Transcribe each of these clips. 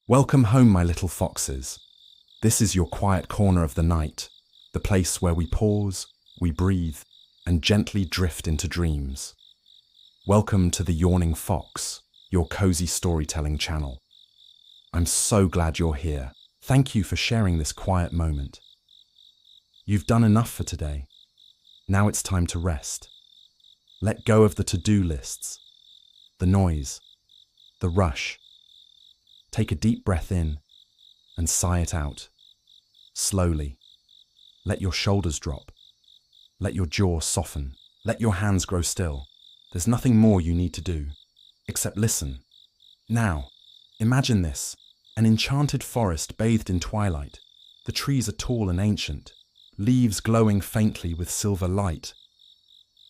Welcome home, my little foxes. This is your quiet corner of the night, the place where we pause, we breathe, and gently drift into dreams. Welcome to the Yawning Fox, your cozy storytelling channel. I'm so glad you're here. Thank you for sharing this quiet moment. You've done enough for today. Now it's time to rest. Let go of the to-do lists, the noise, the rush. Take a deep breath in and sigh it out. Slowly. Let your shoulders drop. Let your jaw soften. Let your hands grow still. There's nothing more you need to do, except listen. Now, imagine this, an enchanted forest bathed in twilight. The trees are tall and ancient, leaves glowing faintly with silver light,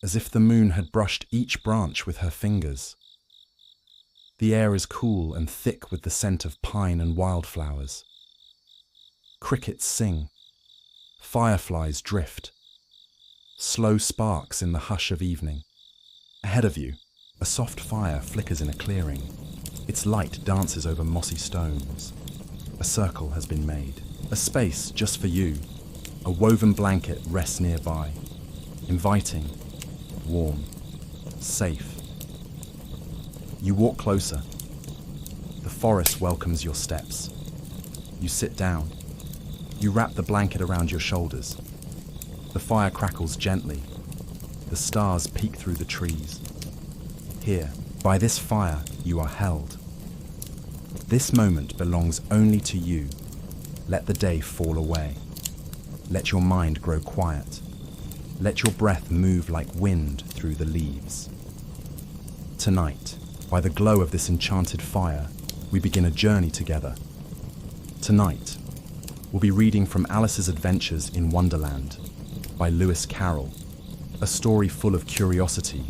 as if the moon had brushed each branch with her fingers. The air is cool and thick with the scent of pine and wildflowers. Crickets sing. Fireflies drift. Slow sparks in the hush of evening. Ahead of you, a soft fire flickers in a clearing. Its light dances over mossy stones. A circle has been made. A space just for you. A woven blanket rests nearby. Inviting, warm, safe. You walk closer. The forest welcomes your steps. You sit down. You wrap the blanket around your shoulders. The fire crackles gently. The stars peek through the trees. Here, by this fire, you are held. This moment belongs only to you. Let the day fall away. Let your mind grow quiet. Let your breath move like wind through the leaves. Tonight, by the glow of this enchanted fire, we begin a journey together. Tonight, we'll be reading from Alice's Adventures in Wonderland by Lewis Carroll, a story full of curiosity,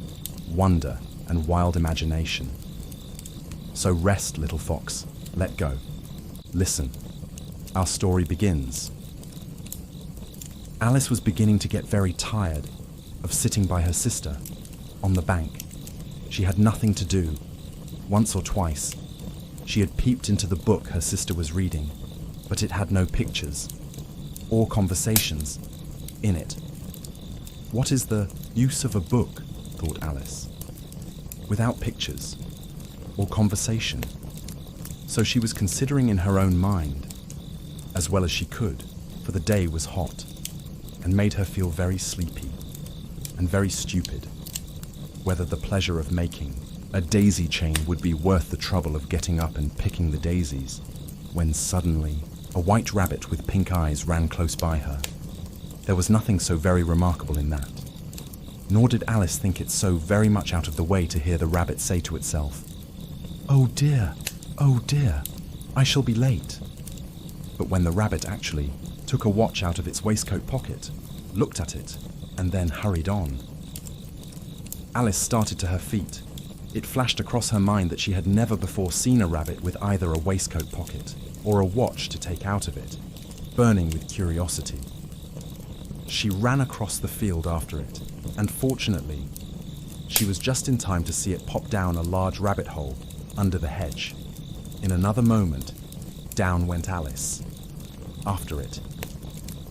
wonder, and wild imagination. So rest, little fox, let go. Listen, our story begins. Alice was beginning to get very tired of sitting by her sister on the bank. She had nothing to do. Once or twice, she had peeped into the book her sister was reading, but it had no pictures or conversations in it. What is the use of a book, thought Alice, without pictures or conversation? So she was considering in her own mind, as well as she could, for the day was hot and made her feel very sleepy and very stupid, whether the pleasure of making a daisy chain would be worth the trouble of getting up and picking the daisies, when suddenly a white rabbit with pink eyes ran close by her. There was nothing so very remarkable in that, nor did Alice think it so very much out of the way to hear the rabbit say to itself, oh dear, I shall be late." But when the rabbit actually took a watch out of its waistcoat pocket, looked at it, and then hurried on, Alice started to her feet. It flashed across her mind that she had never before seen a rabbit with either a waistcoat pocket or a watch to take out of it. Burning with curiosity, she ran across the field after it, and fortunately, she was just in time to see it pop down a large rabbit hole under the hedge. In another moment, down went Alice. After it,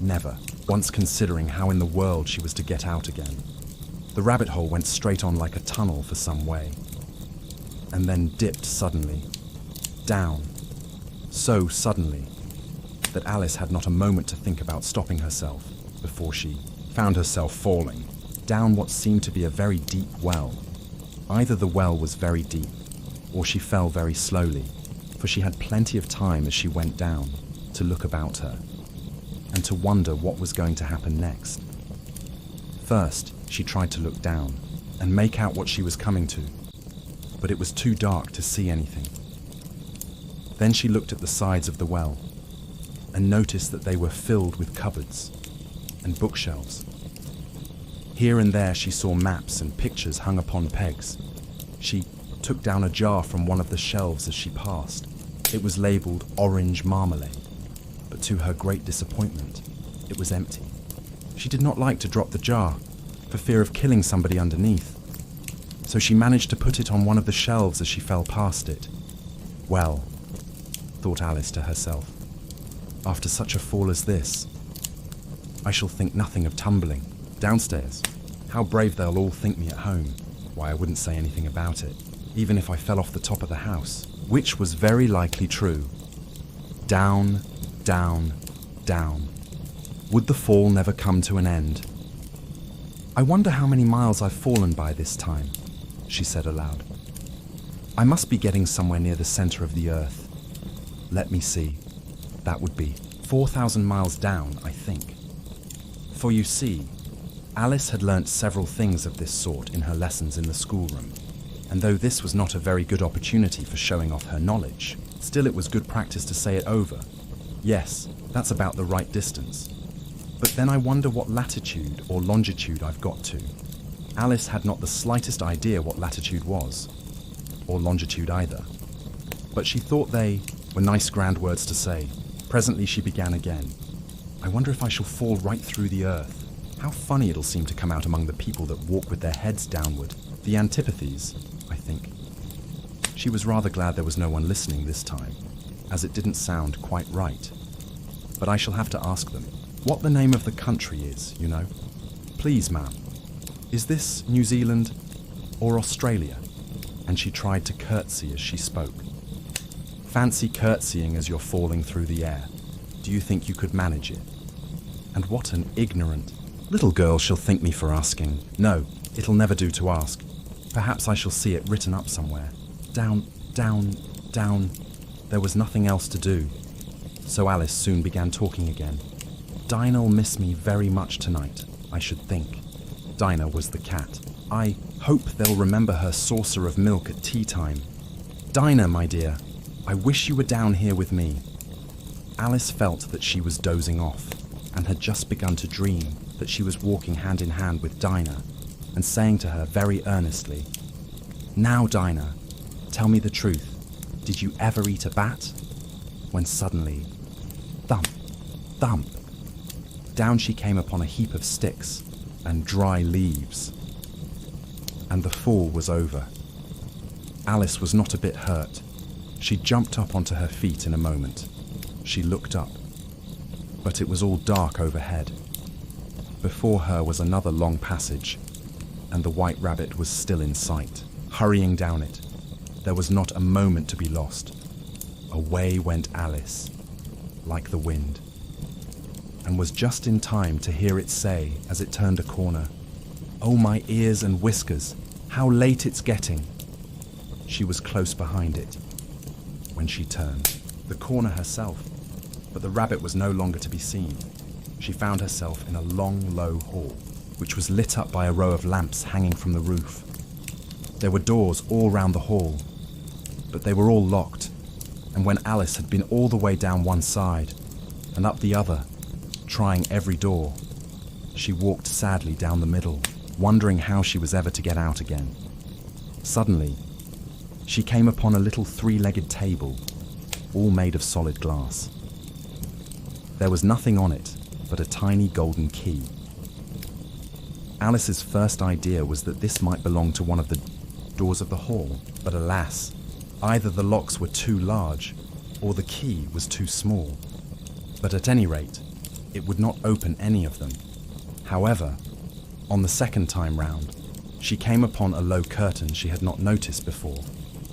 never once considering how in the world she was to get out again. The rabbit hole went straight on like a tunnel for some way, and then dipped suddenly, down, so suddenly that Alice had not a moment to think about stopping herself before she found herself falling down what seemed to be a very deep well. Either the well was very deep, or she fell very slowly, for she had plenty of time as she went down to look about her and to wonder what was going to happen next. First, she tried to look down and make out what she was coming to, but it was too dark to see anything. Then she looked at the sides of the well and noticed that they were filled with cupboards and bookshelves. Here and there she saw maps and pictures hung upon pegs. She took down a jar from one of the shelves as she passed. It was labelled orange marmalade, but to her great disappointment, it was empty. She did not like to drop the jar, for fear of killing somebody underneath, so she managed to put it on one of the shelves as she fell past it. Well, thought Alice to herself. After such a fall as this, I shall think nothing of tumbling. Downstairs. How brave they'll all think me at home. Why, I wouldn't say anything about it, even if I fell off the top of the house, which was very likely true. Down, down, down. Would the fall never come to an end? I wonder how many miles I've fallen by this time, she said aloud. I must be getting somewhere near the center of the earth. Let me see. That would be 4,000 miles down, I think. For you see, Alice had learnt several things of this sort in her lessons in the schoolroom, and though this was not a very good opportunity for showing off her knowledge, still it was good practice to say it over. Yes, that's about the right distance. But then I wonder what latitude or longitude I've got to. Alice had not the slightest idea what latitude was, or longitude either. But she thought they were nice grand words to say. Presently she began again. I wonder if I shall fall right through the earth. How funny it'll seem to come out among the people that walk with their heads downward. The antipathies, I think. She was rather glad there was no one listening this time, as it didn't sound quite right. But I shall have to ask them what the name of the country is, you know. Please, ma'am, is this New Zealand or Australia? And she tried to curtsy as she spoke. Fancy curtsying as you're falling through the air. Do you think you could manage it? And what an ignorant little girl she'll think me for asking. No, it'll never do to ask. Perhaps I shall see it written up somewhere. Down, down, down. There was nothing else to do. So Alice soon began talking again. Dinah'll miss me very much tonight, I should think. Dinah was the cat. I hope they'll remember her saucer of milk at tea time. Dinah, my dear, I wish you were down here with me. Alice felt that she was dozing off, and had just begun to dream that she was walking hand in hand with Dinah, and saying to her very earnestly, Now, Dinah, tell me the truth. Did you ever eat a bat? When suddenly, thump, thump, down she came upon a heap of sticks and dry leaves. And the fall was over. Alice was not a bit hurt. She jumped up onto her feet in a moment. She looked up, but it was all dark overhead. Before her was another long passage, and the white rabbit was still in sight, hurrying down it. There was not a moment to be lost. Away went Alice, like the wind, and was just in time to hear it say as it turned a corner, Oh, my ears and whiskers, how late it's getting. She was close behind it when she turned, the corner herself, but the rabbit was no longer to be seen. She found herself in a long, low hall, which was lit up by a row of lamps hanging from the roof. There were doors all round the hall, but they were all locked, and when Alice had been all the way down one side and up the other, trying every door, she walked sadly down the middle, wondering how she was ever to get out again. Suddenly, she came upon a little three-legged table, all made of solid glass. There was nothing on it but a tiny golden key. Alice's first idea was that this might belong to one of the doors of the hall, but alas, either the locks were too large or the key was too small. But at any rate, it would not open any of them. However, on the second time round, she came upon a low curtain she had not noticed before,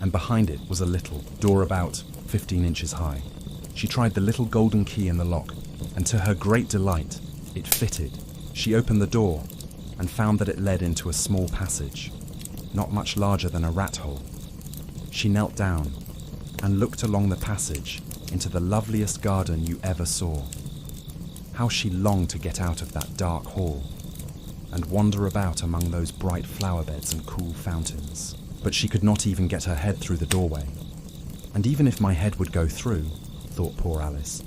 and behind it was a little door about 15 inches high. She tried the little golden key in the lock, and to her great delight, it fitted. She opened the door and found that it led into a small passage, not much larger than a rat hole. She knelt down and looked along the passage into the loveliest garden you ever saw. How she longed to get out of that dark hall and wander about among those bright flower beds and cool fountains. But she could not even get her head through the doorway. And even if my head would go through, thought poor Alice,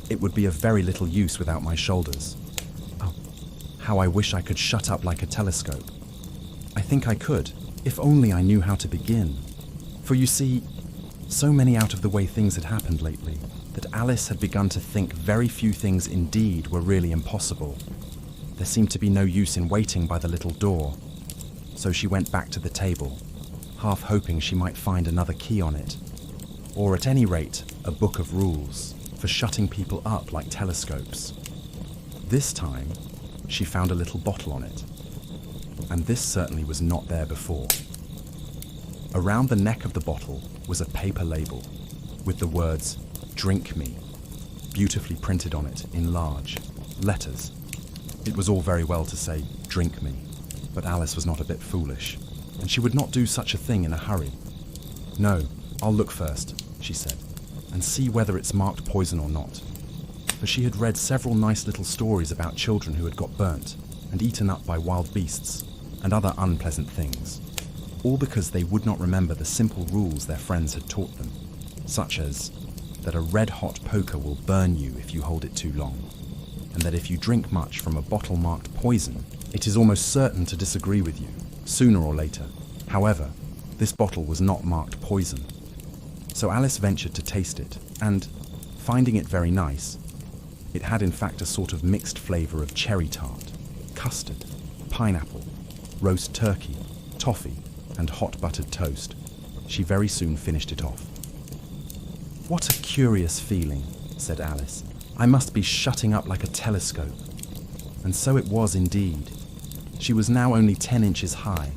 it would be of very little use without my shoulders. Oh, how I wish I could shut up like a telescope. I think I could, if only I knew how to begin. For you see, so many out-of-the-way things had happened lately that Alice had begun to think very few things indeed were really impossible. There seemed to be no use in waiting by the little door, so she went back to the table, half hoping she might find another key on it, or at any rate, a book of rules for shutting people up like telescopes. This time, she found a little bottle on it, and this certainly was not there before. Around the neck of the bottle was a paper label with the words, "Drink me," beautifully printed on it in large letters. It was all very well to say, "Drink me," but Alice was not a bit foolish, and she would not do such a thing in a hurry. "No, I'll look first," she said, "and see whether it's marked poison or not." For she had read several nice little stories about children who had got burnt and eaten up by wild beasts and other unpleasant things, all because they would not remember the simple rules their friends had taught them, such as that a red-hot poker will burn you if you hold it too long, and that if you drink much from a bottle marked poison, it is almost certain to disagree with you, sooner or later. However, this bottle was not marked poison. So Alice ventured to taste it, and, finding it very nice, it had in fact a sort of mixed flavour of cherry tart, custard, pineapple, roast turkey, toffee, and hot buttered toast. She very soon finished it off. "What a curious feeling," said Alice. "I must be shutting up like a telescope." And so it was indeed. She was now only 10 inches high,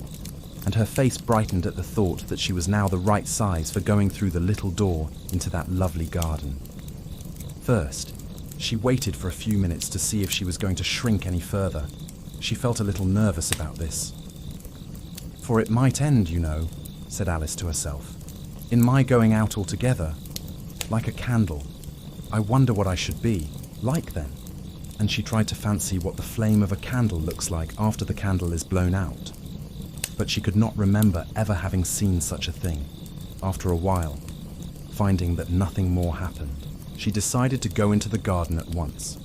and her face brightened at the thought that she was now the right size for going through the little door into that lovely garden. First, she waited for a few minutes to see if she was going to shrink any further. She felt a little nervous about this. "For it might end, you know," said Alice to herself, "in my going out altogether, like a candle. I wonder what I should be like then." And she tried to fancy what the flame of a candle looks like after the candle is blown out. But she could not remember ever having seen such a thing. After a while, finding that nothing more happened, she decided to go into the garden at once.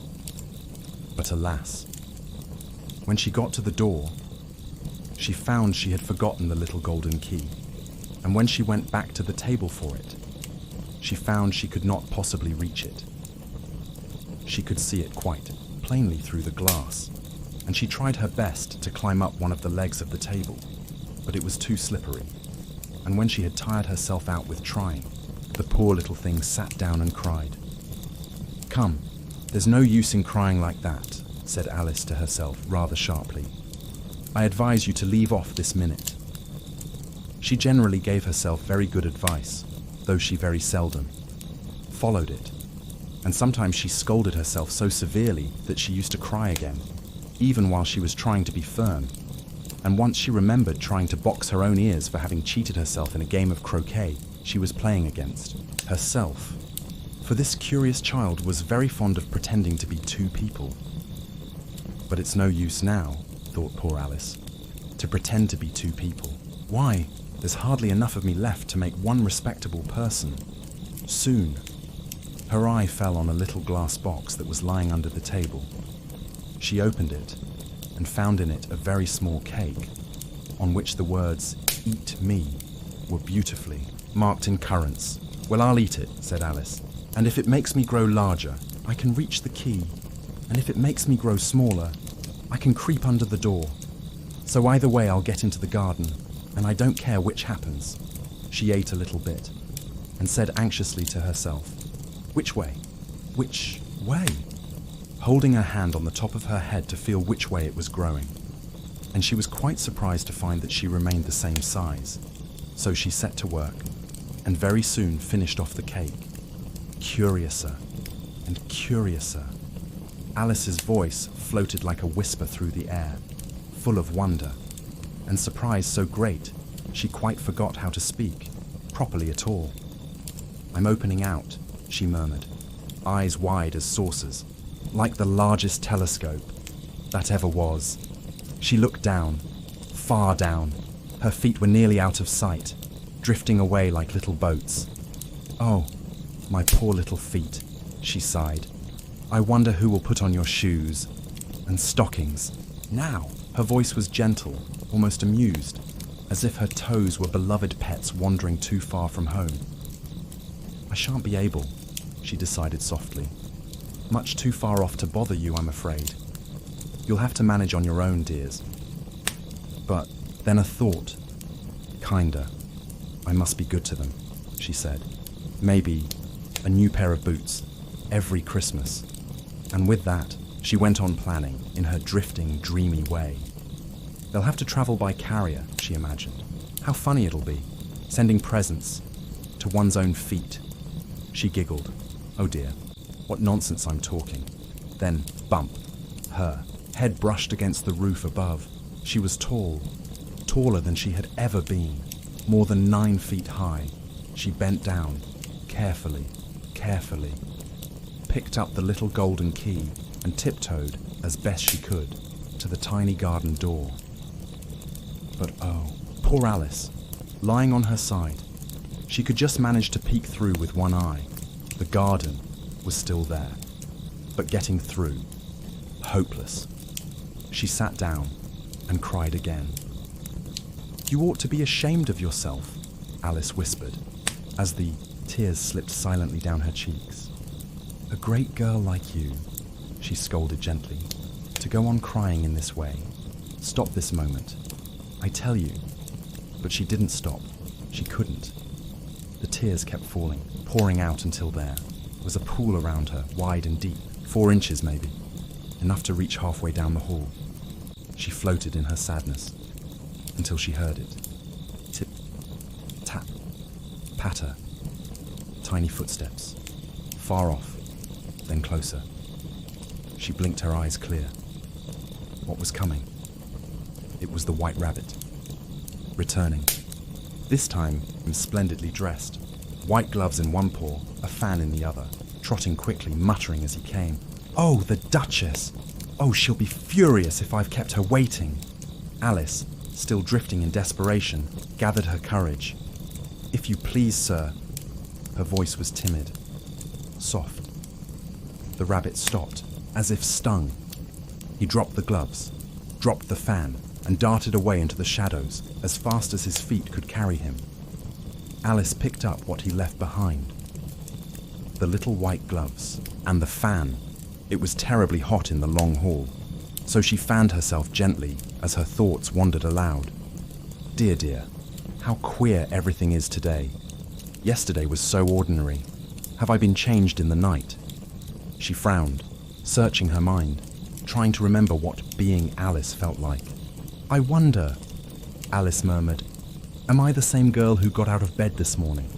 But alas, when she got to the door, she found she had forgotten the little golden key, and when she went back to the table for it, she found she could not possibly reach it. She could see it quite plainly through the glass, and she tried her best to climb up one of the legs of the table, but it was too slippery, and when she had tired herself out with trying, the poor little thing sat down and cried. "Come, there's no use in crying like that," said Alice to herself rather sharply. "I advise you to leave off this minute." She generally gave herself very good advice, though she very seldom followed it, and sometimes she scolded herself so severely that she used to cry again, even while she was trying to be firm, and once she remembered trying to box her own ears for having cheated herself in a game of croquet she was playing against herself. For this curious child was very fond of pretending to be two people. But it's no use now, thought poor Alice, to pretend to be two people. Why, there's hardly enough of me left to make one respectable person. Soon, her eye fell on a little glass box that was lying under the table. She opened it and found in it a very small cake, on which the words, "Eat me," were beautifully marked in currants. "Well, I'll eat it," said Alice, "and if it makes me grow larger, I can reach the key, and if it makes me grow smaller, I can creep under the door. So either way I'll get into the garden, and I don't care which happens." She ate a little bit, and said anxiously to herself, "Which way? Which way?" holding her hand on the top of her head to feel which way it was growing. And she was quite surprised to find that she remained the same size. So she set to work, and very soon finished off the cake. Curiouser and curiouser. Alice's voice floated like a whisper through the air, full of wonder, and surprise so great she quite forgot how to speak, properly at all. "I'm opening out," she murmured, eyes wide as saucers, like the largest telescope that ever was. She looked down, far down. Her feet were nearly out of sight, drifting away like little boats. "Oh, my poor little feet," she sighed. "I wonder who will put on your shoes and stockings now." Her voice was gentle, almost amused, as if her toes were beloved pets wandering too far from home. "I shan't be able," she decided softly. "Much too far off to bother you, I'm afraid. You'll have to manage on your own, dears." But then a thought. "Kinder. I must be good to them," she said. "Maybe a new pair of boots, every Christmas. And with that, she went on planning in her drifting, dreamy way. They'll have to travel by carrier, she imagined. How funny it'll be, sending presents to one's own feet. She giggled. Oh dear, what nonsense I'm talking. Then, bump, her head brushed against the roof above. She was tall, taller than she had ever been, more than 9 feet high. She bent down, carefully, picked up the little golden key and tiptoed, as best she could, to the tiny garden door. But oh, poor Alice, lying on her side. She could just manage to peek through with one eye. The garden was still there, but getting through, hopeless. She sat down and cried again. You ought to be ashamed of yourself, Alice whispered, as the tears slipped silently down her cheeks. A great girl like you, she scolded gently, to go on crying in this way. Stop this moment, I tell you. But she didn't stop. She couldn't. The tears kept falling, pouring out until there was a pool around her, wide and deep, 4 inches maybe, enough to reach halfway down the hall. She floated in her sadness until she heard it. Tip, tap, patter, tiny footsteps, far off, then closer. She blinked her eyes clear. What was coming? It was the White Rabbit, returning. This time, splendidly dressed, white gloves in one paw, a fan in the other, trotting quickly, muttering as he came. Oh, the Duchess! Oh, she'll be furious if I've kept her waiting. Alice, still drifting in desperation, gathered her courage. If you please, sir. Her voice was timid, soft. The rabbit stopped, as if stung. He dropped the gloves, dropped the fan, and darted away into the shadows as fast as his feet could carry him. Alice picked up what he left behind. The little white gloves and the fan. It was terribly hot in the long hall, so she fanned herself gently as her thoughts wandered aloud. Dear, dear, how queer everything is today. Yesterday was so ordinary. Have I been changed in the night? She frowned, searching her mind, trying to remember what being Alice felt like. I wonder, Alice murmured, am I the same girl who got out of bed this morning?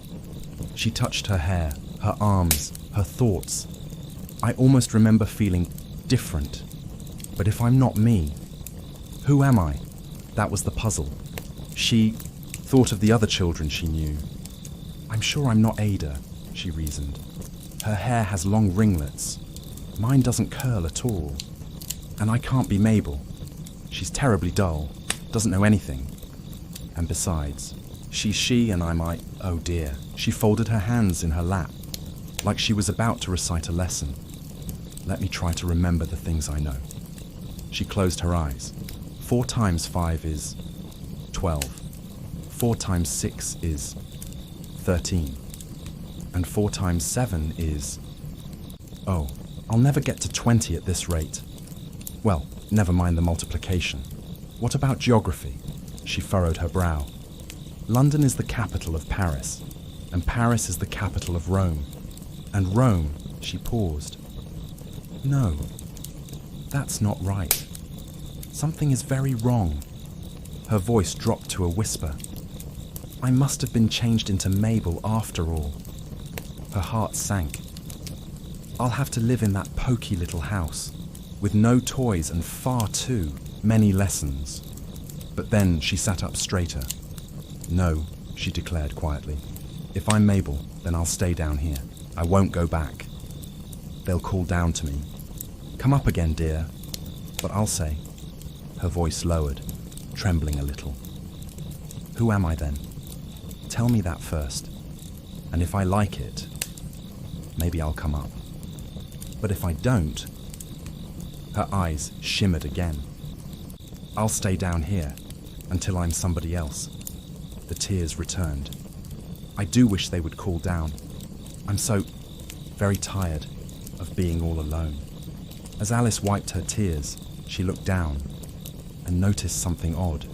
She touched her hair, her arms, her thoughts. I almost remember feeling different. But if I'm not me, who am I? That was the puzzle. She thought of the other children she knew. I'm sure I'm not Ada, she reasoned. Her hair has long ringlets. Mine doesn't curl at all. And I can't be Mabel. She's terribly dull, doesn't know anything. And besides, she's she and I might... Oh dear. She folded her hands in her lap, like she was about to recite a lesson. Let me try to remember the things I know. She closed her eyes. 4 times 5 is 12. 4 times 6 is 13. And 4 times 7 is... Oh, I'll never get to 20 at this rate. Well, never mind the multiplication. What about geography? She furrowed her brow. London is the capital of Paris, and Paris is the capital of Rome. And Rome, she paused. No, that's not right. Something is very wrong. Her voice dropped to a whisper. I must have been changed into Mabel after all. Her heart sank. I'll have to live in that poky little house, with no toys and far too many lessons. But then she sat up straighter. No, she declared quietly. If I'm Mabel, then I'll stay down here. I won't go back. They'll call down to me. Come up again, dear. But I'll say. Her voice lowered, trembling a little. Who am I then? Tell me that first. And if I like it, maybe I'll come up. But if I don't... Her eyes shimmered again. I'll stay down here until I'm somebody else. The tears returned. I do wish they would call down. I'm so very tired of being all alone. As Alice wiped her tears, she looked down and noticed something odd.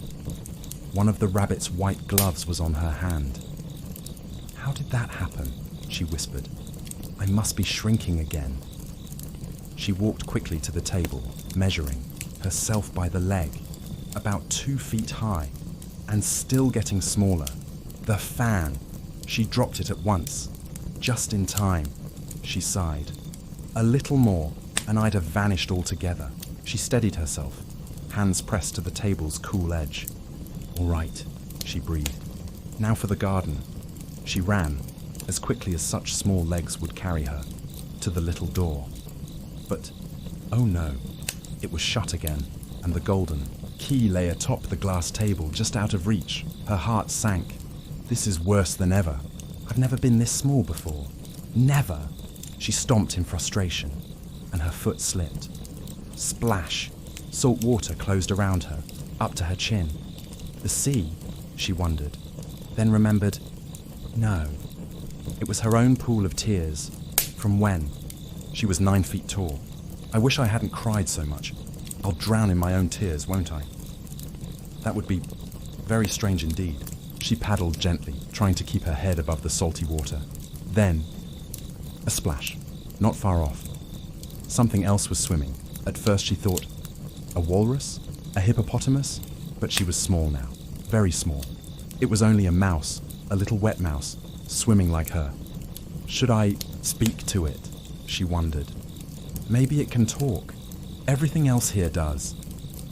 One of the rabbit's white gloves was on her hand. How did that happen? She whispered. I must be shrinking again. She walked quickly to the table, measuring herself by the leg, about 2 feet high, and still getting smaller. The fan! She dropped it at once. Just in time, she sighed. A little more, and I'd have vanished altogether. She steadied herself, hands pressed to the table's cool edge. All right, she breathed. Now for the garden. She ran, as quickly as such small legs would carry her, to the little door. But, oh no, it was shut again, and the golden key lay atop the glass table just out of reach. Her heart sank. This is worse than ever. I've never been this small before. Never. She stomped in frustration, and her foot slipped. Splash! Salt water closed around her, up to her chin. The sea, she wondered, then remembered, no. It was her own pool of tears. From when? She was 9 feet tall. I wish I hadn't cried so much. I'll drown in my own tears, won't I? That would be very strange indeed. She paddled gently, trying to keep her head above the salty water. Then, a splash, not far off. Something else was swimming. At first she thought, a walrus? A hippopotamus? But she was small now, very small. It was only a mouse, a little wet mouse, swimming like her. Should I speak to it? She wondered. Maybe it can talk. Everything else here does.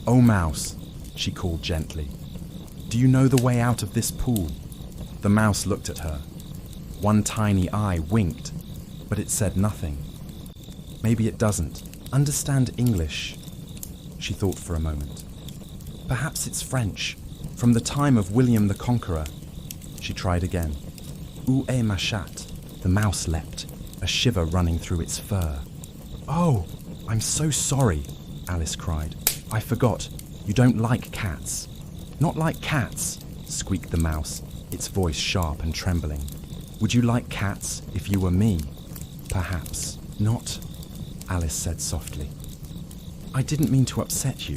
Oh, mouse, she called gently. Do you know the way out of this pool? The mouse looked at her. One tiny eye winked, but it said nothing. Maybe it doesn't understand English. She thought for a moment. Perhaps it's French, from the time of William the Conqueror. She tried again. Où est ma chatte? The mouse leapt, a shiver running through its fur. Oh, I'm so sorry, Alice cried. I forgot. You don't like cats. Not like cats, squeaked the mouse, its voice sharp and trembling. Would you like cats if you were me? Perhaps not, Alice said softly. I didn't mean to upset you.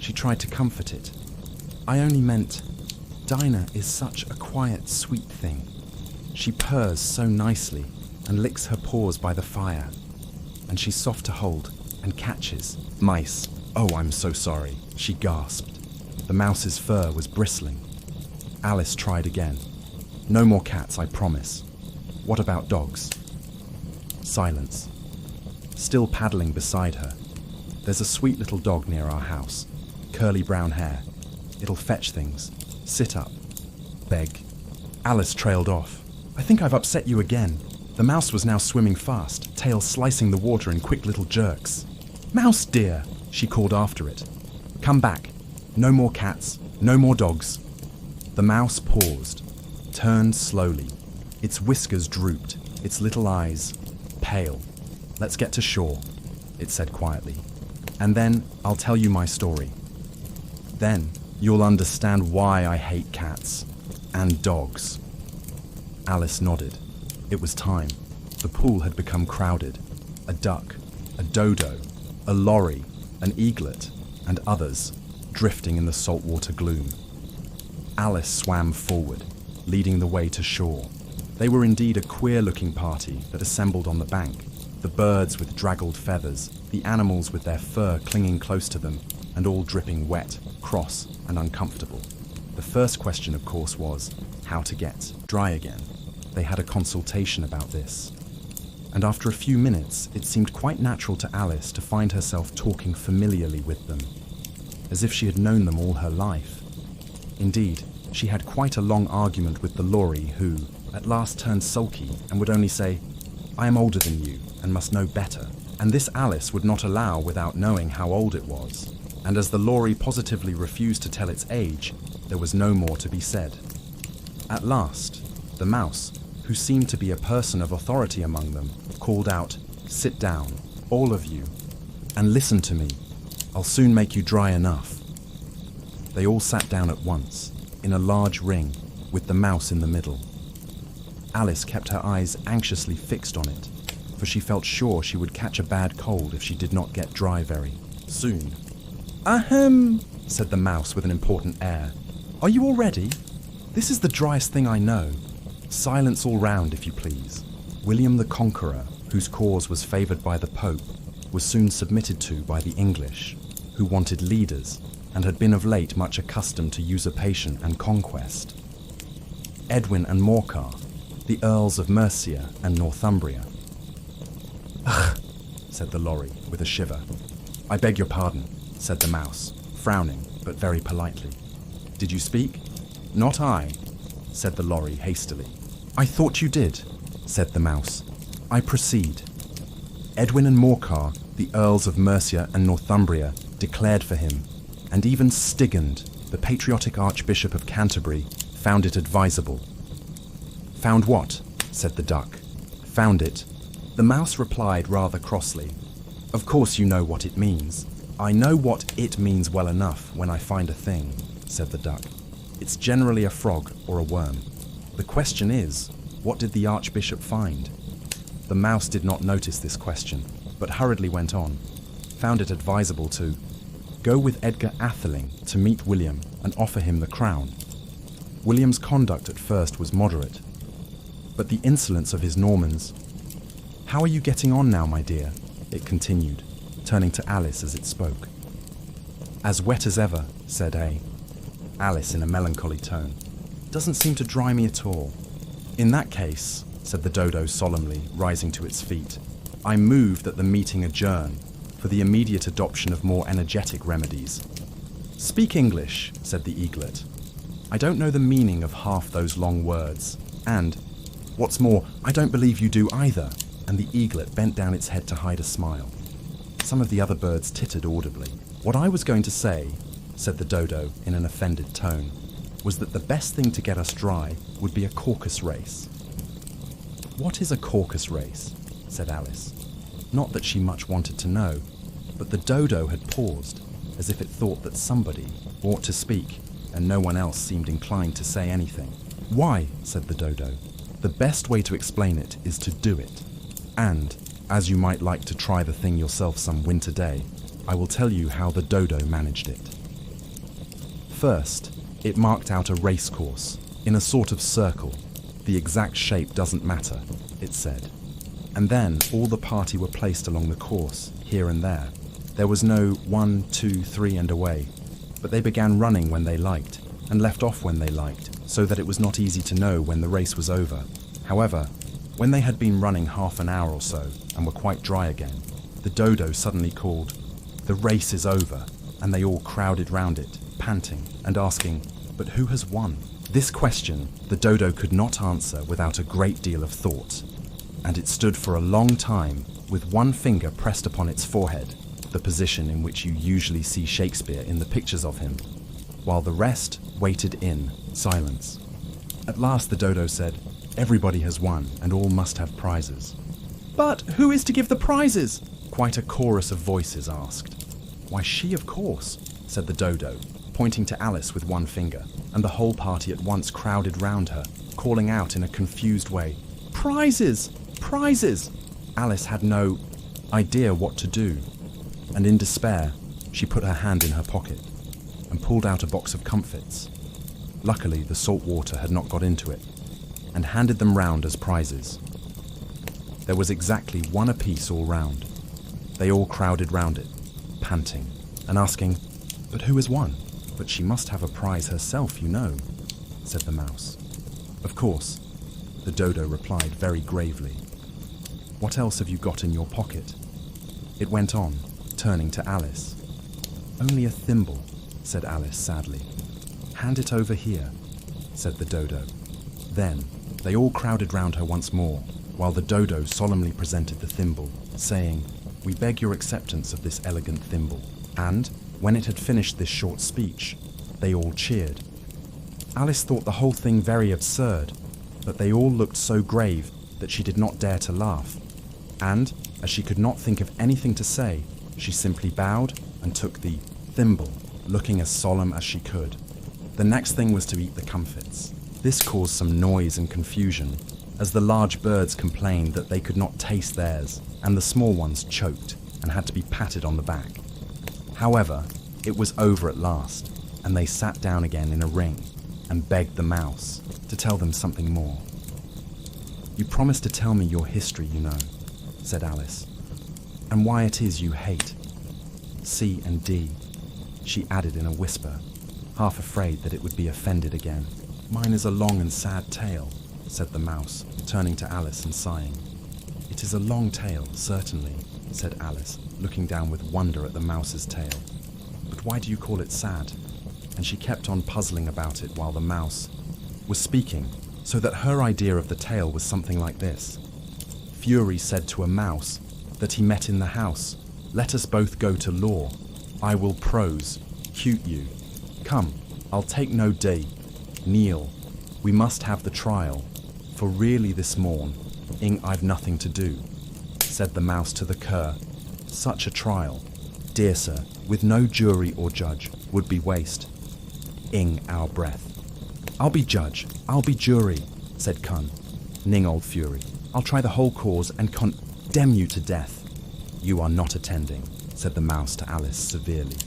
She tried to comfort it. I only meant, Dinah is such a quiet, sweet thing. She purrs so nicely and licks her paws by the fire. And she's soft to hold and catches mice. Oh, I'm so sorry, she gasped. The mouse's fur was bristling. Alice tried again. No more cats, I promise. What about dogs? Silence. Still paddling beside her. There's a sweet little dog near our house. Curly brown hair. It'll fetch things. Sit up. Beg. Alice trailed off. I think I've upset you again. The mouse was now swimming fast, tail slicing the water in quick little jerks. Mouse dear, she called after it. Come back. No more cats, no more dogs. The mouse paused, turned slowly. Its whiskers drooped, its little eyes pale. Let's get to shore, it said quietly. And then I'll tell you my story. Then you'll understand why I hate cats and dogs. Alice nodded. It was time. The pool had become crowded. A duck, a dodo, a lorry, an eaglet, and others, drifting in the saltwater gloom. Alice swam forward, leading the way to shore. They were indeed a queer-looking party that assembled on the bank. The birds with draggled feathers, the animals with their fur clinging close to them, and all dripping wet, cross, and uncomfortable. The first question, of course, was how to get dry again. They had a consultation about this. And after a few minutes, it seemed quite natural to Alice to find herself talking familiarly with them, as if she had known them all her life. Indeed, she had quite a long argument with the lorry who, at last turned sulky and would only say, I am older than you and must know better. And this Alice would not allow without knowing how old it was. And as the lorry positively refused to tell its age, there was no more to be said. At last, the mouse, who seemed to be a person of authority among them, called out, Sit down, all of you, and listen to me. I'll soon make you dry enough. They all sat down at once, in a large ring, with the mouse in the middle. Alice kept her eyes anxiously fixed on it, for she felt sure she would catch a bad cold if she did not get dry very soon. Ahem, said the mouse with an important air. Are you all ready? This is the driest thing I know. Silence all round, if you please. William the Conqueror, whose cause was favoured by the Pope, was soon submitted to by the English, who wanted leaders and had been of late much accustomed to usurpation and conquest. Edwin and Morcar, the Earls of Mercia and Northumbria. "Ugh," said the lorry with a shiver. "I beg your pardon," said the mouse, frowning but very politely. "Did you speak?" "Not I," said the lorry hastily. "I thought you did," said the mouse. "I proceed. Edwin and Morcar, the Earls of Mercia and Northumbria, declared for him, and even Stigand, the patriotic Archbishop of Canterbury, found it advisable." "Found what?" said the duck. "Found it." The mouse replied rather crossly. "Of course you know what it means." "I know what it means well enough when I find a thing," said the duck. "It's generally a frog or a worm. The question is, what did the Archbishop find?" The mouse did not notice this question, but hurriedly went on. "Found it advisable to go with Edgar Atheling to meet William and offer him the crown. William's conduct at first was moderate, but the insolence of his Normans—" "How are you getting on now, my dear?" it continued, turning to Alice as it spoke. "As wet as ever," said Alice in a melancholy tone. "Doesn't seem to dry me at all." "In that case," said the dodo solemnly, rising to its feet, "I move that the meeting adjourn for the immediate adoption of more energetic remedies." "Speak English," said the eaglet. "I don't know the meaning of half those long words, and, what's more, I don't believe you do either," and the eaglet bent down its head to hide a smile. Some of the other birds tittered audibly. "What I was going to say," said the dodo in an offended tone, "was that the best thing to get us dry would be a caucus race." "What is a caucus race?" said Alice. Not that she much wanted to know, but the dodo had paused, as if it thought that somebody ought to speak, and no one else seemed inclined to say anything. "Why," said the dodo, "the best way to explain it is to do it. And, as you might like to try the thing yourself some winter day, I will tell you how the dodo managed it. First, it marked out a race course, in a sort of circle. The exact shape doesn't matter, it said. And then all the party were placed along the course, here and there. There was no 1, 2, 3 and away, but they began running when they liked, and left off when they liked, so that it was not easy to know when the race was over. However, when they had been running half an hour or so, and were quite dry again, the dodo suddenly called, 'The race is over,' and they all crowded round it, panting, and asking, 'But who has won?' This question the dodo could not answer without a great deal of thought, and it stood for a long time with one finger pressed upon its forehead, the position in which you usually see Shakespeare in the pictures of him, while the rest waited in silence. At last the dodo said, 'Everybody has won, and all must have prizes.' 'But who is to give the prizes?' quite a chorus of voices asked. 'Why, she, of course,' said the dodo, pointing to Alice with one finger, and the whole party at once crowded round her, calling out in a confused way, 'Prizes! Prizes!' Alice had no idea what to do, and in despair, she put her hand in her pocket and pulled out a box of comfits. Luckily, the salt water had not got into it, and handed them round as prizes. There was exactly one apiece all round. They all crowded round it, panting, and asking, 'But who has won?' 'But she must have a prize herself, you know,' said the mouse. 'Of course,' the dodo replied very gravely. 'What else have you got in your pocket?' It went on, turning to Alice. 'Only a thimble,' said Alice sadly. 'Hand it over here,' said the dodo. Then they all crowded round her once more, while the dodo solemnly presented the thimble, saying, 'We beg your acceptance of this elegant thimble.' And, when it had finished this short speech, they all cheered. Alice thought the whole thing very absurd, but they all looked so grave that she did not dare to laugh. And, as she could not think of anything to say, she simply bowed and took the thimble, looking as solemn as she could. The next thing was to eat the comfits. This caused some noise and confusion, as the large birds complained that they could not taste theirs, and the small ones choked and had to be patted on the back. However, it was over at last, and they sat down again in a ring and begged the mouse to tell them something more. You promised to tell me your history, you know, said Alice, and why it is you hate C and D, she added in a whisper, half afraid that it would be offended again. Mine is a long and sad tale, said the mouse, turning to Alice and sighing. It is a long tale, certainly, said Alice, looking down with wonder at the mouse's tail. But why do you call it sad? And she kept on puzzling about it while the mouse was speaking, so that her idea of the tale was something like this. Fury said to a mouse that he met in the house, "Let us both go to law. I will prose, cute you. Come, I'll take no day. Kneel, we must have the trial. For really this morn, I've nothing to do," said the mouse to the cur. "Such a trial, dear sir, with no jury or judge, would be waste. Our breath." "I'll be judge, I'll be jury," said Cun. "Ning, old Fury, I'll try the whole cause and condemn you to death." "You are not attending," said the mouse to Alice severely.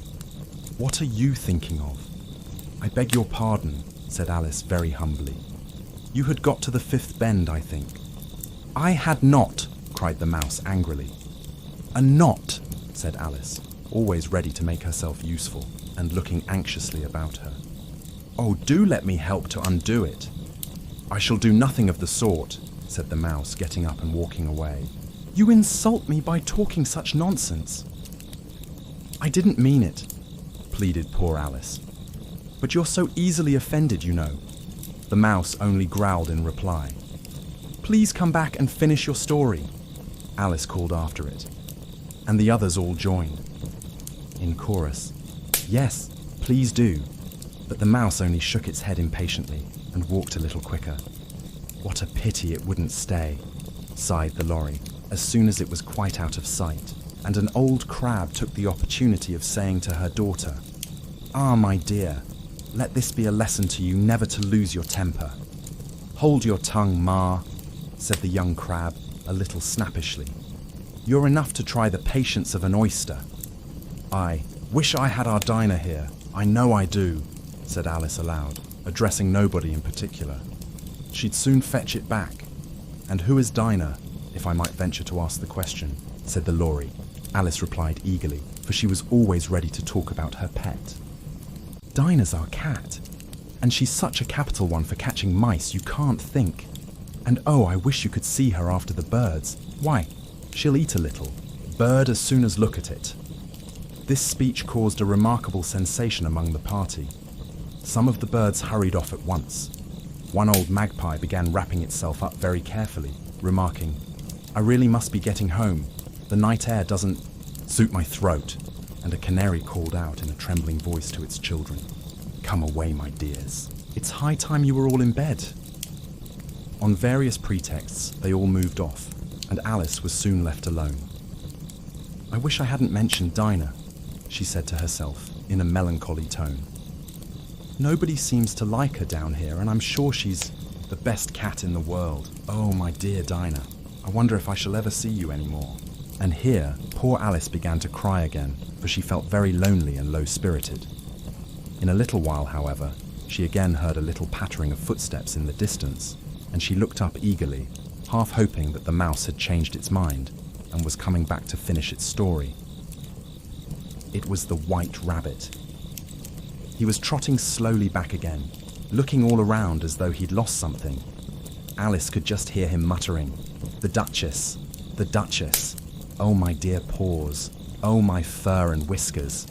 "What are you thinking of?" "I beg your pardon," said Alice very humbly. "You had got to the fifth bend, I think." "I had not," cried the mouse angrily. "A knot," said Alice, always ready to make herself useful and looking anxiously about her. "Oh, do let me help to undo it." "I shall do nothing of the sort," said the mouse, getting up and walking away. "You insult me by talking such nonsense." "I didn't mean it," pleaded poor Alice. "But you're so easily offended, you know." The mouse only growled in reply. "Please come back and finish your story," Alice called after it, and the others all joined. In chorus, "Yes, please do." But the mouse only shook its head impatiently and walked a little quicker. "What a pity it wouldn't stay," sighed the lorry, as soon as it was quite out of sight, and an old crab took the opportunity of saying to her daughter, "Ah, my dear, let this be a lesson to you never to lose your temper." "Hold your tongue, Ma," said the young crab, a little snappishly. "You're enough to try the patience of an oyster." "I wish I had our Dinah here, I know I do," said Alice aloud, addressing nobody in particular. "She'd soon fetch it back." "And who is Dinah, if I might venture to ask the question?" said the lorry. Alice replied eagerly, for she was always ready to talk about her pet. "Dinah's our cat, and she's such a capital one for catching mice you can't think. And oh, I wish you could see her after the birds. Why, she'll eat a little bird as soon as look at it." This speech caused a remarkable sensation among the party. Some of the birds hurried off at once. One old magpie began wrapping itself up very carefully, remarking, "I really must be getting home. The night air doesn't suit my throat." And a canary called out in a trembling voice to its children, "Come away, my dears. It's high time you were all in bed." On various pretexts, they all moved off, and Alice was soon left alone. "I wish I hadn't mentioned Dinah," she said to herself in a melancholy tone. "Nobody seems to like her down here, and I'm sure she's the best cat in the world. Oh, my dear Dinah, I wonder if I shall ever see you anymore." And here, poor Alice began to cry again, for she felt very lonely and low-spirited. In a little while, however, she again heard a little pattering of footsteps in the distance, and she looked up eagerly, half hoping that the mouse had changed its mind and was coming back to finish its story. It was the White Rabbit. He was trotting slowly back again, looking all around as though he'd lost something. Alice could just hear him muttering, "The Duchess, the Duchess. Oh, my dear paws. Oh, my fur and whiskers.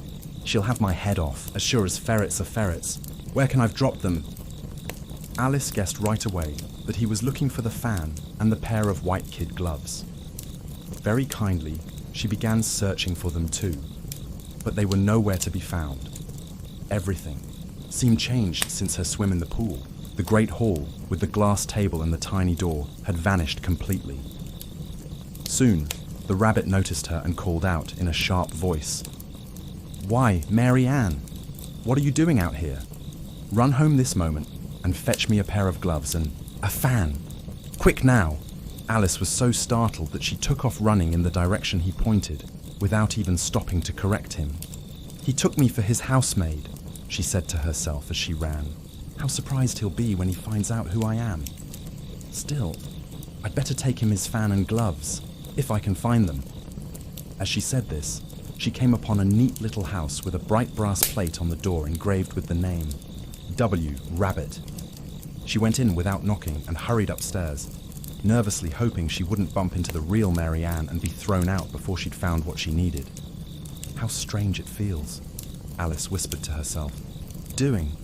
She'll have my head off, as sure as ferrets are ferrets. Where can I've dropped them?" Alice guessed right away that he was looking for the fan and the pair of white kid gloves. Very kindly, she began searching for them too, but they were nowhere to be found. Everything seemed changed since her swim in the pool. The great hall, with the glass table and the tiny door, had vanished completely. Soon, the rabbit noticed her and called out in a sharp voice, "Why, Mary Ann, what are you doing out here? Run home this moment and fetch me a pair of gloves and a fan. Quick now!" Alice was so startled that she took off running in the direction he pointed, without even stopping to correct him. "He took me for his housemaid," she said to herself as she ran. "How surprised he'll be when he finds out who I am. Still, I'd better take him his fan and gloves, if I can find them." As she said this, she came upon a neat little house with a bright brass plate on the door engraved with the name, W. Rabbit. She went in without knocking and hurried upstairs, nervously hoping she wouldn't bump into the real Mary Ann and be thrown out before she'd found what she needed. "How strange it feels," Alice whispered to herself. "Doing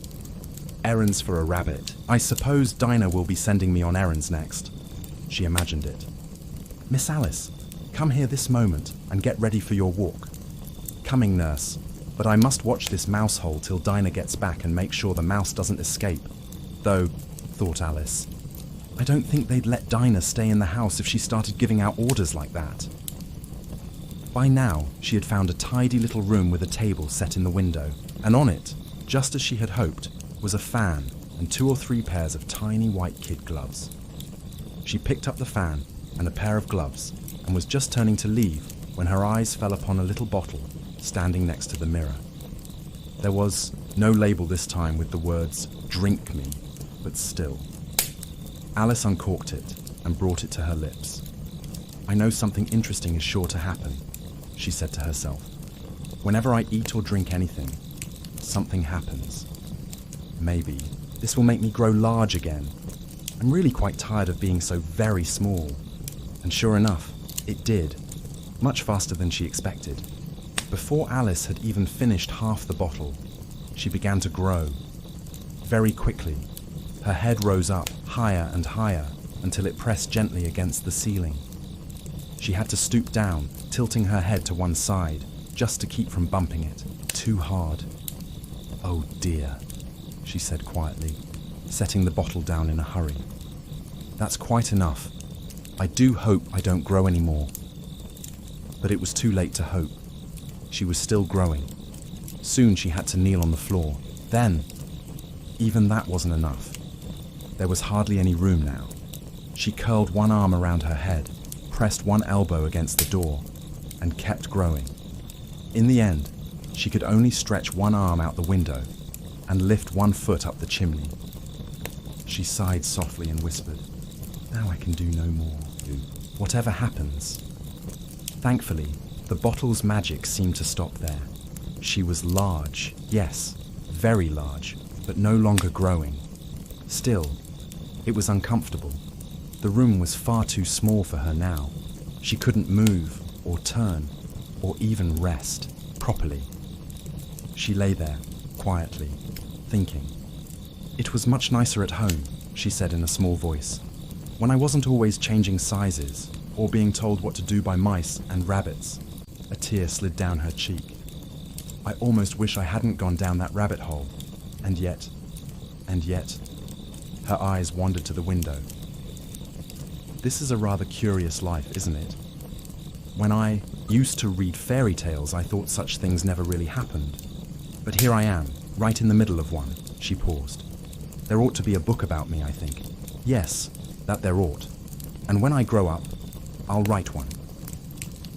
errands for a rabbit. I suppose Dinah will be sending me on errands next." She imagined it. "Miss Alice, come here this moment and get ready for your walk." "Coming, nurse, but I must watch this mouse hole till Dinah gets back and make sure the mouse doesn't escape. Though," thought Alice, "I don't think they'd let Dinah stay in the house if she started giving out orders like that." By now, she had found a tidy little room with a table set in the window, and on it, just as she had hoped, was a fan and 2 or 3 pairs of tiny white kid gloves. She picked up the fan and a pair of gloves and was just turning to leave when her eyes fell upon a little bottle standing next to the mirror. There was no label this time with the words, "Drink me," but still. Alice uncorked it and brought it to her lips. "I know something interesting is sure to happen," she said to herself. "Whenever I eat or drink anything, something happens. Maybe this will make me grow large again. I'm really quite tired of being so very small." And sure enough, it did, much faster than she expected. Before Alice had even finished half the bottle, she began to grow. Very quickly, her head rose up higher and higher until it pressed gently against the ceiling. She had to stoop down, tilting her head to one side, just to keep from bumping it too hard. "Oh dear," she said quietly, setting the bottle down in a hurry. "That's quite enough. I do hope I don't grow any more." But it was too late to hope. She was still growing. Soon she had to kneel on the floor. Then, even that wasn't enough. There was hardly any room now. She curled one arm around her head, pressed one elbow against the door, and kept growing. In the end, she could only stretch one arm out the window and lift one foot up the chimney. She sighed softly and whispered, "Now I can do no more, whatever happens." Thankfully, the bottle's magic seemed to stop there. She was large, yes, very large, but no longer growing. Still, it was uncomfortable. The room was far too small for her now. She couldn't move, or turn, or even rest properly. She lay there, quietly, thinking. "It was much nicer at home," she said in a small voice, "when I wasn't always changing sizes, or being told what to do by mice and rabbits." A tear slid down her cheek. "I almost wish I hadn't gone down that rabbit hole. And yet," her eyes wandered to the window. "This is a rather curious life, isn't it? When I used to read fairy tales, I thought such things never really happened. But here I am, right in the middle of one." She paused. "There ought to be a book about me, I think. Yes, that there ought. And when I grow up, I'll write one."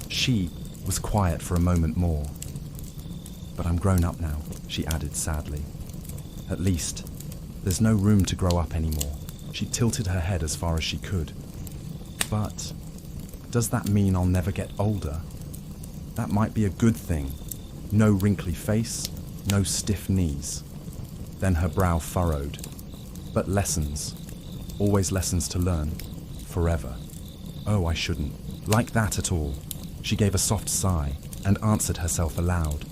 She was quiet for a moment more. "But I'm grown up now," she added sadly. "At least, there's no room to grow up anymore." She tilted her head as far as she could. "But does that mean I'll never get older? That might be a good thing. No wrinkly face, no stiff knees." Then her brow furrowed. "But lessons, always lessons to learn, forever. Oh, I shouldn't like that at all." She gave a soft sigh and answered herself aloud.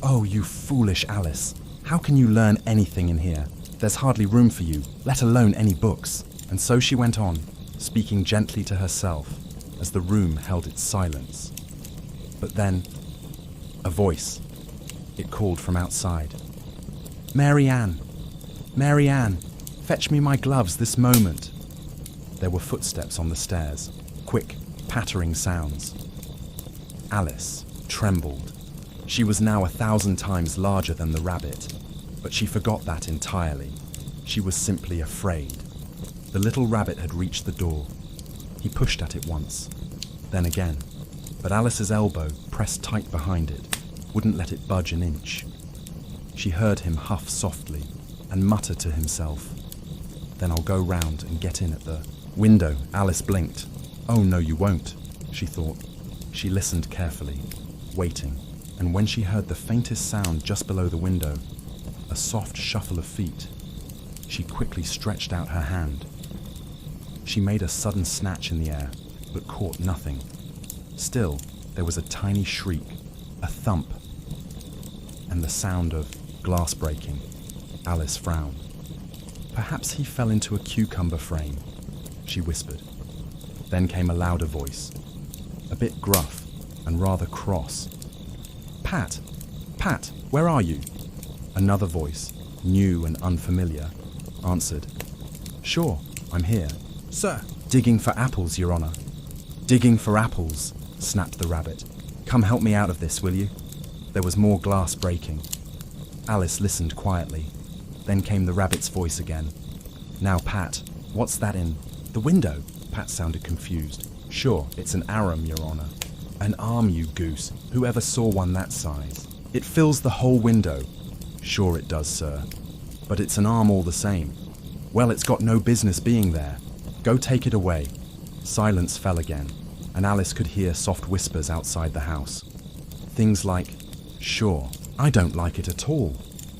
"Oh, you foolish Alice. How can you learn anything in here? There's hardly room for you, let alone any books." And so she went on, speaking gently to herself as the room held its silence. But then, a voice. It called from outside. "Mary Ann! Mary Ann! Fetch me my gloves this moment." There were footsteps on the stairs, quick, pattering sounds. Alice trembled. She was now 1,000 times larger than the rabbit, but she forgot that entirely. She was simply afraid. The little rabbit had reached the door. He pushed at it once, then again, but Alice's elbow, pressed tight behind it, wouldn't let it budge an inch. She heard him huff softly and mutter to himself, "Then I'll go round and get in at the Window, Alice blinked. Oh no, you won't, she thought. She listened carefully, waiting, and when she heard the faintest sound just below the window, a soft shuffle of feet, she quickly stretched out her hand. She made a sudden snatch in the air, but caught nothing. Still, there was a tiny shriek, a thump, and the sound of glass breaking. Alice frowned. Perhaps he fell into a cucumber frame, she whispered. Then came a louder voice, a bit gruff and rather cross. Pat, Pat, where are you? Another voice, new and unfamiliar, answered. Sure, I'm here. Sir, digging for apples, Your Honor. Digging for apples, snapped the rabbit. Come help me out of this, will you? There was more glass breaking. Alice listened quietly. Then came the rabbit's voice again. Now, Pat, what's that in the window? Pat sounded confused. Sure, it's an arum, Your Honor. An arm, you goose. Who ever saw one that size? It fills the whole window. Sure it does, sir. But it's an arm all the same. Well, it's got no business being there. Go take it away. Silence fell again, and Alice could hear soft whispers outside the house. Things like, sure, I don't like it at all.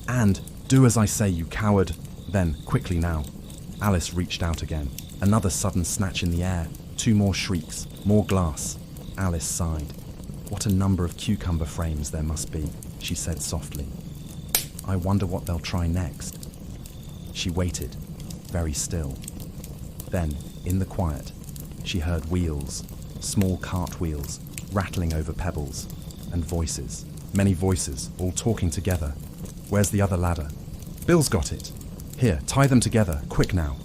And, do as I say, you coward. Then, quickly now. Alice reached out again. Another sudden snatch in the air. 2 more shrieks. More glass. Alice sighed. What a number of cucumber frames there must be, she said softly. I wonder what they'll try next. She waited, very still. Then, in the quiet, she heard wheels, small cart wheels, rattling over pebbles, and voices. Many voices, all talking together. Where's the other ladder? Bill's got it. Here, tie them together, quick now.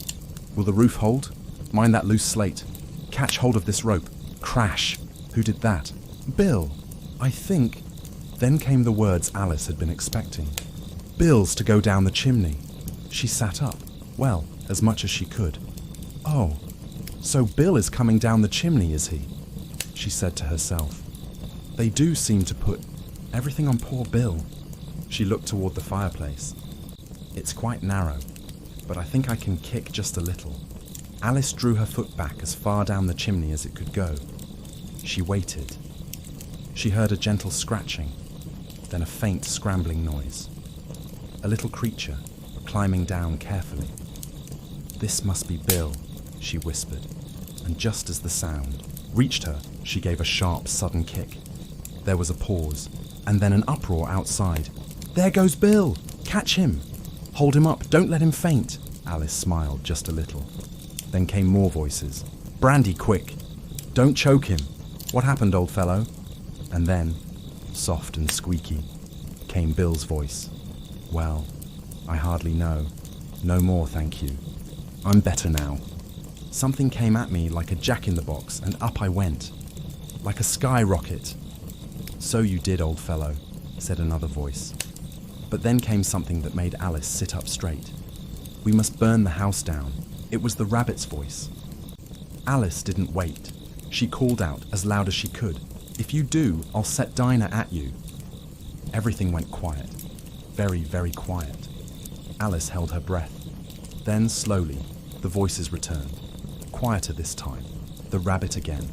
Will the roof hold? Mind that loose slate. Catch hold of this rope. Crash. Who did that? Bill. I think. Then came the words Alice had been expecting. Bill's to go down the chimney. She sat up. Well, as much as she could. Oh, so Bill is coming down the chimney, is he? She said to herself. They do seem to put everything on poor Bill. She looked toward the fireplace. It's quite narrow, but I think I can kick just a little. Alice drew her foot back as far down the chimney as it could go. She waited. She heard a gentle scratching, then a faint scrambling noise. A little creature, climbing down carefully. This must be Bill, she whispered, and just as the sound reached her, she gave a sharp, sudden kick. There was a pause, and then an uproar outside. There goes Bill! Catch him! Hold him up, don't let him faint! Alice smiled just a little. Then came more voices. Brandy, quick! Don't choke him! What happened, old fellow? And then, soft and squeaky, came Bill's voice. Well, I hardly know. No more, thank you. I'm better now. Something came at me like a jack-in-the-box, and up I went. Like a skyrocket. So you did, old fellow, said another voice. But then came something that made Alice sit up straight. We must burn the house down. It was the rabbit's voice. Alice didn't wait. She called out as loud as she could. If you do, I'll set Dinah at you. Everything went quiet. Very, very quiet. Alice held her breath. Then, slowly, the voices returned. Quieter this time. The rabbit again.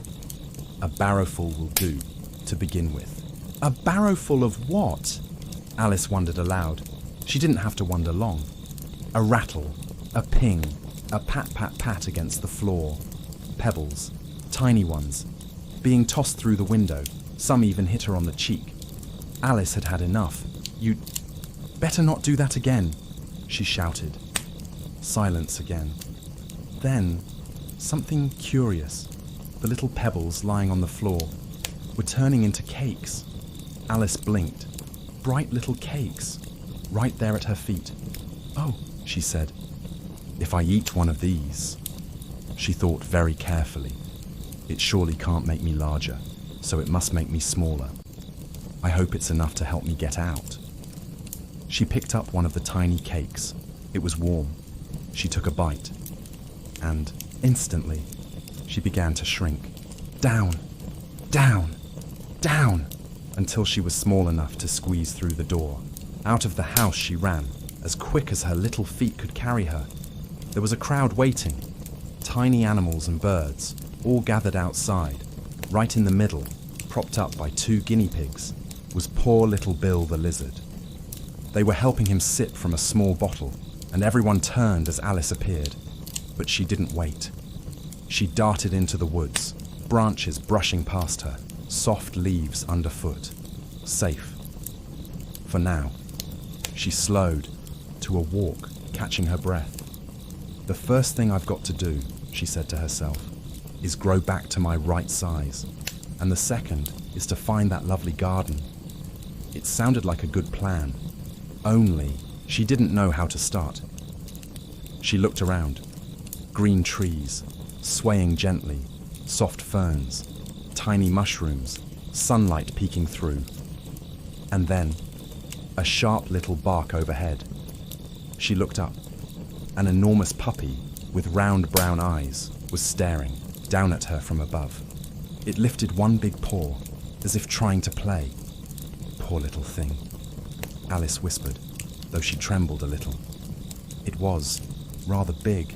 A barrowful will do, to begin with. A barrowful of what? Alice wondered aloud. She didn't have to wonder long. A rattle, a ping, a pat-pat-pat against the floor. Pebbles, tiny ones, being tossed through the window. Some even hit her on the cheek. Alice had had enough. You'd better not do that again, she shouted. Silence again. Then, something curious. The little pebbles lying on the floor were turning into cakes. Alice blinked. Bright little cakes, right there at her feet. Oh, she said, if I eat one of these. She thought very carefully. It surely can't make me larger, so it must make me smaller. I hope it's enough to help me get out. She picked up one of the tiny cakes. It was warm. She took a bite, and instantly, she began to shrink. Down, down, down, until she was small enough to squeeze through the door. Out of the house she ran, as quick as her little feet could carry her. There was a crowd waiting. Tiny animals and birds, all gathered outside. Right in the middle, propped up by 2 guinea pigs, was poor little Bill the lizard. They were helping him sip from a small bottle, and everyone turned as Alice appeared. But she didn't wait. She darted into the woods, branches brushing past her, soft leaves underfoot. Safe. For now. She slowed to a walk, catching her breath. The first thing I've got to do, she said to herself, is grow back to my right size. And the second is to find that lovely garden. It sounded like a good plan. Only she didn't know how to start. She looked around. Green trees, swaying gently, soft ferns, tiny mushrooms, sunlight peeking through. And then, a sharp little bark overhead. She looked up. An enormous puppy with round brown eyes was staring down at her from above. It lifted one big paw, as if trying to play. Poor little thing, Alice whispered, though she trembled a little. It was rather big,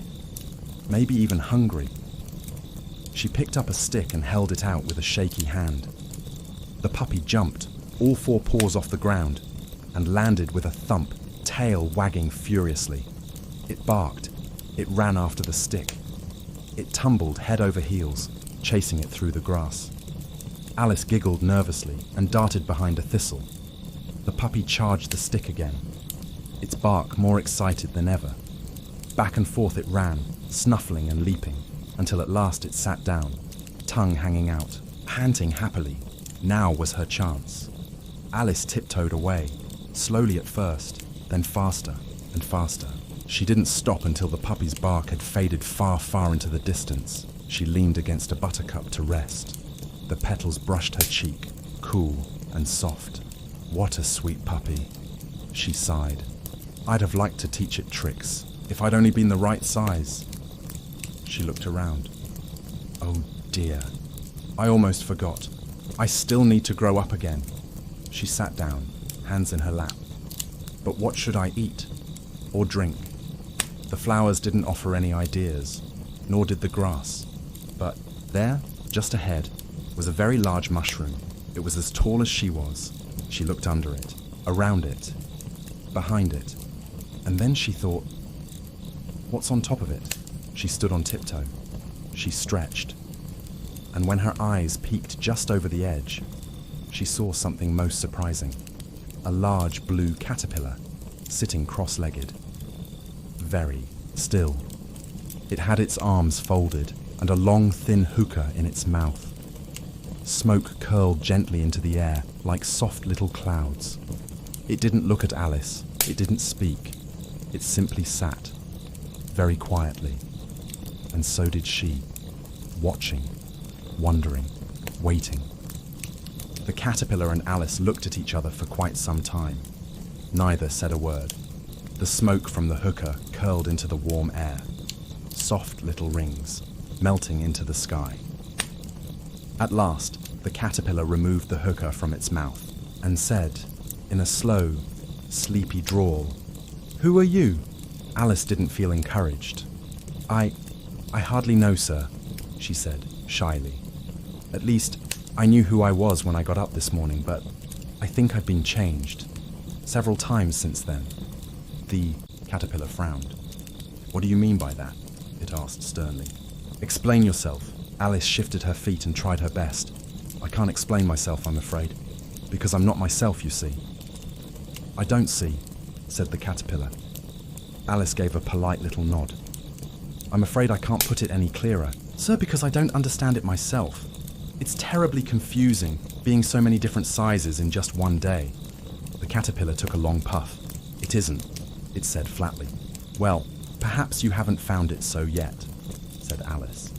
maybe even hungry. She picked up a stick and held it out with a shaky hand. The puppy jumped, all 4 paws off the ground, and landed with a thump, tail wagging furiously. It barked. It ran after the stick. It tumbled head over heels, chasing it through the grass. Alice giggled nervously and darted behind a thistle. The puppy charged the stick again, its bark more excited than ever. Back and forth it ran, snuffling and leaping, until at last it sat down, tongue hanging out, panting happily. Now was her chance. Alice tiptoed away, slowly at first, then faster and faster. She didn't stop until the puppy's bark had faded far, far into the distance. She leaned against a buttercup to rest. The petals brushed her cheek, cool and soft. What a sweet puppy, she sighed. I'd have liked to teach it tricks, if I'd only been the right size. She looked around. Oh dear, I almost forgot. I still need to grow up again. She sat down, hands in her lap. But what should I eat or drink? The flowers didn't offer any ideas, nor did the grass. But there, just ahead, was a very large mushroom. It was as tall as she was. She looked under it, around it, behind it. And then she thought, what's on top of it? She stood on tiptoe. She stretched. And when her eyes peeked just over the edge, she saw something most surprising. A large blue caterpillar, sitting cross-legged. Very still. It had its arms folded and a long, thin hookah in its mouth. Smoke curled gently into the air like soft little clouds. It didn't look at Alice. It didn't speak. It simply sat, very quietly. And so did she, watching, wondering, waiting. The caterpillar and Alice looked at each other for quite some time. Neither said a word. The smoke from the hookah curled into the warm air. Soft little rings, melting into the sky. At last, the caterpillar removed the hookah from its mouth and said, in a slow, sleepy drawl, "Who are you?" Alice didn't feel encouraged. I hardly know, sir," she said, shyly. "At least, I knew who I was when I got up this morning, but I think I've been changed. Several times since then." The caterpillar frowned. "What do you mean by that?" it asked sternly. "Explain yourself." Alice shifted her feet and tried her best. "I can't explain myself, I'm afraid, because I'm not myself, you see." "I don't see," said the caterpillar. Alice gave a polite little nod. "I'm afraid I can't put it any clearer, sir, because I don't understand it myself. It's terribly confusing, being so many different sizes in just one day." The caterpillar took a long puff. "It isn't," it said flatly. "Well, perhaps you haven't found it so yet," said Alice.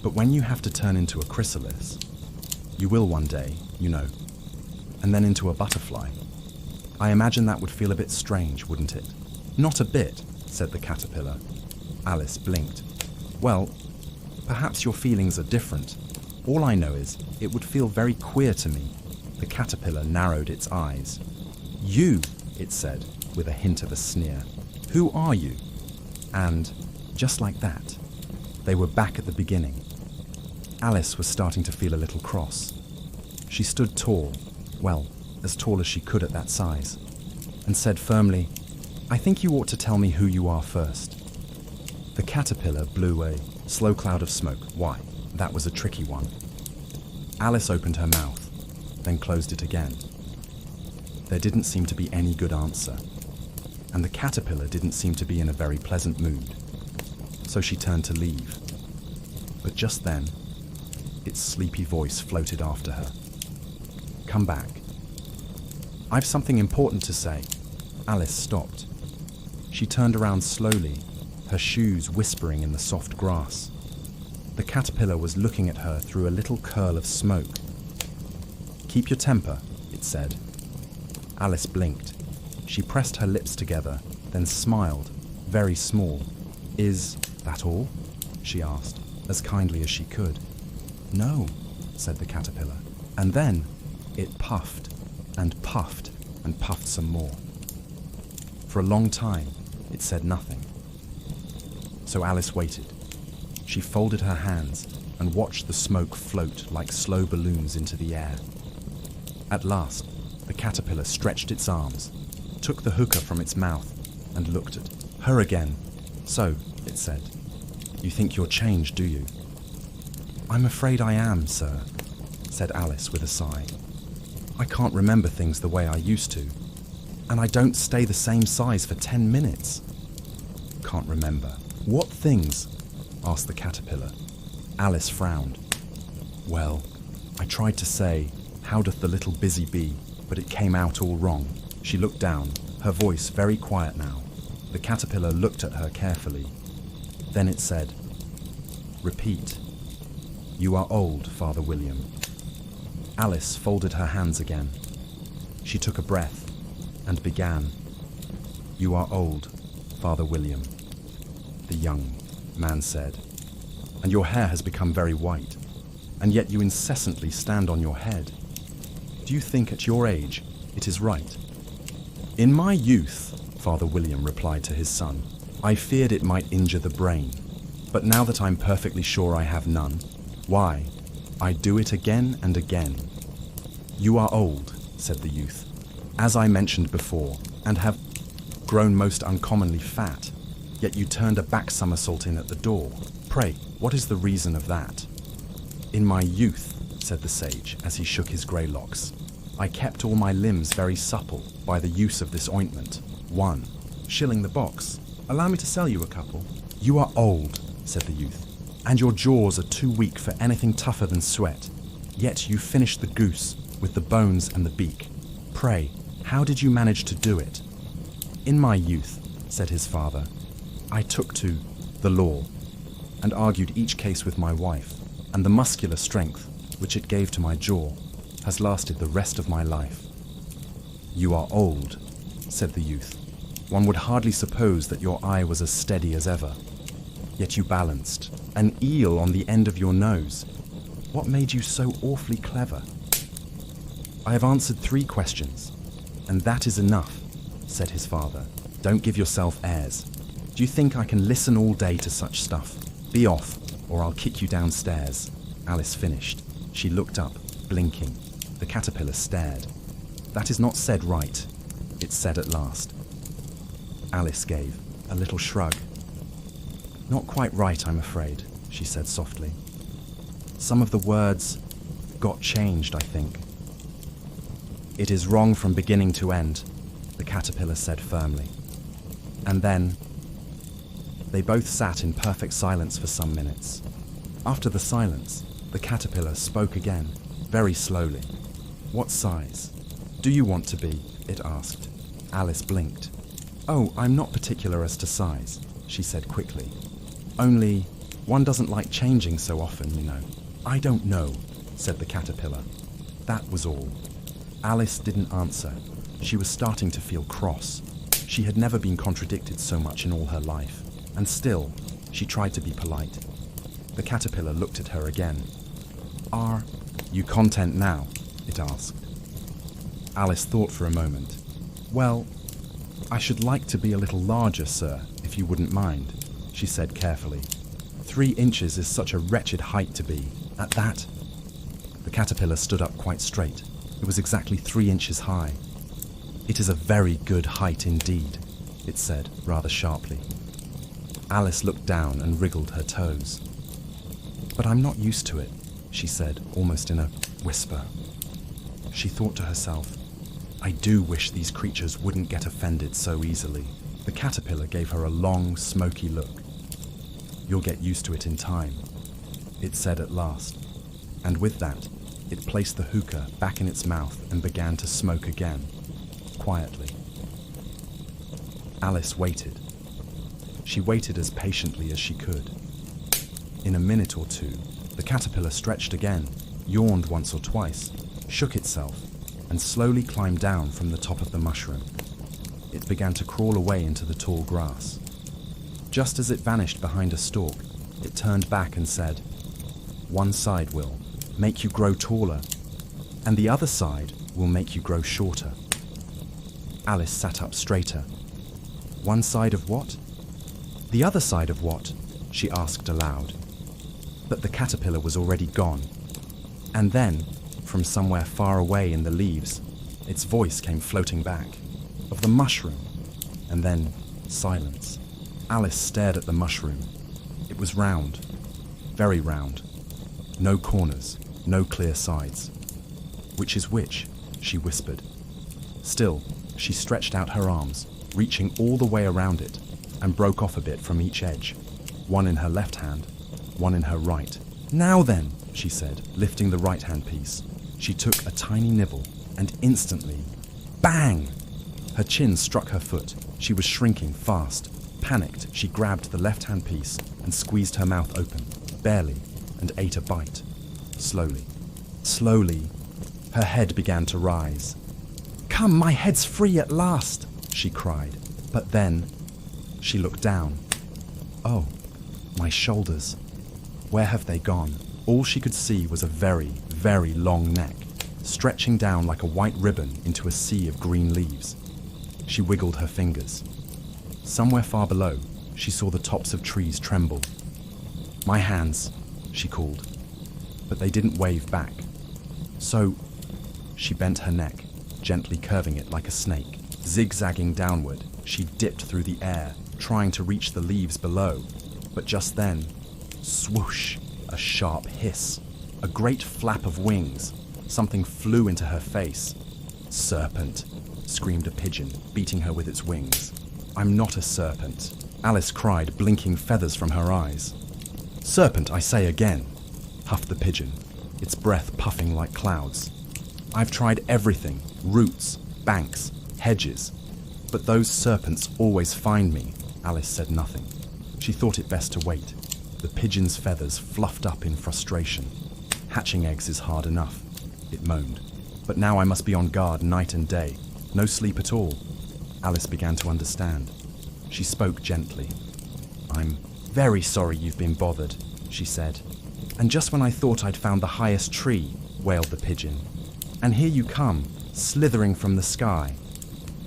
"But when you have to turn into a chrysalis, you will one day, you know, and then into a butterfly. I imagine that would feel a bit strange, wouldn't it?" "Not a bit," said the caterpillar. Alice blinked. "Well, perhaps your feelings are different. All I know is it would feel very queer to me." The caterpillar narrowed its eyes. "You," it said, with a hint of a sneer. "Who are you?" And, just like that, They were back at the beginning. Alice was starting to feel a little cross. She stood tall, well, as tall as she could at that size, and said firmly, "I think you ought to tell me who you are first." The caterpillar blew a slow cloud of smoke. Why, that was a tricky one. Alice opened her mouth, then closed it again. There didn't seem to be any good answer, and the caterpillar didn't seem to be in a very pleasant mood, so she turned to leave. But just then, its sleepy voice floated after her. "Come back. I've something important to say." Alice stopped. She turned around slowly, her shoes whispering in the soft grass. The caterpillar was looking at her through a little curl of smoke. "Keep your temper," it said. Alice blinked. She pressed her lips together, then smiled, very small. "Is that all?" she asked, as kindly as she could. "No," said the caterpillar. And then it puffed and puffed and puffed some more. For a long time, it said nothing. So Alice waited. She folded her hands and watched the smoke float like slow balloons into the air. At last, the caterpillar stretched its arms, took the hookah from its mouth, and looked at her again. "So," it said, "you think you're changed, do you?" "I'm afraid I am, sir," said Alice with a sigh. "I can't remember things the way I used to, and I don't stay the same size for 10 minutes. "Can't remember. What things?" asked the caterpillar. Alice frowned. "Well, I tried to say, 'How doth the little busy bee?' but it came out all wrong." She looked down, her voice very quiet now. The caterpillar looked at her carefully. Then it said, "Repeat. You are old, Father William." Alice folded her hands again. She took a breath and began, "You are old, Father William," the young man said, "and your hair has become very white, and yet you incessantly stand on your head. Do you think at your age it is right?" "In my youth," Father William replied to his son, "I feared it might injure the brain, but now that I'm perfectly sure I have none, why, I do it again and again." "You are old," said the youth, "as I mentioned before, and have grown most uncommonly fat, yet you turned a back somersault in at the door. Pray, what is the reason of that?" "In my youth," said the sage, as he shook his grey locks, "I kept all my limbs very supple by the use of this ointment. 1 shilling the box. Allow me to sell you a couple." "You are old," said the youth, "and your jaws are too weak for anything tougher than sweat. Yet you finished the goose with the bones and the beak. Pray, how did you manage to do it?" "In my youth," said his father, "I took to the law and argued each case with my wife, and the muscular strength which it gave to my jaw has lasted the rest of my life." "You are old," said the youth. "One would hardly suppose that your eye was as steady as ever. Yet you balanced an eel on the end of your nose. What made you so awfully clever?" "I have answered 3 questions, and that is enough," said his father. "Don't give yourself airs. Do you think I can listen all day to such stuff? Be off, or I'll kick you downstairs." Alice finished. She looked up, blinking. The caterpillar stared. "That is not said right," it said at last. Alice gave a little shrug. "Not quite right, I'm afraid," she said softly. "Some of the words got changed, I think." "It is wrong from beginning to end," the caterpillar said firmly. And then they both sat in perfect silence for some minutes. After the silence, the caterpillar spoke again, very slowly. "What size do you want to be?" it asked. Alice blinked. "Oh, I'm not particular as to size," she said quickly. "Only, one doesn't like changing so often, you know." "I don't know," said the caterpillar. That was all. Alice didn't answer. She was starting to feel cross. She had never been contradicted so much in all her life, and still, she tried to be polite. The caterpillar looked at her again. "Are you content now?" it asked. Alice thought for a moment. "Well, I should like to be a little larger, sir, if you wouldn't mind," she said carefully. 3 inches is such a wretched height to be. At that, the caterpillar stood up quite straight. It was exactly 3 inches high. It is a very good height indeed, it said rather sharply. Alice looked down and wriggled her toes. But I'm not used to it, she said, almost in a whisper. She thought to herself, I do wish these creatures wouldn't get offended so easily. The caterpillar gave her a long, smoky look. You'll get used to it in time, it said at last, and with that, it placed the hookah back in its mouth and began to smoke again, quietly. Alice waited. She waited as patiently as she could. In a minute or two, the caterpillar stretched again, yawned once or twice, shook itself, and slowly climbed down from the top of the mushroom. It began to crawl away into the tall grass. Just as it vanished behind a stalk, it turned back and said, "One side will make you grow taller, and the other side will make you grow shorter." Alice sat up straighter. "One side of what? The other side of what?" she asked aloud. But the caterpillar was already gone. And then, from somewhere far away in the leaves, its voice came floating back. Of the mushroom. And then silence. Alice stared at the mushroom. It was round. Very round. No corners, no clear sides. "Which is which?" she whispered. Still, she stretched out her arms, reaching all the way around it, and broke off a bit from each edge, one in her left hand, one in her right. "Now then," she said, lifting the right-hand piece. She took a tiny nibble, and instantly, bang! Her chin struck her foot. She was shrinking fast. Panicked, she grabbed the left-hand piece and squeezed her mouth open, barely, and ate a bite. Slowly. Slowly, her head began to rise. "Come, my head's free at last," she cried. But then, she looked down. Oh, my shoulders. Where have they gone? All she could see was a very, very long neck, stretching down like a white ribbon into a sea of green leaves. She wiggled her fingers. Somewhere far below, she saw the tops of trees tremble. "My hands," she called, but they didn't wave back. So, she bent her neck, gently curving it like a snake. Zigzagging downward, she dipped through the air, trying to reach the leaves below. But just then, swoosh, a sharp hiss, a great flap of wings. Something flew into her face. "Serpent," screamed a pigeon, beating her with its wings. "I'm not a serpent," Alice cried, blinking feathers from her eyes. "Serpent, I say again," huffed the pigeon, its breath puffing like clouds. "I've tried everything, roots, banks, hedges, but those serpents always find me." Alice said nothing. She thought it best to wait. The pigeon's feathers fluffed up in frustration. "Hatching eggs is hard enough," it moaned. "But now I must be on guard night and day. No sleep at all." Alice began to understand. She spoke gently. "I'm very sorry you've been bothered," she said. "And just when I thought I'd found the highest tree," wailed the pigeon. "And here you come, slithering from the sky."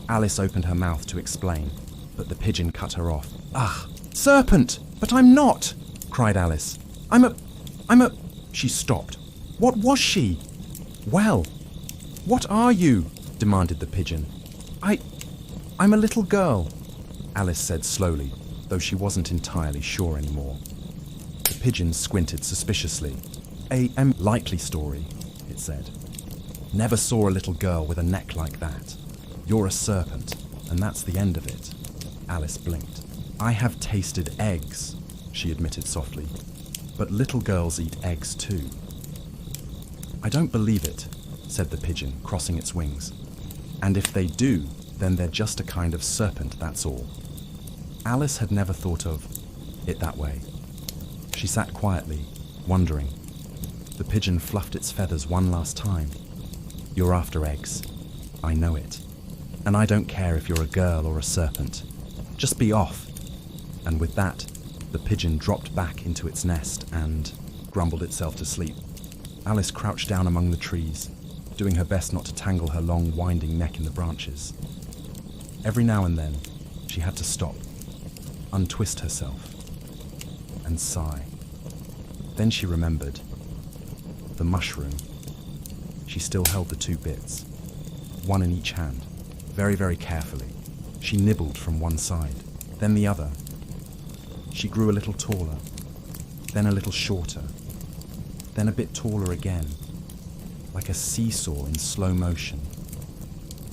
Alice opened her mouth to explain, but the pigeon cut her off. "Ugh, serpent! But I'm not!" cried Alice. I'm a... She stopped. What was she? "Well, what are you?" demanded the pigeon. I'm a little girl," Alice said slowly, though she wasn't entirely sure anymore. The pigeon squinted suspiciously. "A likely story," it said. "Never saw a little girl with a neck like that. You're a serpent, and that's the end of it." Alice blinked. "I have tasted eggs," she admitted softly. "But little girls eat eggs too." "I don't believe it," said the pigeon, crossing its wings. "And if they do, then they're just a kind of serpent, that's all." Alice had never thought of it that way. She sat quietly, wondering. The pigeon fluffed its feathers one last time. "You're after eggs. I know it. And I don't care if you're a girl or a serpent. Just be off." And with that, the pigeon dropped back into its nest and grumbled itself to sleep. Alice crouched down among the trees, doing her best not to tangle her long, winding neck in the branches. Every now and then, she had to stop, untwist herself. and sigh. Then she remembered. The mushroom. She still held the two bits, one in each hand, very, very carefully. She nibbled from one side, then the other. She grew a little taller, then a little shorter, then a bit taller again, like a seesaw in slow motion.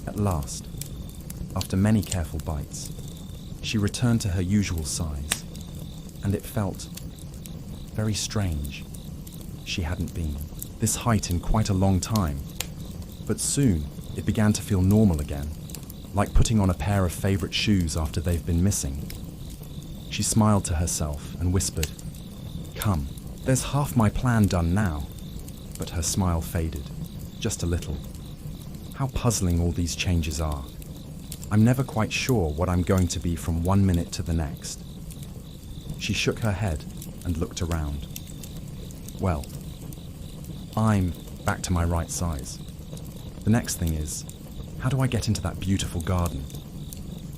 At last, after many careful bites, she returned to her usual size, and it felt very strange. She hadn't been this height in quite a long time, but soon it began to feel normal again, like putting on a pair of favorite shoes after they've been missing. She smiled to herself and whispered, "Come, there's half my plan done now." But her smile faded, just a little. How puzzling all these changes are. I'm never quite sure what I'm going to be from one minute to the next. She shook her head and looked around. Well, I'm back to my right size. The next thing is, how do I get into that beautiful garden?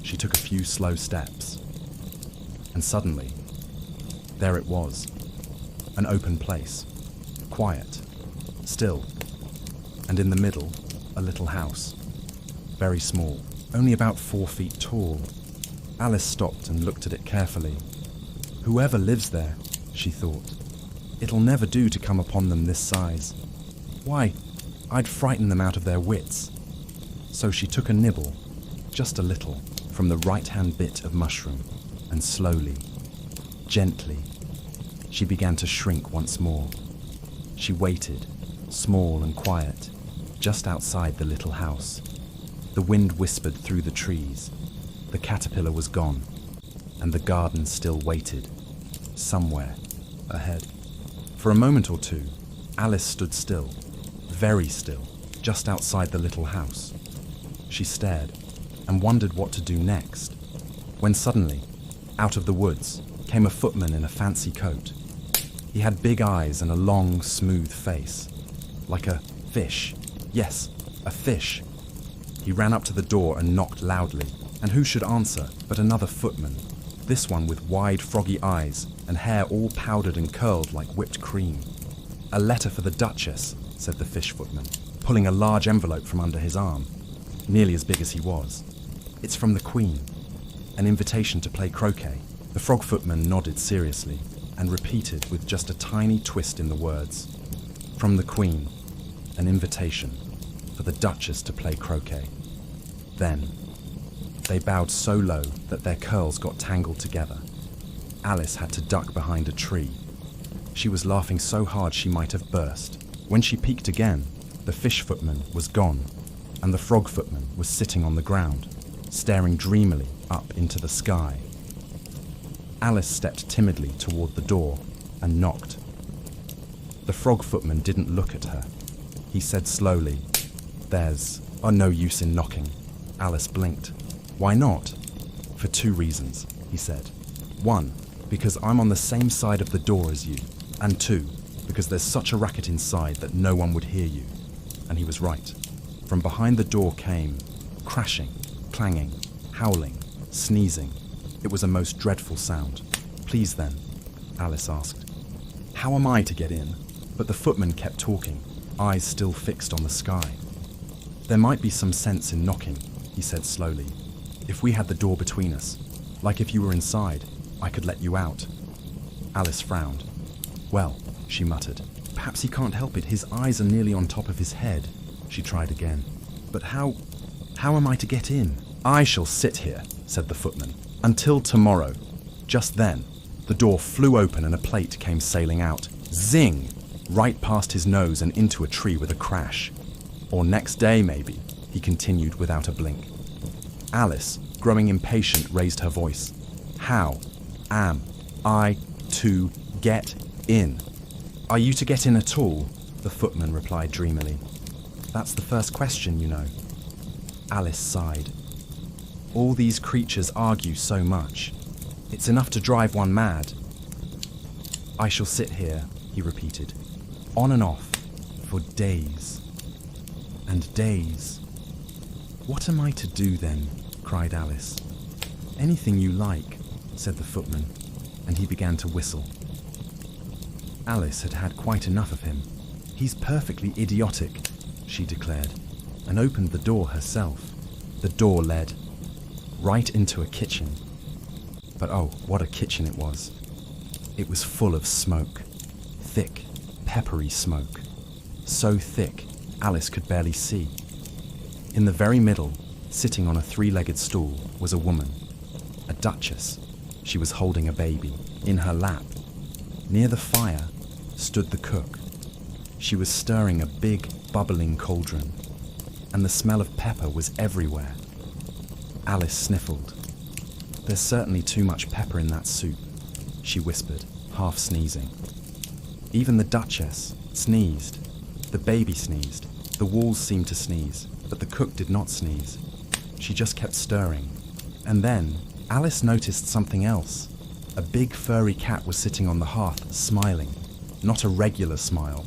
She took a few slow steps. And suddenly, there it was. An open place. Quiet. Still. And in the middle, a little house. Very small. Only about 4 feet tall. Alice stopped and looked at it carefully. Whoever lives there, she thought. It'll never do to come upon them this size. Why, I'd frighten them out of their wits. So she took a nibble, just a little, from the right-hand bit of mushroom, and slowly, gently, she began to shrink once more. She waited, small and quiet, just outside the little house. The wind whispered through the trees. The caterpillar was gone, and the garden still waited, somewhere ahead. For a moment or two, Alice stood still, very still, just outside the little house. She stared and wondered what to do next, when suddenly, out of the woods, came a footman in a fancy coat. He had big eyes and a long, smooth face, like a fish. Yes, a fish. He ran up to the door and knocked loudly, and who should answer but another footman, this one with wide, froggy eyes and hair all powdered and curled like whipped cream. "A letter for the Duchess," said the fish footman, pulling a large envelope from under his arm, nearly as big as he was. "It's from the Queen. An invitation to play croquet." The frog footman nodded seriously and repeated with just a tiny twist in the words, "From the Queen, an invitation for the Duchess to play croquet." Then, they bowed so low that their curls got tangled together. Alice had to duck behind a tree. She was laughing so hard she might have burst. When she peeked again, the fish footman was gone, and the frog footman was sitting on the ground, staring dreamily up into the sky. Alice stepped timidly toward the door and knocked. The frog footman didn't look at her. He said slowly, "There's no use in knocking." Alice blinked. "Why not?" "For 2 reasons," he said. "1, because I'm on the same side of the door as you, and 2, because there's such a racket inside that no one would hear you." And he was right. From behind the door came crashing, clanging, howling, sneezing. It was a most dreadful sound. "Please then," Alice asked, "how am I to get in?" But the footman kept talking, eyes still fixed on the sky. "There might be some sense in knocking," he said slowly. "If we had the door between us, like if you were inside, I could let you out." Alice frowned. "Well," she muttered, "perhaps he can't help it. His eyes are nearly on top of his head." She tried again. "But how am I to get in?" "I shall sit here," said the footman, "until tomorrow." Just then, the door flew open and a plate came sailing out. Zing! Right past his nose and into a tree with a crash. "Or next day, maybe," he continued without a blink. Alice, growing impatient, raised her voice. "How am I to get in?" "Are you to get in at all?" the footman replied dreamily. "That's the first question, you know." Alice sighed. "All these creatures argue so much. It's enough to drive one mad." "I shall sit here," he repeated, "on and off, for days and days." "What am I to do then?" cried Alice. "Anything you like," said the footman, and he began to whistle. Alice had had quite enough of him. "He's perfectly idiotic," she declared, and opened the door herself. The door led right into a kitchen. But oh, what a kitchen it was. It was full of smoke. Thick, peppery smoke. So thick, Alice could barely see. In the very middle, sitting on a three-legged stool, was a woman. A duchess. She was holding a baby in her lap. Near the fire stood the cook. She was stirring a big, bubbling cauldron, and the smell of pepper was everywhere. Alice sniffled. "There's certainly too much pepper in that soup," she whispered, half sneezing. Even the duchess sneezed. The baby sneezed. The walls seemed to sneeze, but the cook did not sneeze. She just kept stirring. And then Alice noticed something else. A big furry cat was sitting on the hearth, smiling. Not a regular smile.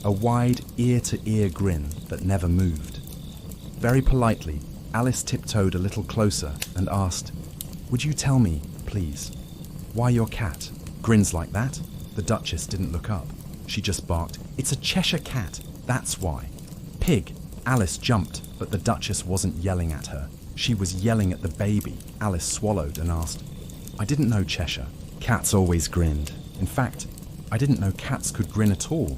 A wide ear-to-ear grin that never moved. Very politely, Alice tiptoed a little closer and asked, "Would you tell me, please, why your cat grins like that?" The duchess didn't look up. She just barked, "It's a Cheshire cat, that's why." "Pig!" Alice jumped, but the duchess wasn't yelling at her. She was yelling at the baby. Alice swallowed and asked, "I didn't know Cheshire. Cats always grinned. In fact, I didn't know cats could grin at all."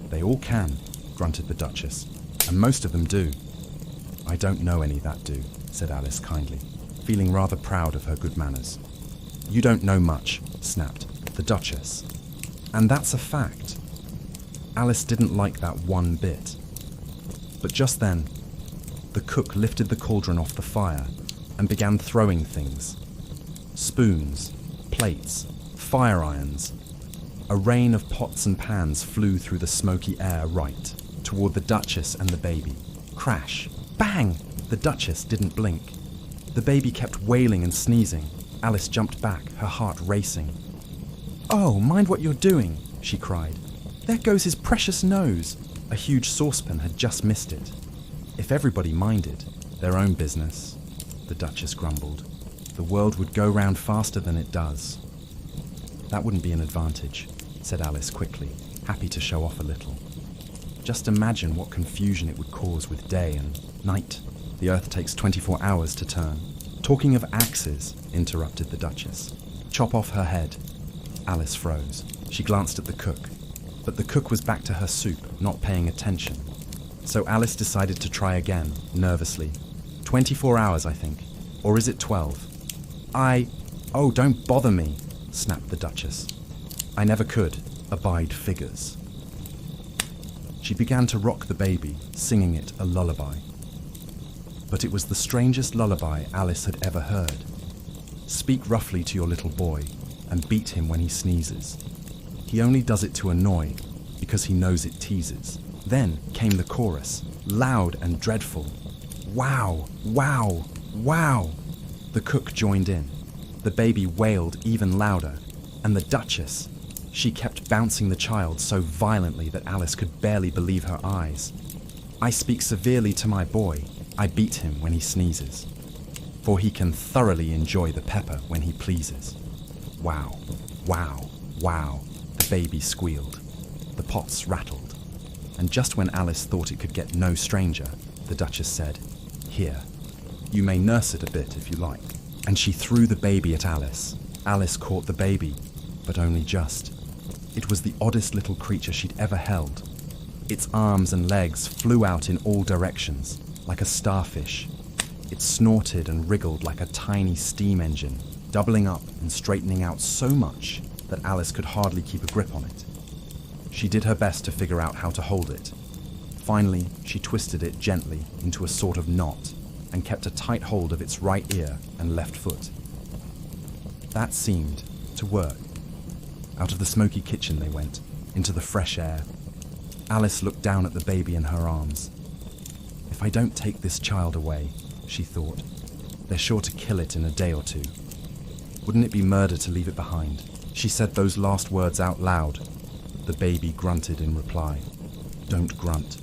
"They all can," grunted the duchess, "and most of them do." "I don't know any that do," said Alice kindly, feeling rather proud of her good manners. "You don't know much," snapped the duchess. And that's a fact. Alice didn't like that one bit. But just then, the cook lifted the cauldron off the fire and began throwing things. Spoons, plates, fire irons. A rain of pots and pans flew through the smoky air right toward the duchess and the baby. Crash! Bang! The duchess didn't blink. The baby kept wailing and sneezing. Alice jumped back, her heart racing. "Oh, mind what you're doing," she cried. "There goes his precious nose." A huge saucepan had just missed it. "If everybody minded their own business," the duchess grumbled, "the world would go round faster than it does." "That wouldn't be an advantage," said Alice quickly, happy to show off a little. "Just imagine what confusion it would cause with day and night. The earth takes 24 hours to turn." "Talking of axes," interrupted the duchess. "Chop off her head." Alice froze. She glanced at the cook, but the cook was back to her soup, not paying attention. So Alice decided to try again, nervously. 24 hours, I think. Or is it 12? Oh, don't bother me," snapped the duchess. "I never could abide figures." She began to rock the baby, singing it a lullaby. But it was the strangest lullaby Alice had ever heard. "Speak roughly to your little boy and beat him when he sneezes. He only does it to annoy because he knows it teases." Then came the chorus, loud and dreadful. "Wow, wow, wow." The cook joined in. The baby wailed even louder, and the duchess, she kept bouncing the child so violently that Alice could barely believe her eyes. "I speak severely to my boy. I beat him when he sneezes, for he can thoroughly enjoy the pepper when he pleases." Wow, wow, wow, the baby squealed. The pots rattled. And just when Alice thought it could get no stranger, the duchess said, "Here, you may nurse it a bit if you like." And she threw the baby at Alice. Alice caught the baby, but only just. It was the oddest little creature she'd ever held. Its arms and legs flew out in all directions, like a starfish. It snorted and wriggled like a tiny steam engine, doubling up and straightening out so much that Alice could hardly keep a grip on it. She did her best to figure out how to hold it. Finally, she twisted it gently into a sort of knot and kept a tight hold of its right ear and left foot. That seemed to work. Out of the smoky kitchen they went, into the fresh air. Alice looked down at the baby in her arms. "If I don't take this child away," she thought, "they're sure to kill it in a day or two. Wouldn't it be murder to leave it behind?" She said those last words out loud. The baby grunted in reply. "Don't grunt,"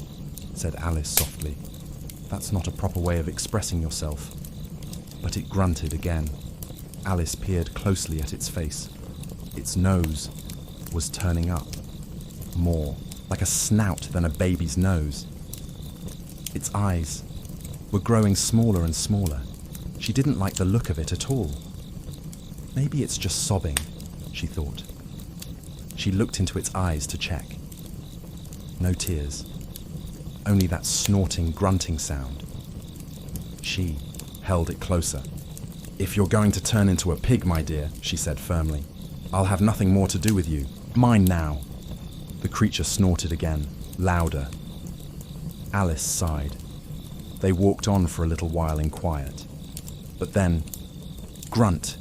said Alice softly. "That's not a proper way of expressing yourself." But it grunted again. Alice peered closely at its face. Its nose was turning up. More, like a snout than a baby's nose. Its eyes were growing smaller and smaller. She didn't like the look of it at all. Maybe it's just sobbing, she thought. She looked into its eyes to check. No tears. Only that snorting, grunting sound. She held it closer. "If you're going to turn into a pig, my dear," she said firmly, "I'll have nothing more to do with you. Mine now." The creature snorted again, louder. Alice sighed. They walked on for a little while in quiet. But then, grunt.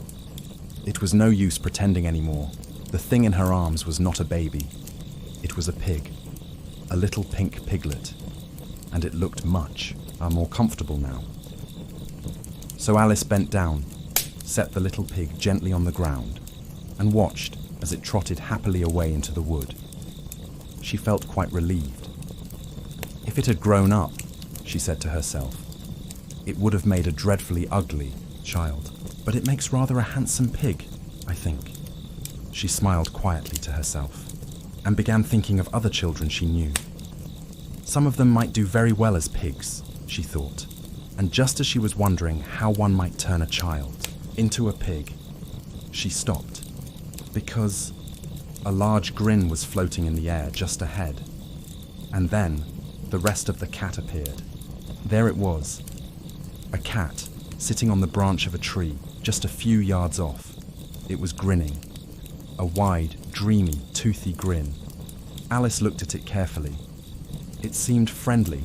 It was no use pretending anymore. The thing in her arms was not a baby. It was a pig. A little pink piglet. And it looked much more comfortable now. So Alice bent down, set the little pig gently on the ground, and watched as it trotted happily away into the wood. She felt quite relieved. If it had grown up, she said to herself, it would have made a dreadfully ugly child. But it makes rather a handsome pig, I think. She smiled quietly to herself, and began thinking of other children she knew. Some of them might do very well as pigs, she thought, and just as she was wondering how one might turn a child into a pig, she stopped, because a large grin was floating in the air just ahead, and then the rest of the cat appeared. There it was, a cat sitting on the branch of a tree just a few yards off. It was grinning, a wide, dreamy, toothy grin. Alice looked at it carefully. It seemed friendly,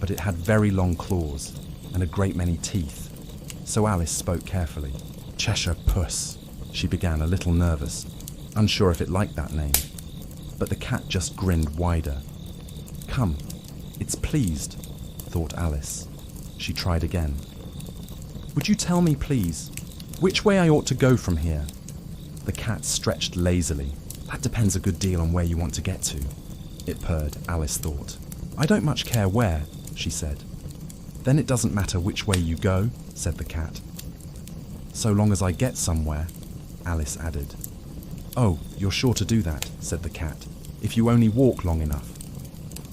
but it had very long claws and a great many teeth. So Alice spoke carefully. "Cheshire Puss," she began, a little nervous, unsure if it liked that name. But the cat just grinned wider. "Come, it's pleased," thought Alice. She tried again. "Would you tell me, please, which way I ought to go from here?" The cat stretched lazily. "That depends a good deal on where you want to get to," it purred, Alice thought. "I don't much care where," she said. "Then it doesn't matter which way you go," said the cat. "So long as I get somewhere," Alice added. "Oh, you're sure to do that," said the cat, "if you only walk long enough."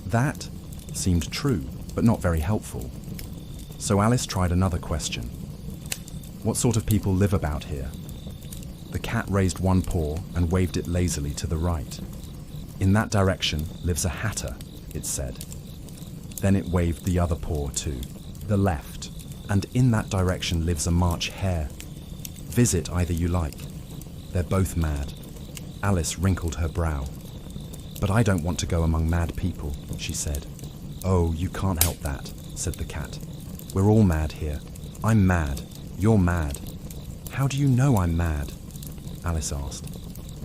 That seemed true, but not very helpful. So Alice tried another question. "What sort of people live about here?" The cat raised one paw and waved it lazily to the right. "In that direction lives a hatter," it said. Then it waved the other paw to the left, "and in that direction lives a March hare. Visit either you like. They're both mad." Alice wrinkled her brow. "But I don't want to go among mad people," she said. "Oh, you can't help that," said the cat. "We're all mad here. I'm mad. You're mad." "How do you know I'm mad?" Alice asked.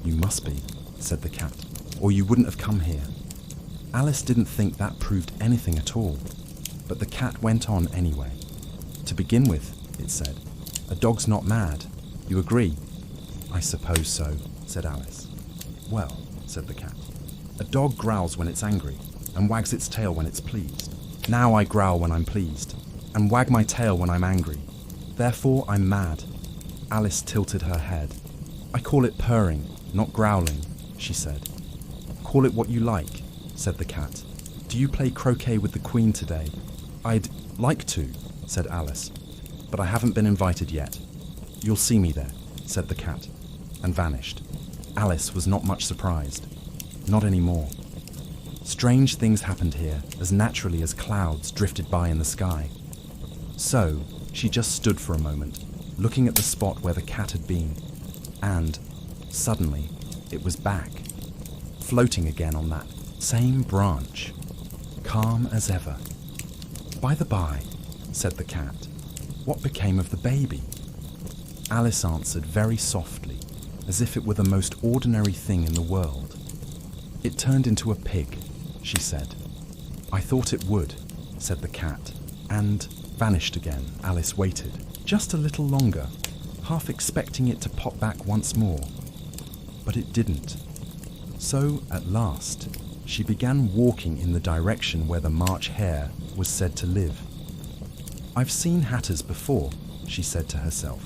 "You must be," said the cat, "or you wouldn't have come here." Alice didn't think that proved anything at all, but the cat went on anyway. "To begin with," it said, "a dog's not mad. You agree?" "I suppose so," said Alice. "Well," said the cat, "a dog growls when it's angry and wags its tail when it's pleased. Now I growl when I'm pleased and wag my tail when I'm angry. Therefore I'm mad." Alice tilted her head. "I call it purring, not growling," she said. "Call it what you like," said the cat. "Do you play croquet with the Queen today?" "I'd like to," said Alice, "but I haven't been invited yet." "You'll see me there," said the cat, and vanished. Alice was not much surprised. Not anymore. Strange things happened here, as naturally as clouds drifted by in the sky. So, she just stood for a moment, looking at the spot where the cat had been, and, suddenly, it was back, floating again on that same branch, calm as ever. "By the by," said the cat, "what became of the baby?" Alice answered very softly, as if it were the most ordinary thing in the world. "It turned into a pig," she said. "I thought it would," said the cat, and vanished again. Alice waited, just a little longer, half expecting it to pop back once more. But it didn't. So, at last, she began walking in the direction where the March hare was said to live. "I've seen hatters before," she said to herself.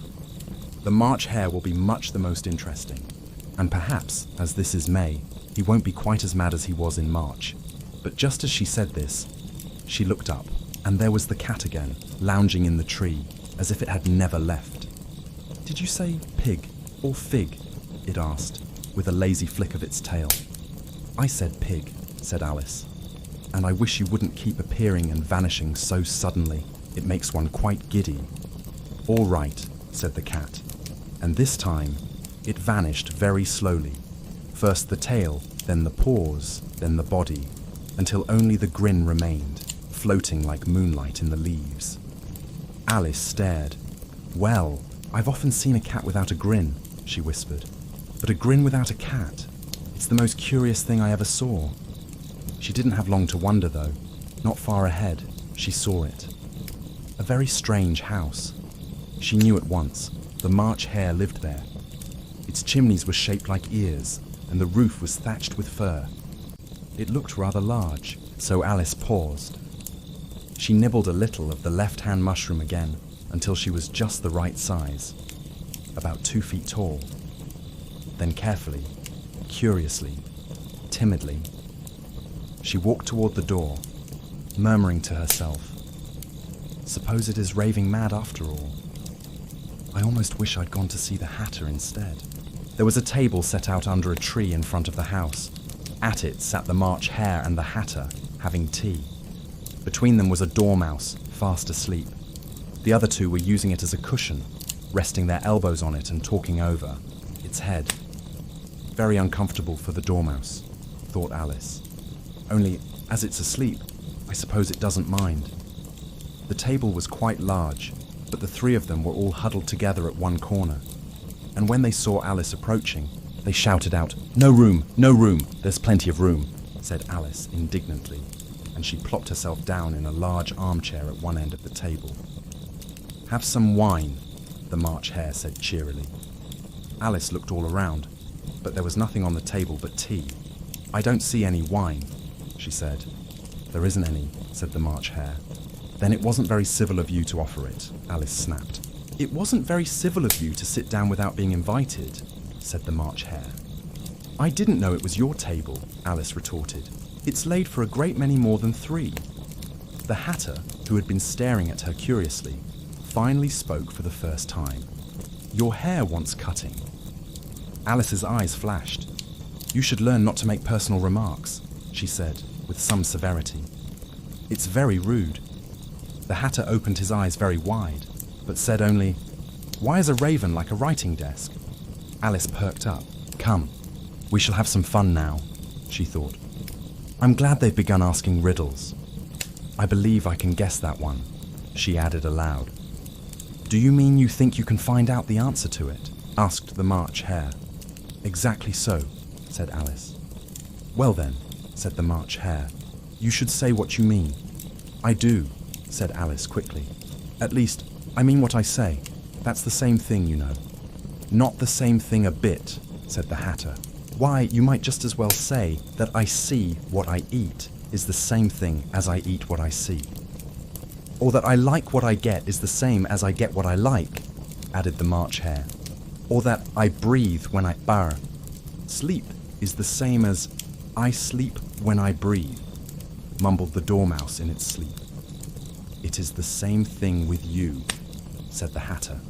"The March hare will be much the most interesting, And perhaps, as this is May, he won't be quite as mad as he was in March. But just as she said this, she looked up, and there was the cat again, lounging in the tree, as if it had never left. "Did you say pig or fig?" it asked, with a lazy flick of its tail. "I said pig," said Alice. "And I wish you wouldn't keep appearing and vanishing so suddenly. It makes one quite giddy." "All right," said the cat. And this time, it vanished very slowly. First the tail, then the paws, then the body, until only the grin remained, floating like moonlight in the leaves. Alice stared. "Well, I've often seen a cat without a grin," she whispered. "But a grin without a cat, it's the most curious thing I ever saw." She didn't have long to wonder, though. Not far ahead, she saw it. A very strange house. She knew at once. The March Hare lived there. Its chimneys were shaped like ears, and the roof was thatched with fur. It looked rather large, so Alice paused. She nibbled a little of the left-hand mushroom again, until she was just the right size, about 2 feet tall. Then carefully, curiously, timidly, she walked toward the door, murmuring to herself, "Suppose it is raving mad after all. I almost wish I'd gone to see the Hatter instead." There was a table set out under a tree in front of the house. At it sat the March Hare and the Hatter, having tea. Between them was a dormouse, fast asleep. The other two were using it as a cushion, resting their elbows on it and talking over its head. Very uncomfortable for the dormouse, thought Alice. Only, as it's asleep, I suppose it doesn't mind. The table was quite large, but the three of them were all huddled together at one corner. And when they saw Alice approaching, they shouted out, "No room, no room, there's plenty of room," said Alice indignantly, and she plopped herself down in a large armchair at one end of the table. "Have some wine," the March Hare said cheerily. Alice looked all around, but there was nothing on the table but tea. "I don't see any wine," she said. "There isn't any," said the March Hare. "Then it wasn't very civil of you to offer it," Alice snapped. "It wasn't very civil of you to sit down without being invited," said the March Hare. "I didn't know it was your table," Alice retorted. "It's laid for a great many more than 3. The Hatter, who had been staring at her curiously, finally spoke for the first time. "Your hair wants cutting." Alice's eyes flashed. "You should learn not to make personal remarks," she said, with some severity. "It's very rude." The Hatter opened his eyes very wide, but said only, "Why is a raven like a writing desk?" Alice perked up. "Come, we shall have some fun now," she thought. "I'm glad they've begun asking riddles. I believe I can guess that one," she added aloud. "Do you mean you think you can find out the answer to it?" asked the March Hare. "Exactly so," said Alice. "Well then," said the March Hare, "you should say what you mean." "I do," said Alice quickly. "At least, I mean what I say. That's the same thing, you know." "Not the same thing a bit," said the Hatter. "Why, you might just as well say that I see what I eat is the same thing as I eat what I see. Or that I like what I get is the same as I get what I like," added the March Hare. "Or that I breathe when I burr. Sleep is the same as I sleep when I breathe," mumbled the dormouse in its sleep. "It is the same thing with you," said the Hatter.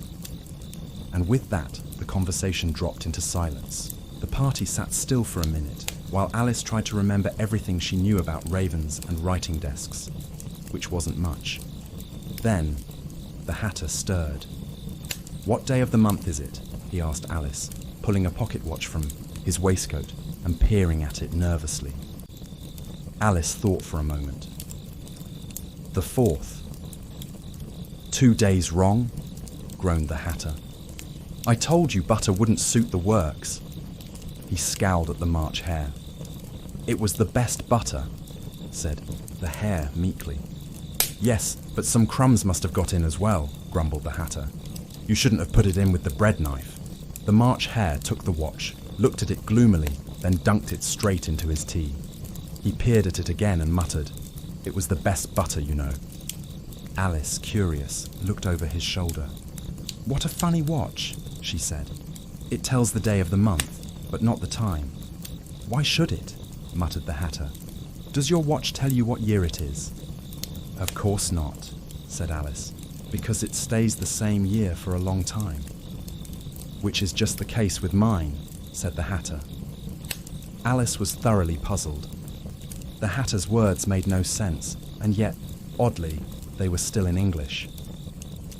And with that, the conversation dropped into silence. The party sat still for a minute, while Alice tried to remember everything she knew about ravens and writing desks, which wasn't much. Then, the Hatter stirred. "What day of the month is it?" he asked Alice, pulling a pocket watch from his waistcoat and peering at it nervously. Alice thought for a moment. "The 4th. 2 days wrong?" groaned the Hatter. "I told you butter wouldn't suit the works." He scowled at the March Hare. "It was the best butter," said the Hare meekly. "Yes, but some crumbs must have got in as well," grumbled the Hatter. "You shouldn't have put it in with the bread knife." The March Hare took the watch, looked at it gloomily, then dunked it straight into his tea. He peered at it again and muttered, "It was the best butter, you know." Alice, curious, looked over his shoulder. "What a funny watch," she said. "It tells the day of the month, but not the time. Why should it? Muttered the Hatter. Does your watch tell you what year it is? Of course not, said Alice, because it stays the same year for a long time. Which is just the case with mine, said the Hatter. Alice was thoroughly puzzled. The Hatter's words made no sense, and yet, oddly, they were still in English.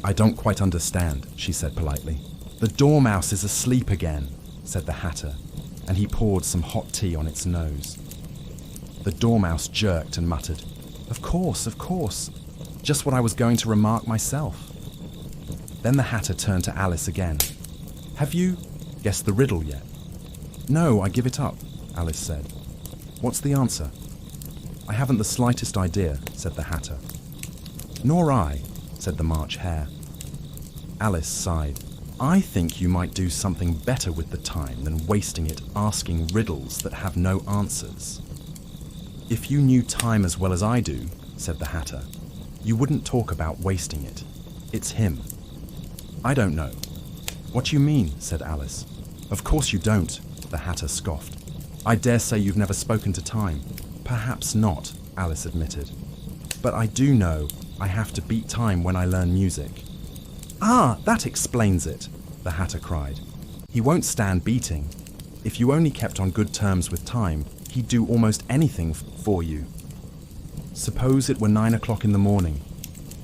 I don't quite understand, she said politely. The Dormouse is asleep again, said the Hatter, and he poured some hot tea on its nose. The Dormouse jerked and muttered, Of course, just what I was going to remark myself. Then the Hatter turned to Alice again. Have you guessed the riddle yet? No, I give it up, Alice said. What's the answer? I haven't the slightest idea, said the Hatter. Nor I, said the March Hare. Alice sighed. I think you might do something better with the time than wasting it asking riddles that have no answers. If you knew time as well as I do, said the Hatter, you wouldn't talk about wasting it. It's him. I don't know. What do you mean, said Alice. Of course you don't, the Hatter scoffed. I dare say you've never spoken to time. Perhaps not, Alice admitted. But I do know I have to beat time when I learn music. Ah, that explains it, the Hatter cried. He won't stand beating. If you only kept on good terms with time, he'd do almost anything for you. Suppose it were 9 o'clock in the morning.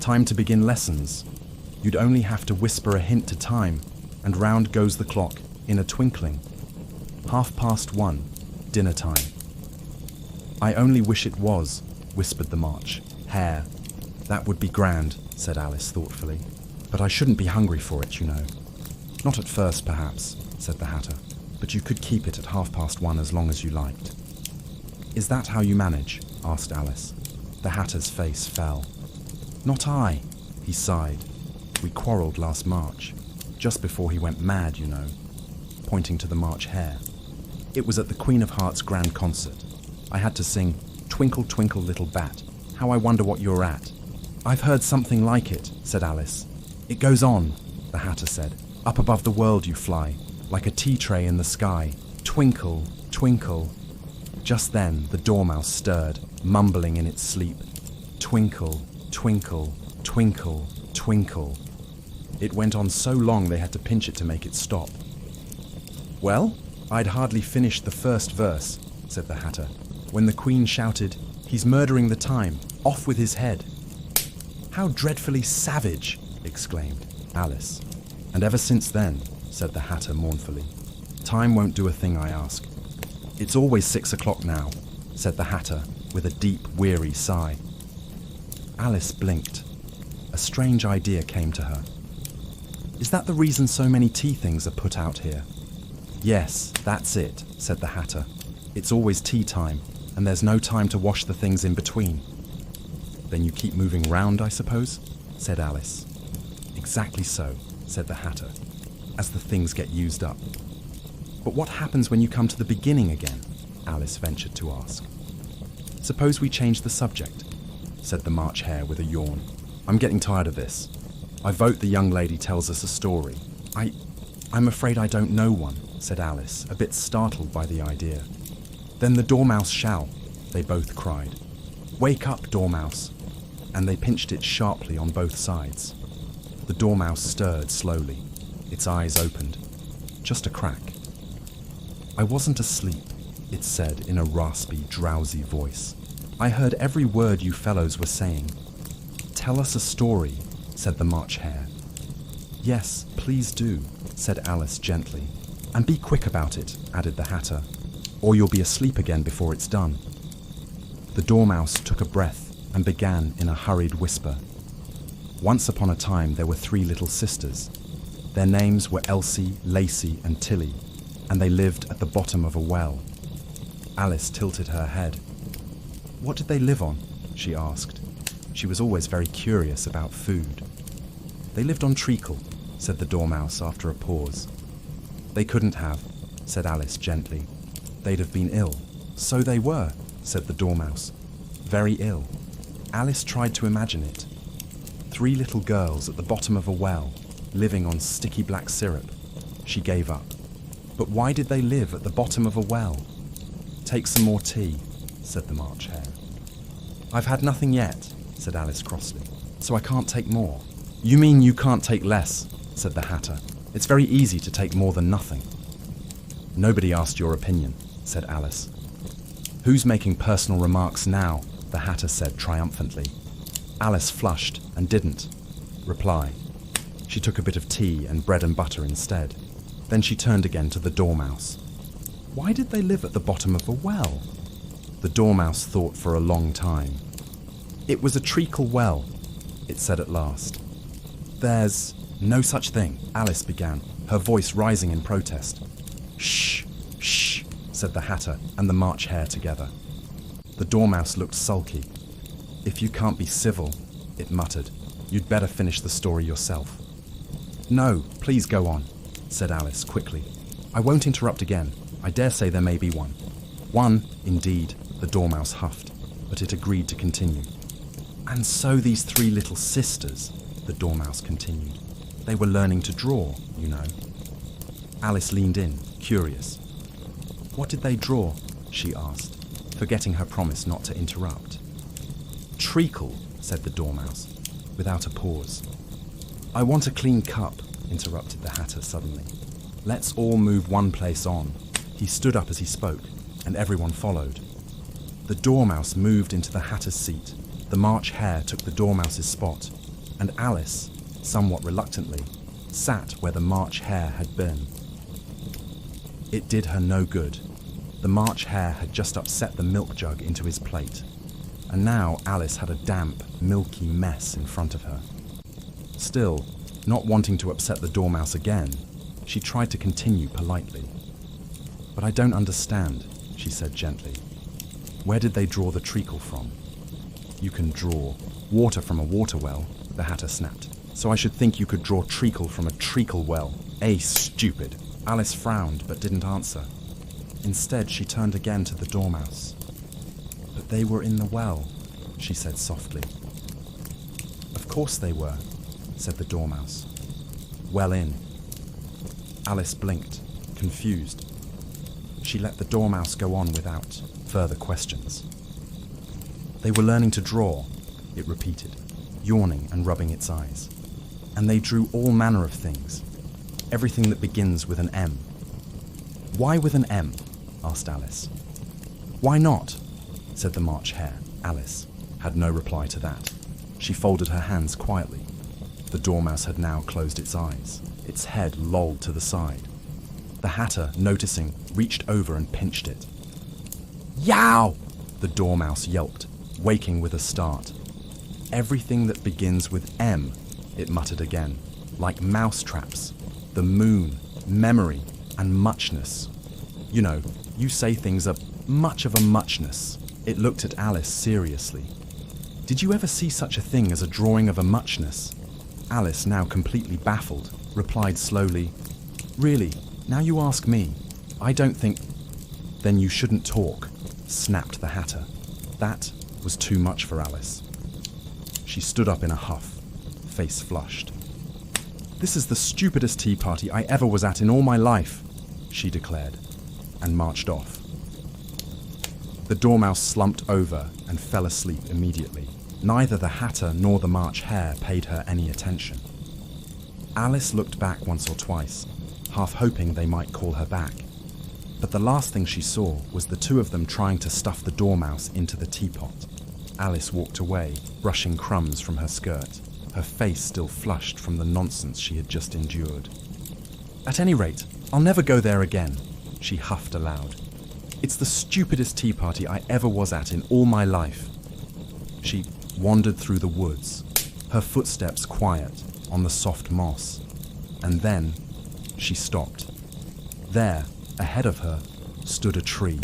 Time to begin lessons. You'd only have to whisper a hint to time, and round goes the clock in a twinkling. 1:30, dinner time. I only wish it was, whispered the March Hare. That would be grand, said Alice thoughtfully. But I shouldn't be hungry for it, you know. Not at first, perhaps, said the Hatter, but you could keep it at 1:30 as long as you liked. Is that how you manage? Asked Alice. The Hatter's face fell. Not I, he sighed. We quarrelled last March, just before he went mad, you know, pointing to the March Hare. It was at the Queen of Hearts' grand concert. I had to sing, Twinkle, Twinkle, Little Bat, how I wonder what you're at. I've heard something like it, said Alice. It goes on, the Hatter said. Up above the world you fly, like a tea tray in the sky. Twinkle, twinkle. Just then the Dormouse stirred, mumbling in its sleep. Twinkle, twinkle, twinkle, twinkle. It went on so long they had to pinch it to make it stop. Well, I'd hardly finished the first verse, said the Hatter, when the Queen shouted, He's murdering the time, off with his head. How dreadfully savage, exclaimed Alice. And ever since then, said the Hatter mournfully, time won't do a thing I ask. It's always 6 o'clock now, said the Hatter with a deep, weary sigh. Alice blinked. A strange idea came to her. Is that the reason so many tea things are put out here? Yes, that's it, said the Hatter. It's always tea time, and there's no time to wash the things in between. Then you keep moving round, I suppose? Said Alice. Exactly so, said the Hatter, as the things get used up. But what happens when you come to the beginning again? Alice ventured to ask. Suppose we change the subject, said the March Hare with a yawn. I'm getting tired of this. I vote the young lady tells us a story. I'm afraid I don't know one, said Alice, a bit startled by the idea. Then the Dormouse shall, they both cried. Wake up, Dormouse. And they pinched it sharply on both sides. The Dormouse stirred slowly. Its eyes opened. Just a crack. I wasn't asleep, it said in a raspy, drowsy voice. I heard every word you fellows were saying. Tell us a story, said the March Hare. Yes, please do, said Alice gently. And be quick about it, added the Hatter, or you'll be asleep again before it's done. The Dormouse took a breath and began in a hurried whisper. Once upon a time there were 3 little sisters. Their names were Elsie, Lacey, and Tilly, and they lived at the bottom of a well. Alice tilted her head. What did they live on? She asked. She was always very curious about food. They lived on treacle, said the Dormouse after a pause. They couldn't have, said Alice gently. They'd have been ill. So they were, said the Dormouse. Very ill. Alice tried to imagine it. 3 little girls at the bottom of a well, living on sticky black syrup. She gave up. But why did they live at the bottom of a well? Take some more tea, said the March Hare. I've had nothing yet, said Alice crossly, so I can't take more. You mean you can't take less, said the Hatter. It's very easy to take more than nothing. Nobody asked your opinion, said Alice. Who's making personal remarks now? The Hatter said triumphantly. Alice flushed and didn't reply. She took a bit of tea and bread and butter instead. Then she turned again to the Dormouse. Why did they live at the bottom of a well? The Dormouse thought for a long time. It was a treacle well, it said at last. There's no such thing, Alice began, her voice rising in protest. Shh, shh, said the Hatter and the March Hare together. The Dormouse looked sulky. If you can't be civil, it muttered, you'd better finish the story yourself. No, please go on, said Alice quickly. I won't interrupt again. I dare say there may be one. One, indeed, the Dormouse huffed, but it agreed to continue. And so these three little sisters, the Dormouse continued. They were learning to draw, you know. Alice leaned in, curious. What did they draw? She asked, forgetting her promise not to interrupt. Treacle, said the Dormouse, without a pause. I want a clean cup, interrupted the Hatter suddenly. Let's all move one place on. He stood up as he spoke, and everyone followed. The Dormouse moved into the Hatter's seat. The March Hare took the Dormouse's spot, and Alice, somewhat reluctantly, sat where the March Hare had been. It did her no good. The March Hare had just upset the milk jug into his plate, and now Alice had a damp, milky mess in front of her. Still, not wanting to upset the Dormouse again, she tried to continue politely. But I don't understand, she said gently. Where did they draw the treacle from? You can draw water from a water well, the Hatter snapped. So I should think you could draw treacle from a treacle well. Stupid. Alice frowned but didn't answer. Instead, she turned again to the Dormouse. But they were in the well, she said softly. Of course they were, said the Dormouse. Well in. Alice blinked, confused. She let the Dormouse go on without further questions. They were learning to draw, it repeated, yawning and rubbing its eyes. And they drew all manner of things, everything that begins with an M. Why with an M? Asked Alice. Why not? Said the March Hare. Alice had no reply to that. She folded her hands quietly. The Dormouse had now closed its eyes. Its head lolled to the side. The Hatter, noticing, reached over and pinched it. Yow! The Dormouse yelped, waking with a start. Everything that begins with M, it muttered again, like mousetraps, the moon, memory, and muchness. You know, you say things are much of a muchness. It looked at Alice seriously. Did you ever see such a thing as a drawing of a muchness? Alice, now completely baffled, replied slowly, Really, now you ask me. I don't think... Then you shouldn't talk, snapped the Hatter. That was too much for Alice. She stood up in a huff, face flushed. This is the stupidest tea party I ever was at in all my life, she declared, and marched off. The Dormouse slumped over and fell asleep immediately. Neither the Hatter nor the March Hare paid her any attention. Alice looked back once or twice, half hoping they might call her back. But the last thing she saw was the two of them trying to stuff the Dormouse into the teapot. Alice walked away, brushing crumbs from her skirt, her face still flushed from the nonsense she had just endured. At any rate, I'll never go there again, she huffed aloud. It's the stupidest tea party I ever was at in all my life. She wandered through the woods, her footsteps quiet on the soft moss, and then she stopped. There, ahead of her, stood a tree,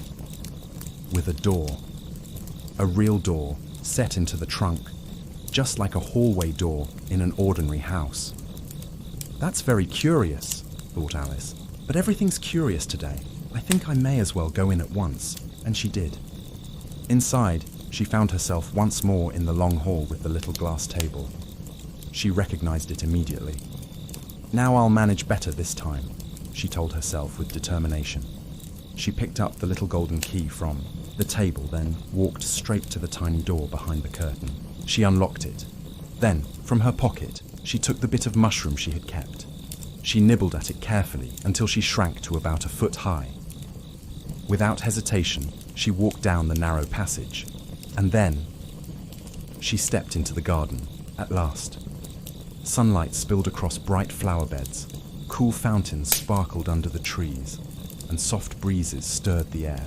with a door. A real door set into the trunk, just like a hallway door in an ordinary house. That's very curious, thought Alice, but everything's curious today. I think I may as well go in at once, and she did. Inside, she found herself once more in the long hall with the little glass table. She recognized it immediately. Now I'll manage better this time, she told herself with determination. She picked up the little golden key from the table, then walked straight to the tiny door behind the curtain. She unlocked it. Then, from her pocket, she took the bit of mushroom she had kept. She nibbled at it carefully until she shrank to about a foot high. Without hesitation, she walked down the narrow passage, and then she stepped into the garden, at last. Sunlight spilled across bright flower beds, cool fountains sparkled under the trees, and soft breezes stirred the air.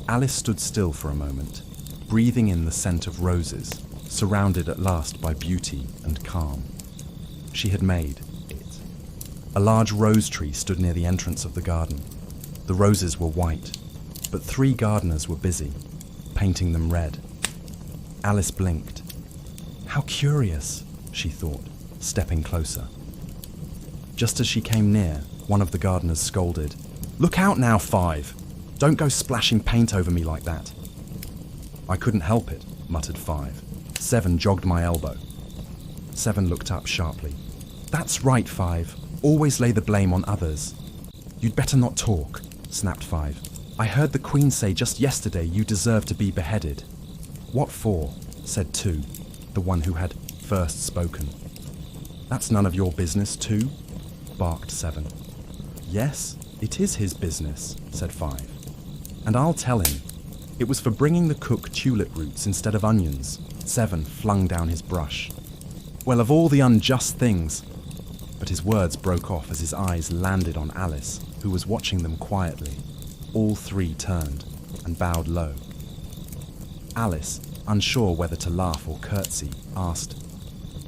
Alice stood still for a moment, breathing in the scent of roses, surrounded at last by beauty and calm. She had made it. A large rose tree stood near the entrance of the garden. The roses were white, but 3 gardeners were busy, painting them red. Alice blinked. How curious, she thought, stepping closer. Just as she came near, one of the gardeners scolded, "Look out now, 5! Don't go splashing paint over me like that." "I couldn't help it," muttered 5. 7 jogged my elbow. 7 looked up sharply. "That's right, 5. Always lay the blame on others." "You'd better not talk," snapped 5. "I heard the Queen say just yesterday you deserve to be beheaded." "What for?" said 2, the one who had first spoken. "That's none of your business, 2, barked 7. "Yes, it is his business," said 5. "And I'll tell him. It was for bringing the cook tulip roots instead of onions." 7 flung down his brush. "Well, of all the unjust things." But his words broke off as his eyes landed on Alice, who was watching them quietly. All 3 turned and bowed low. Alice, unsure whether to laugh or curtsy, asked,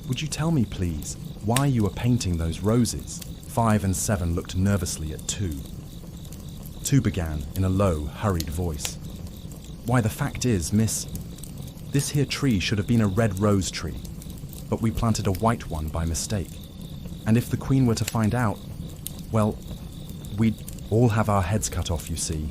"Would you tell me, please, why you were painting those roses?" 5 and 7 looked nervously at 2. 2 began in a low, hurried voice. "Why, the fact is, miss, this here tree should have been a red rose tree, but we planted a white one by mistake. And if the Queen were to find out, well, we'd all have our heads cut off, you see.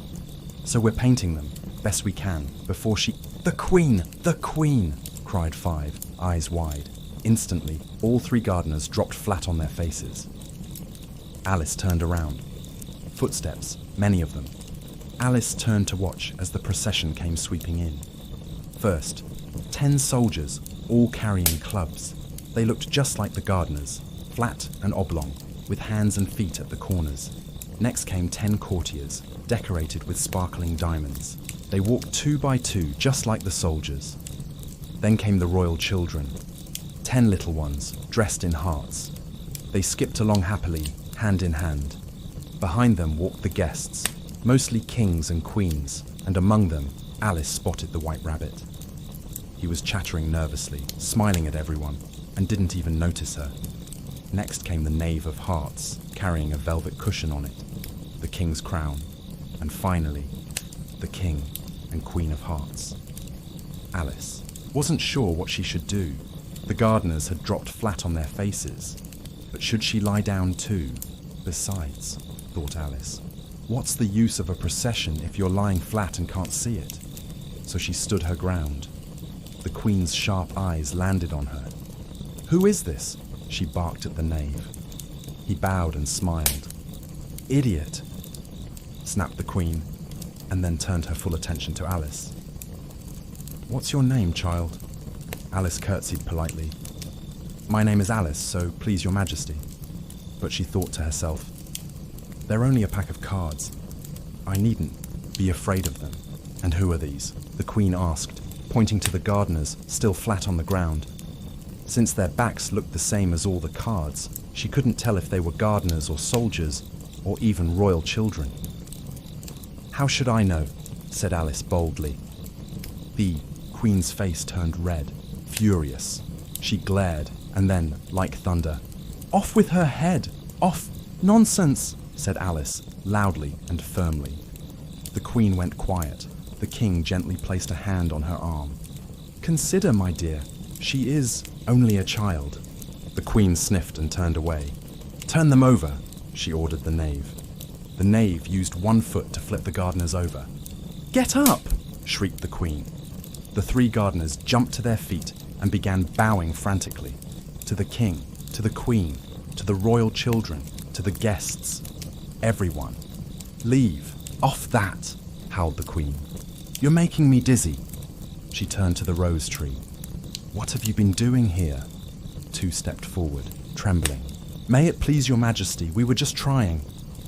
So we're painting them, best we can, before she—" "The Queen! The Queen!" cried 5, eyes wide. Instantly, all 3 gardeners dropped flat on their faces. Alice turned around. Footsteps, many of them. Alice turned to watch as the procession came sweeping in. First, 10 soldiers, all carrying clubs. They looked just like the gardeners, flat and oblong, with hands and feet at the corners. Next came 10 courtiers, decorated with sparkling diamonds. They walked 2 by 2, just like the soldiers. Then came the royal children, 10 little ones, dressed in hearts. They skipped along happily, hand in hand. Behind them walked the guests, mostly kings and queens, and among them, Alice spotted the White Rabbit. He was chattering nervously, smiling at everyone, and didn't even notice her. Next came the Knave of Hearts, carrying a velvet cushion on it, the King's crown, and finally, the King and Queen of Hearts. Alice wasn't sure what she should do. The gardeners had dropped flat on their faces, but should she lie down too? Besides, thought Alice, what's the use of a procession if you're lying flat and can't see it? So she stood her ground. The Queen's sharp eyes landed on her. "Who is this?" she barked at the knave. He bowed and smiled. "Idiot," snapped the Queen, and then turned her full attention to Alice. "What's your name, child?" Alice curtsied politely. "My name is Alice, so please your majesty." But she thought to herself, "They're only a pack of cards. I needn't be afraid of them." "And who are these?" the Queen asked, pointing to the gardeners still flat on the ground. Since their backs looked the same as all the cards, she couldn't tell if they were gardeners or soldiers, or even royal children. "How should I know?" said Alice boldly. The Queen's face turned red, furious. She glared, and then, like thunder, "Off with her head! Off! Nonsense!" said Alice, loudly and firmly. The Queen went quiet. The King gently placed a hand on her arm. "Consider, my dear, she is only a child." The Queen sniffed and turned away. "Turn them over," she ordered the knave. The knave used one foot to flip the gardeners over. "Get up!" shrieked the Queen. The 3 gardeners jumped to their feet and began bowing frantically. To the King, to the Queen, to the royal children, to the guests. Everyone. Leave. Off that, howled the Queen. You're making me dizzy. She turned to the rose tree. What have you been doing here? Two stepped forward, trembling. May it please your Majesty, we were just trying.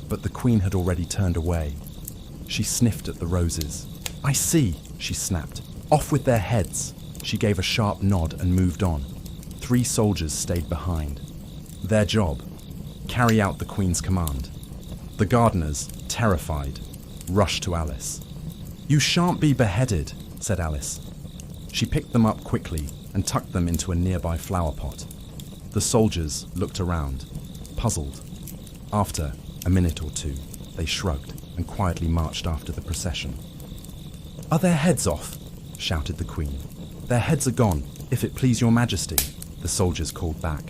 But the Queen had already turned away. She sniffed at the roses. I see, she snapped. Off with their heads. She gave a sharp nod and moved on. 3 soldiers stayed behind. Their job, carry out the Queen's command. The gardeners, terrified, rushed to Alice. You shan't be beheaded, said Alice. She picked them up quickly and tucked them into a nearby flower pot. The soldiers looked around, puzzled. After a minute or two, they shrugged and quietly marched after the procession. Are their heads off? Shouted the Queen. Their heads are gone, if it please your Majesty, the soldiers called back.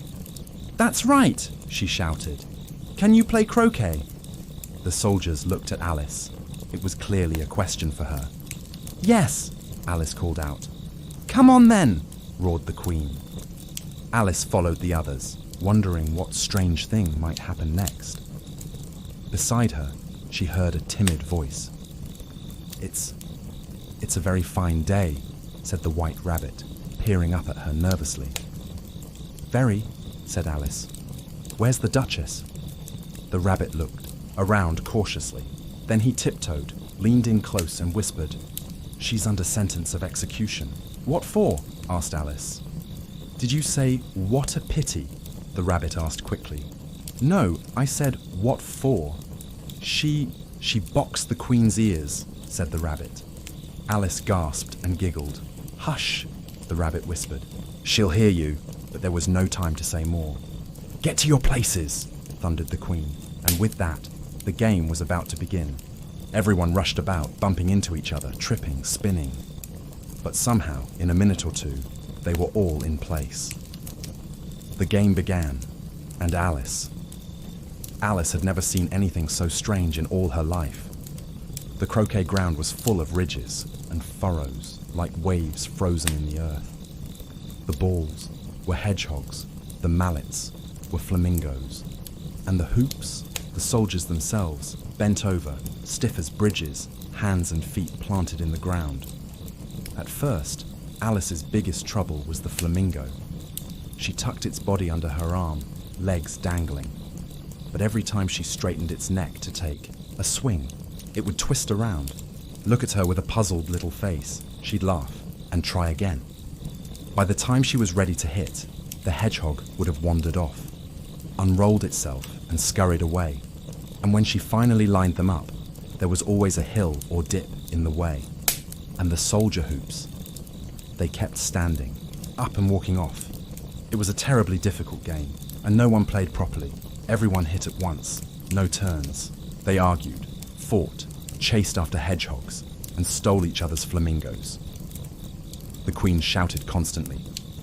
That's right, she shouted. Can you play croquet? The soldiers looked at Alice. It was clearly a question for her. Yes, Alice called out. Come on then, roared the Queen. Alice followed the others, wondering what strange thing might happen next. Beside her, she heard a timid voice. It's a very fine day, said the White Rabbit, peering up at her nervously. Very, said Alice. Where's the Duchess? The rabbit looked around cautiously. Then he tiptoed, leaned in close and whispered, She's under sentence of execution. What for? Asked Alice. Did you say, what a pity? The rabbit asked quickly. No, I said, what for? She boxed the Queen's ears, said the rabbit. Alice gasped and giggled. Hush, the rabbit whispered. She'll hear you, but there was no time to say more. Get to your places, thundered the Queen, and with that, the game was about to begin. Everyone rushed about, bumping into each other, tripping, spinning. But somehow, in a minute or two, they were all in place. The game began, and Alice had never seen anything so strange in all her life. The croquet ground was full of ridges and furrows, like waves frozen in the earth. The balls were hedgehogs, the mallets were flamingos, and the hoops, the soldiers themselves, bent over, stiff as bridges, hands and feet planted in the ground. At first, Alice's biggest trouble was the flamingo. She tucked its body under her arm, legs dangling. But every time she straightened its neck to take a swing, it would twist around. Look at her with a puzzled little face. She'd laugh and try again. By the time she was ready to hit, the hedgehog would have wandered off, unrolled itself and scurried away. And when she finally lined them up, there was always a hill or dip in the way. And the soldier hoops, they kept standing, up and walking off. It was a terribly difficult game, and no one played properly. Everyone hit at once, no turns. They argued, fought, chased after hedgehogs, and stole each other's flamingos. The Queen shouted constantly,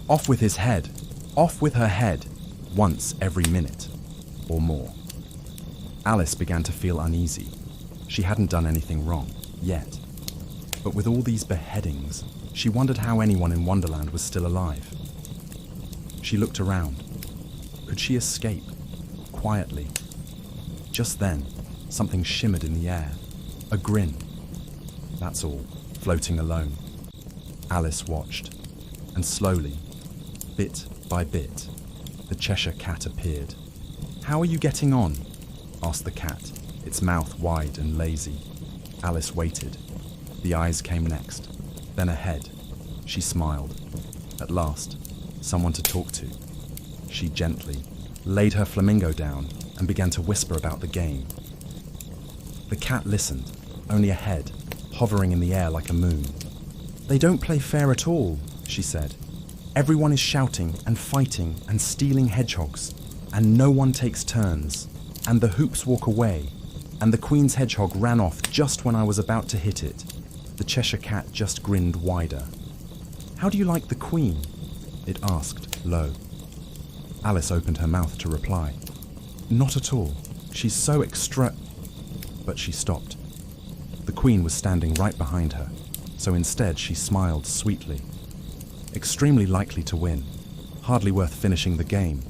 "Off with his head! Off with her head!" once every minute, or more. Alice began to feel uneasy. She hadn't done anything wrong, yet. But with all these beheadings, she wondered how anyone in Wonderland was still alive. She looked around. Could she escape? Quietly. Just then, something shimmered in the air. A grin. That's all, floating alone. Alice watched, and slowly, bit by bit, the Cheshire Cat appeared. "How are you getting on?" asked the cat, its mouth wide and lazy. Alice waited. The eyes came next, then a head. She smiled. At last, someone to talk to. She gently laid her flamingo down and began to whisper about the game. The cat listened, only a head, hovering in the air like a moon. "They don't play fair at all," she said. "Everyone is shouting and fighting and stealing hedgehogs, and no one takes turns, and the hoops walk away, and the Queen's hedgehog ran off just when I was about to hit it." The Cheshire Cat just grinned wider. "How do you like the Queen?" it asked, low. Alice opened her mouth to reply. "Not at all. She's so But she stopped. The Queen was standing right behind her, so instead she smiled sweetly. Extremely likely to win. Hardly worth finishing the game.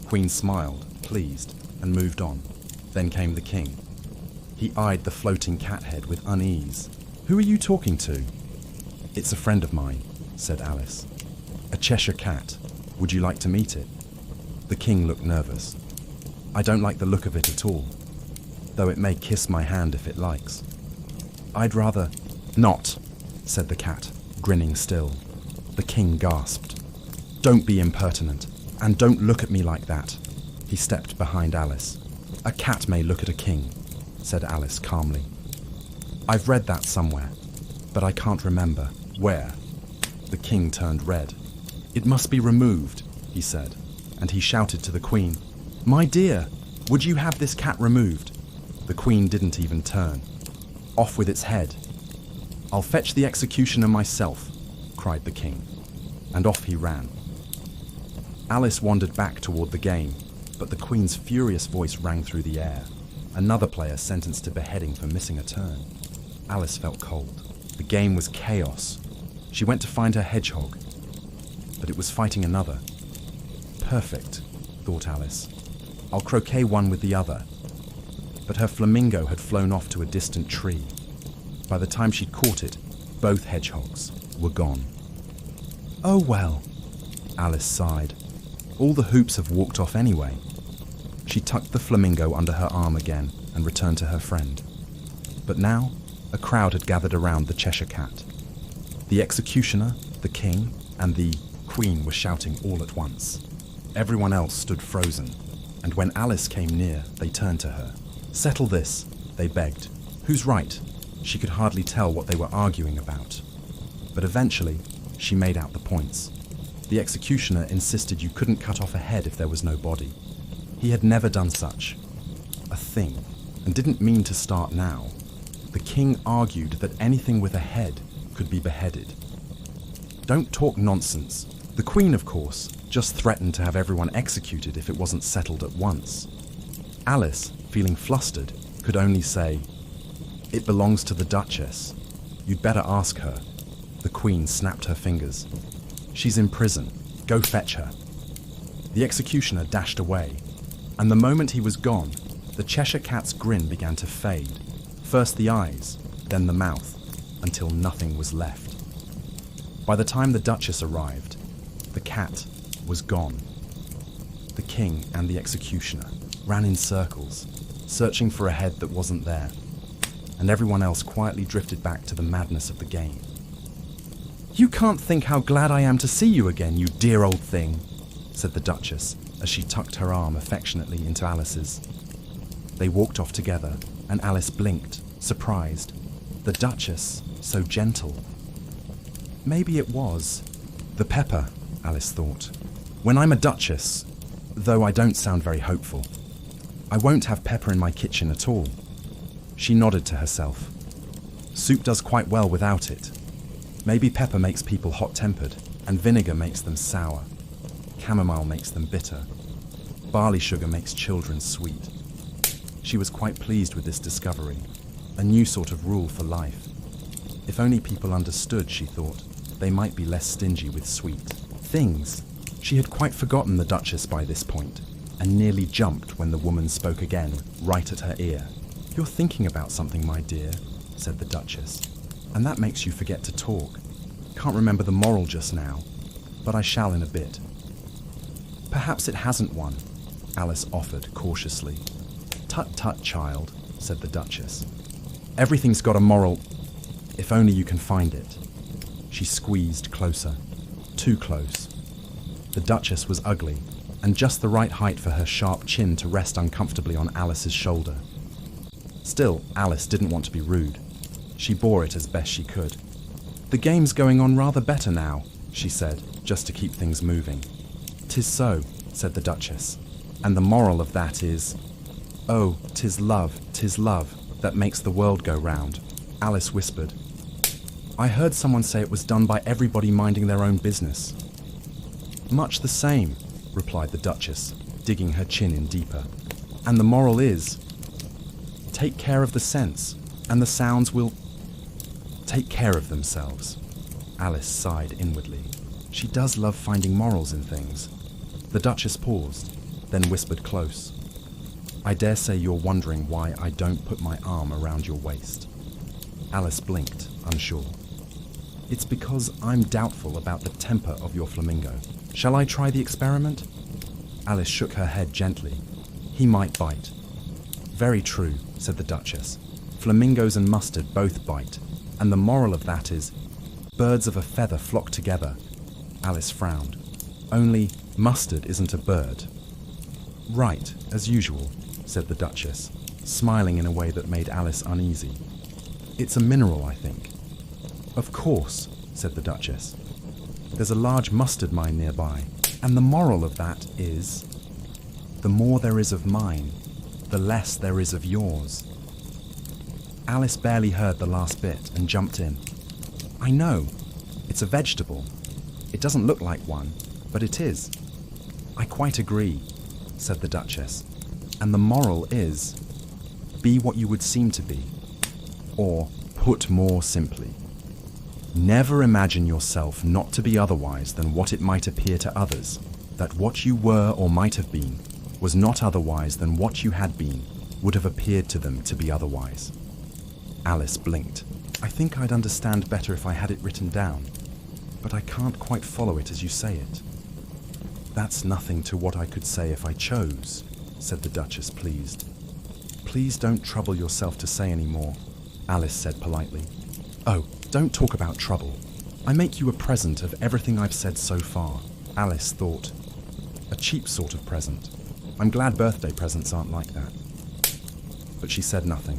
Queen smiled, pleased, and moved on. Then came the king. He eyed the floating cat head with unease. "Who are you talking to?" "It's a friend of mine," said Alice. "A Cheshire cat. Would you like to meet it?" The king looked nervous. "I don't like the look of it at all, though it may kiss my hand if it likes." "I'd rather not," said the cat, grinning still. The king gasped. "Don't be impertinent, and don't look at me like that." He stepped behind Alice. "A cat may look at a king," said Alice calmly. "I've read that somewhere, but I can't remember where." The king turned red. "It must be removed," he said, and he shouted to the queen, "My dear, would you have this cat removed?" The queen didn't even turn. "Off with its head." "I'll fetch the executioner myself," cried the king, and off he ran. Alice wandered back toward the game, but the queen's furious voice rang through the air. Another player sentenced to beheading for missing a turn. Alice felt cold. The game was chaos. She went to find her hedgehog, but it was fighting another. "Perfect," thought Alice. "I'll croquet one with the other." But her flamingo had flown off to a distant tree. By the time she'd caught it, both hedgehogs were gone. "Oh well," Alice sighed. "All the hoops have walked off anyway." She tucked the flamingo under her arm again and returned to her friend. But now, a crowd had gathered around the Cheshire Cat. The executioner, the king, and the queen were shouting all at once. Everyone else stood frozen, and when Alice came near, they turned to her. "Settle this," they begged. "Who's right?" She could hardly tell what they were arguing about. But eventually, she made out the points. The executioner insisted you couldn't cut off a head if there was no body. He had never done such a thing, and didn't mean to start now. The king argued that anything with a head could be beheaded. Don't talk nonsense. The queen, of course, just threatened to have everyone executed if it wasn't settled at once. Alice, feeling flustered, could only say, "It belongs to the Duchess. You'd better ask her." The queen snapped her fingers. "She's in prison. Go fetch her." The executioner dashed away, and the moment he was gone, the Cheshire Cat's grin began to fade. First the eyes, then the mouth, until nothing was left. By the time the Duchess arrived, the cat was gone. The king and the executioner ran in circles, searching for a head that wasn't there, and everyone else quietly drifted back to the madness of the game. "You can't think how glad I am to see you again, you dear old thing," said the Duchess as she tucked her arm affectionately into Alice's. They walked off together, and Alice blinked, surprised. The Duchess, so gentle. Maybe it was the pepper, Alice thought. When I'm a duchess, though I don't sound very hopeful, I won't have pepper in my kitchen at all. She nodded to herself. Soup does quite well without it. Maybe pepper makes people hot-tempered, and vinegar makes them sour. Chamomile makes them bitter. Barley sugar makes children sweet. She was quite pleased with this discovery, a new sort of rule for life. If only people understood, she thought, they might be less stingy with sweet things. She had quite forgotten the Duchess by this point, and nearly jumped when the woman spoke again, right at her ear. "You're thinking about something, my dear," said the Duchess, "and that makes you forget to talk. Can't remember the moral just now, but I shall in a bit." "Perhaps it hasn't one," Alice offered cautiously. "Tut tut, child," said the Duchess. "Everything's got a moral, if only you can find it." She squeezed closer, too close. The Duchess was ugly, and just the right height for her sharp chin to rest uncomfortably on Alice's shoulder. Still, Alice didn't want to be rude. She bore it as best she could. "The game's going on rather better now," she said, just to keep things moving. "'Tis so," said the Duchess, "and the moral of that is, oh, 'tis love, that makes the world go round." Alice whispered, "I heard someone say it was done by everybody minding their own business." "Much the same," replied the Duchess, digging her chin in deeper. "And the moral is, take care of the sense, and the sounds will take care of themselves." Alice sighed inwardly. She does love finding morals in things. The Duchess paused, then whispered close. I dare say you're wondering why I don't put my arm around your waist. Alice blinked, unsure. It's because I'm doubtful about the temper of your flamingo. Shall I try the experiment? Alice shook her head gently. He might bite. Very true, said the Duchess. Flamingos and mustard both bite, and the moral of that is, birds of a feather flock together. Alice frowned. Only mustard isn't a bird. Right, as usual, said the Duchess, smiling in a way that made Alice uneasy. It's a mineral, I think. Of course, said the Duchess. There's a large mustard mine nearby, and the moral of that is, the more there is of mine, the less there is of yours. Alice barely heard the last bit and jumped in. I know, it's a vegetable. It doesn't look like one, but it is. I quite agree, said the Duchess. And the moral is, be what you would seem to be. Or, put more simply, never imagine yourself not to be otherwise than what it might appear to others, that what you were or might have been was not otherwise than what you had been would have appeared to them to be otherwise. Alice blinked. I think I'd understand better if I had it written down, but I can't quite follow it as you say it. That's nothing to what I could say if I chose, said the Duchess, pleased. Please don't trouble yourself to say any more, Alice said politely. Oh, don't talk about trouble. I make you a present of everything I've said so far, Alice thought. A cheap sort of present. I'm glad birthday presents aren't like that. But she said nothing.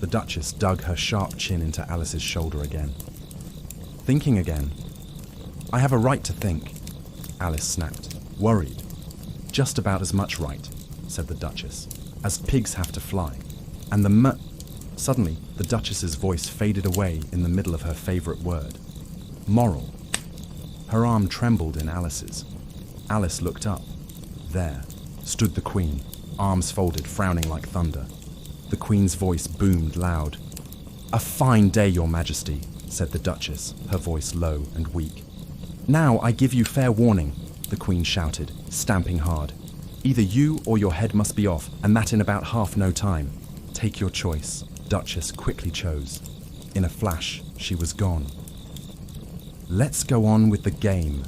The Duchess dug her sharp chin into Alice's shoulder again. Thinking again. I have a right to think, Alice snapped, worried. Just about as much right, said the Duchess, as pigs have to fly. And Suddenly, the Duchess's voice faded away in the middle of her favourite word. Moral. Her arm trembled in Alice's. Alice looked up. There stood the Queen, arms folded, frowning like thunder. The Queen's voice boomed loud. A fine day, Your Majesty, said the Duchess, her voice low and weak. Now I give you fair warning, the Queen shouted, stamping hard. Either you or your head must be off, and that in about half no time. Take your choice, Duchess quickly chose. In a flash, she was gone. Let's go on with the game,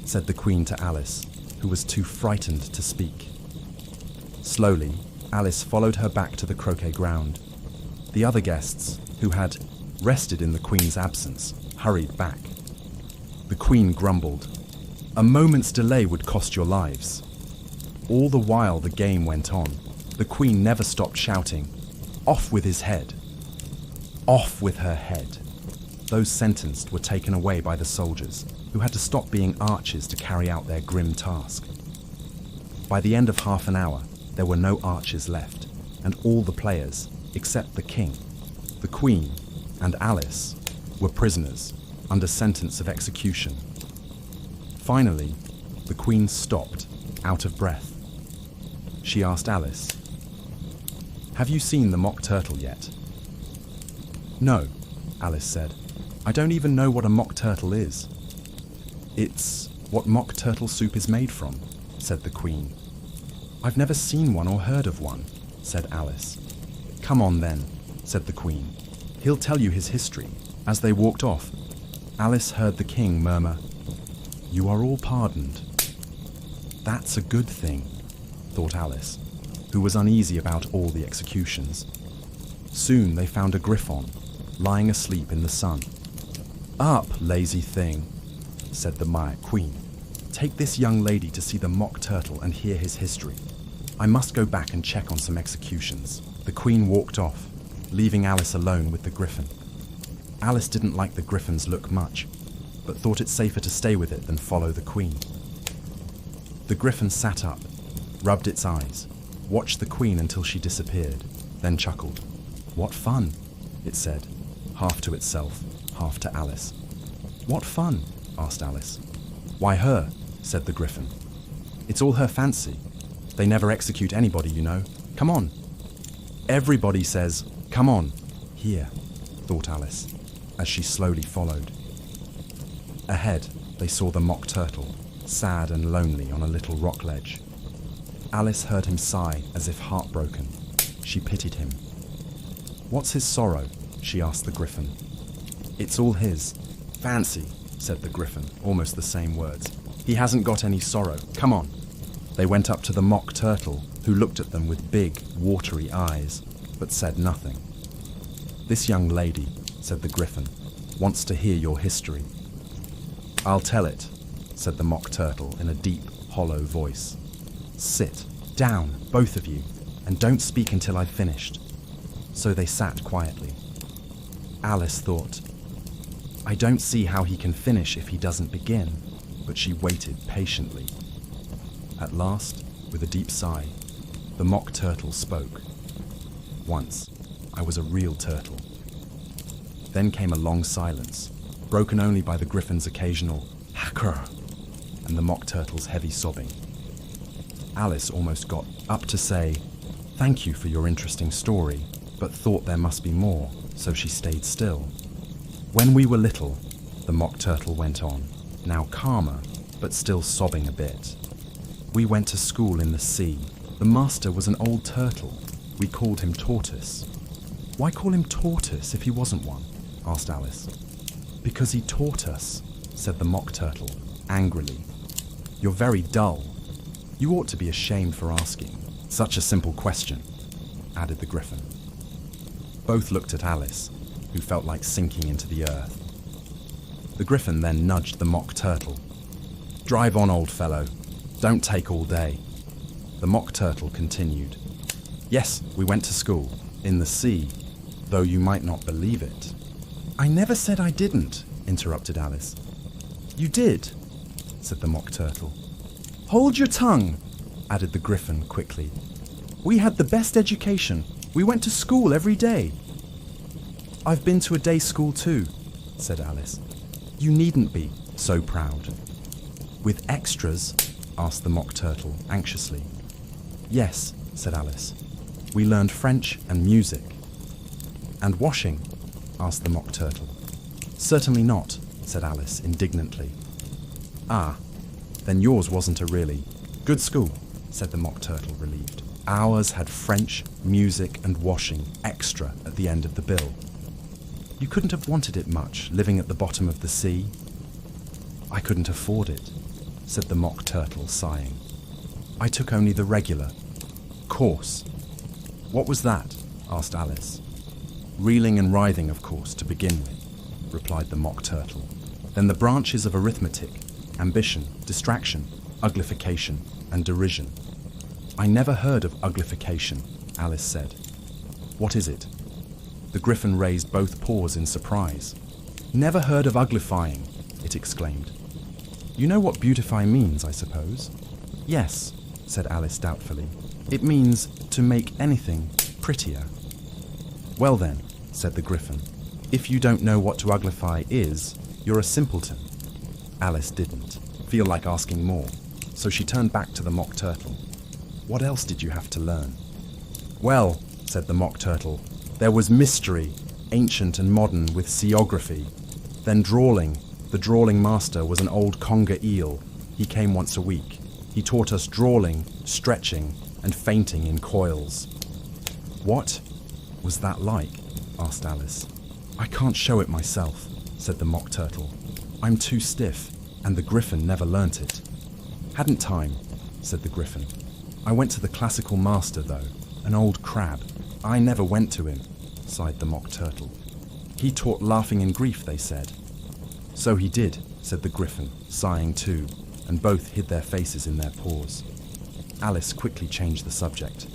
said the Queen to Alice, who was too frightened to speak. Slowly, Alice followed her back to the croquet ground. The other guests, who had rested in the Queen's absence, hurried back. The Queen grumbled. A moment's delay would cost your lives. All the while the game went on, the Queen never stopped shouting, off with his head. Off with her head. Those sentenced were taken away by the soldiers, who had to stop being archers to carry out their grim task. By the end of half an hour, there were no archers left, and all the players, except the King, the Queen, and Alice, were prisoners under sentence of execution. Finally, the Queen stopped, out of breath. She asked Alice, "Have you seen the mock turtle yet?" "No," Alice said. "I don't even know what a mock turtle is." "It's what mock turtle soup is made from," said the Queen. "I've never seen one or heard of one," said Alice. "Come on then," said the Queen. "He'll tell you his history." As they walked off, Alice heard the King murmur, "You are all pardoned." That's a good thing, thought Alice, who was uneasy about all the executions. Soon they found a griffon, lying asleep in the sun. "Up, lazy thing," said the Queen. "Take this young lady to see the mock turtle and hear his history. I must go back and check on some executions." The Queen walked off, leaving Alice alone with the griffon. Alice didn't like the griffon's look much, but thought it safer to stay with it than follow the Queen. The griffon sat up, rubbed its eyes, watched the Queen until she disappeared, then chuckled. "What fun," it said, half to itself, half to Alice. "What fun?" asked Alice. "Why, her," said the griffon. "It's all her fancy. They never execute anybody, you know. Come on." "Everybody says, 'Come on,' here," thought Alice, as she slowly followed. Ahead, they saw the mock turtle, sad and lonely on a little rock ledge. Alice heard him sigh as if heartbroken. She pitied him. "What's his sorrow?" she asked the Griffin. "It's all his. Fancy," said the Griffin, almost the same words. "He hasn't got any sorrow. Come on." They went up to the Mock Turtle, who looked at them with big, watery eyes, but said nothing. "This young lady," said the Griffin, "wants to hear your history." "I'll tell it," said the Mock Turtle in a deep, hollow voice. "Sit down, both of you, and don't speak until I've finished." So they sat quietly. Alice thought, "I don't see how he can finish if he doesn't begin," but she waited patiently. At last, with a deep sigh, the Mock Turtle spoke. "Once, I was a real turtle." Then came a long silence, broken only by the Griffin's occasional "hacker" and the Mock Turtle's heavy sobbing. Alice almost got up to say, "Thank you for your interesting story," but thought there must be more, so she stayed still. "When we were little," the Mock Turtle went on, now calmer, but still sobbing a bit. "We went to school in the sea. The master was an old turtle. We called him Tortoise." "Why call him Tortoise if he wasn't one?" asked Alice. "Because he taught us," said the Mock Turtle, angrily. "You're very dull. You ought to be ashamed for asking such a simple question," added the Griffin. Both looked at Alice, who felt like sinking into the earth. The Griffin then nudged the Mock Turtle. "Drive on, old fellow. Don't take all day." The Mock Turtle continued. "Yes, we went to school, in the sea, though you might not believe it." "I never said I didn't," interrupted Alice. "You did," said the Mock Turtle. "Hold your tongue," added the Griffin quickly. "We had the best education. We went to school every day." "I've been to a day school too," said Alice. "You needn't be so proud." "With extras?" asked the Mock Turtle anxiously. "Yes," said Alice. "We learned French and music." "And washing?" asked the Mock Turtle. "Certainly not," said Alice indignantly. "Ah, then yours wasn't a really good school," said the Mock Turtle, relieved. "Ours had French, music, and washing extra at the end of the bill. You couldn't have wanted it much, living at the bottom of the sea." "I couldn't afford it," said the Mock Turtle, sighing. "I took only the regular course." "What was that?" asked Alice. "Reeling and writhing, of course, to begin with," replied the Mock Turtle. "Then the branches of arithmetic, ambition, distraction, uglification, and derision." "I never heard of uglification," Alice said. "What is it?" The Griffin raised both paws in surprise. "Never heard of uglifying," it exclaimed. "You know what beautify means, I suppose?" "Yes," said Alice doubtfully. "It means to make anything prettier." "Well then," said the Griffin, "if you don't know what to uglify is, you're a simpleton." Alice didn't feel like asking more, so she turned back to the Mock Turtle. "What else did you have to learn?" "Well," said the Mock Turtle, "there was mystery, ancient and modern, with seaography. Then drawling. The drawling master was an old conger eel. He came once a week. He taught us drawling, stretching, and fainting in coils." "What was that like?" asked Alice. "I can't show it myself," said the Mock Turtle. "I'm too stiff, and the Griffin never learnt it." "Hadn't time," said the Griffin. "I went to the classical master, though, an old crab. I never went to him," sighed the Mock Turtle. "He taught laughing in grief, they said." "So he did," said the Griffin, sighing too, and both hid their faces in their paws. Alice quickly changed the subject.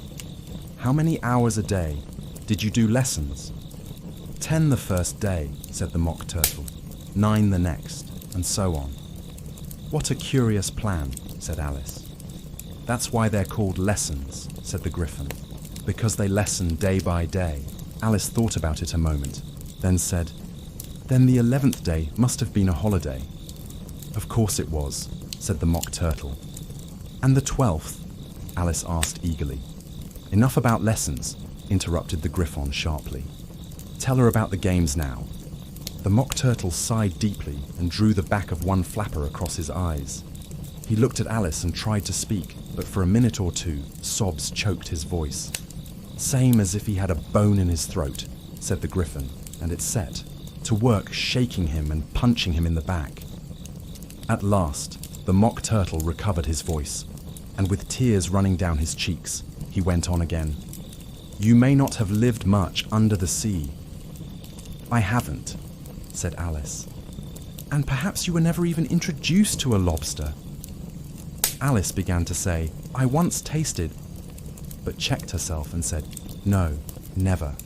"How many hours a day did you do lessons?" 10 the first day," said the Mock Turtle, 9 the next, and so on. "What a curious plan," said Alice. "That's why they're called lessons," said the Griffin, "because they lesson day by day." Alice thought about it a moment, then said, "Then the 11th day must have been a holiday." "Of course it was," said the Mock Turtle. "And the 12th?" Alice asked eagerly. "Enough about lessons," interrupted the Griffon sharply. "Tell her about the games now." The Mock Turtle sighed deeply and drew the back of one flapper across his eyes. He looked at Alice and tried to speak, but for a minute or two, sobs choked his voice. Same as if he had a bone in his throat, said the Griffin, and it set, to work shaking him and punching him in the back. At last, the Mock Turtle recovered his voice, and with tears running down his cheeks, he went on again. You may not have lived much under the sea. I haven't, said Alice. And perhaps you were never even introduced to a lobster. Alice began to say, I once tasted, but checked herself and said, no, never.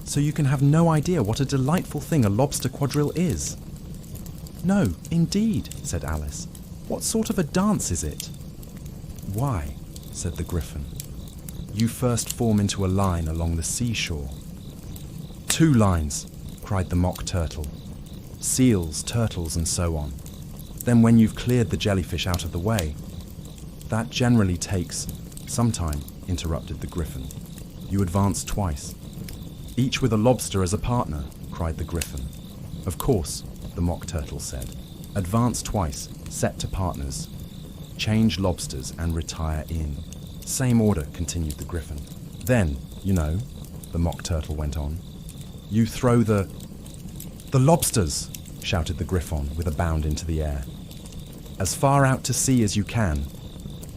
So you can have no idea what a delightful thing a lobster quadrille is. No, indeed, said Alice. What sort of a dance is it? Why, said the Griffin, you first form into a line along the seashore. 2 lines, cried the Mock Turtle. Seals, turtles, and so on. Then when you've cleared the jellyfish out of the way. That generally takes some time, interrupted the Griffin. You advance twice. Each with a lobster as a partner, cried the Griffin. Of course, the Mock Turtle said. Advance twice, set to partners. Change lobsters and retire in. Same order, continued the Griffin. Then, you know, the Mock Turtle went on, you throw the lobsters, shouted the Griffon with a bound into the air. As far out to sea as you can.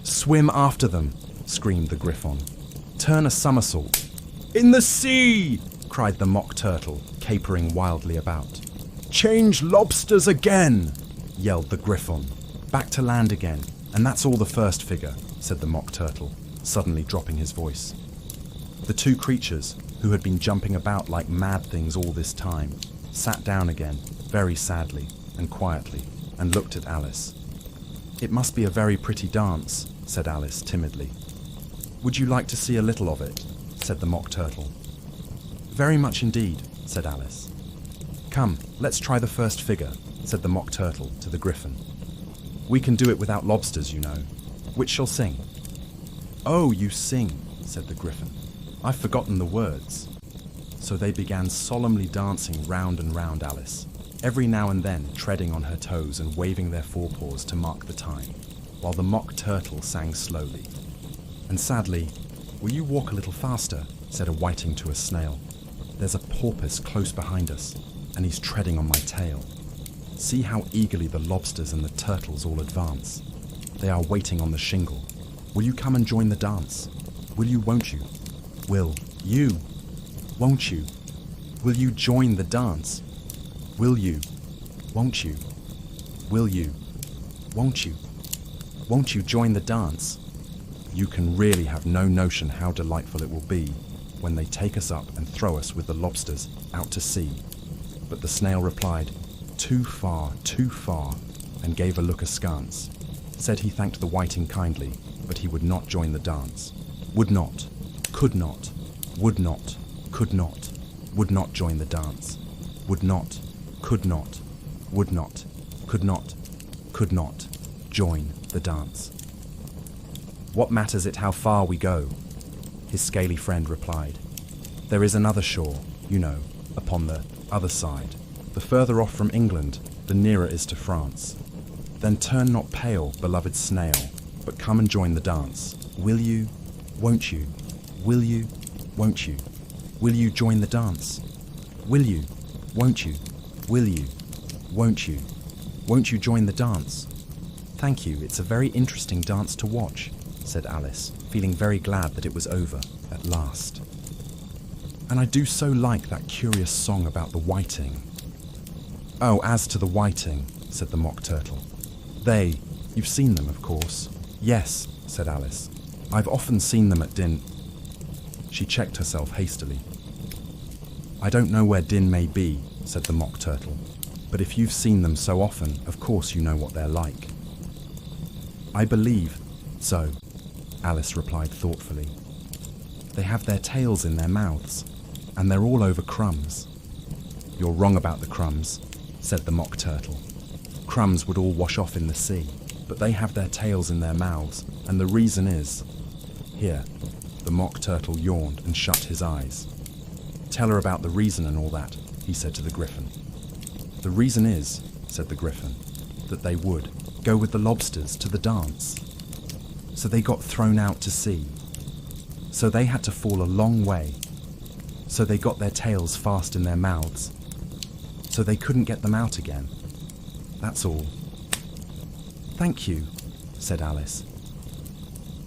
Swim after them, screamed the Griffon. Turn a somersault. In the sea, cried the Mock Turtle, capering wildly about. Change lobsters again, yelled the Griffon. Back to land again, and that's all the first figure, said the Mock Turtle, suddenly dropping his voice. The 2 creatures, who had been jumping about like mad things all this time, sat down again, very sadly and quietly, and looked at Alice. It must be a very pretty dance, said Alice timidly. Would you like to see a little of it? Said the Mock Turtle. Very much indeed, said Alice. Come, let's try the first figure, said the Mock Turtle to the Griffin. We can do it without lobsters, you know. Which shall sing? Oh, you sing, said the Griffin. I've forgotten the words. So they began solemnly dancing round and round Alice, every now and then treading on her toes and waving their forepaws to mark the time, while the Mock Turtle sang slowly. And sadly, will you walk a little faster, said a whiting to a snail. There's a porpoise close behind us, and he's treading on my tail. See how eagerly the lobsters and the turtles all advance. They are waiting on the shingle. Will you come and join the dance? Will you, won't you? Will you, won't you? Will you join the dance? Will you, won't you? Will you, won't you? Won't you join the dance? You can really have no notion how delightful it will be when they take us up and throw us with the lobsters out to sea. But the snail replied, too far, and gave a look askance. Said he thanked the whiting kindly, but he would not join the dance. Would not, could not, would not, could not, would not join the dance. Would not, could not, would not, could not, could not join the dance. What matters it how far we go? His scaly friend replied. There is another shore, you know, upon the other side. The further off from England, the nearer is to France. Then turn not pale, beloved snail, but come and join the dance. Will you, won't you? Will you, won't you? Will you join the dance? Will you, won't you? Will you, won't you? Won't you join the dance? Thank you, it's a very interesting dance to watch, said Alice, feeling very glad that it was over, at last. And I do so like that curious song about the whiting. Oh, as to the whiting, said the Mock Turtle. You've seen them, of course. Yes, said Alice. I've often seen them at Din. She checked herself hastily. I don't know where Din may be, said the Mock Turtle, but if you've seen them so often, of course you know what they're like. I believe so, Alice replied thoughtfully. They have their tails in their mouths, and they're all over crumbs. You're wrong about the crumbs, said the Mock Turtle. Crumbs would all wash off in the sea, but they have their tails in their mouths, and the reason is... Here, the Mock Turtle yawned and shut his eyes. Tell her about the reason and all that, he said to the Griffin. The reason is, said the Griffin, that they would. go with the lobsters to the dance. So they got thrown out to sea. So they had to fall a long way. So they got their tails fast in their mouths. So they couldn't get them out again. That's all." "Thank you," said Alice.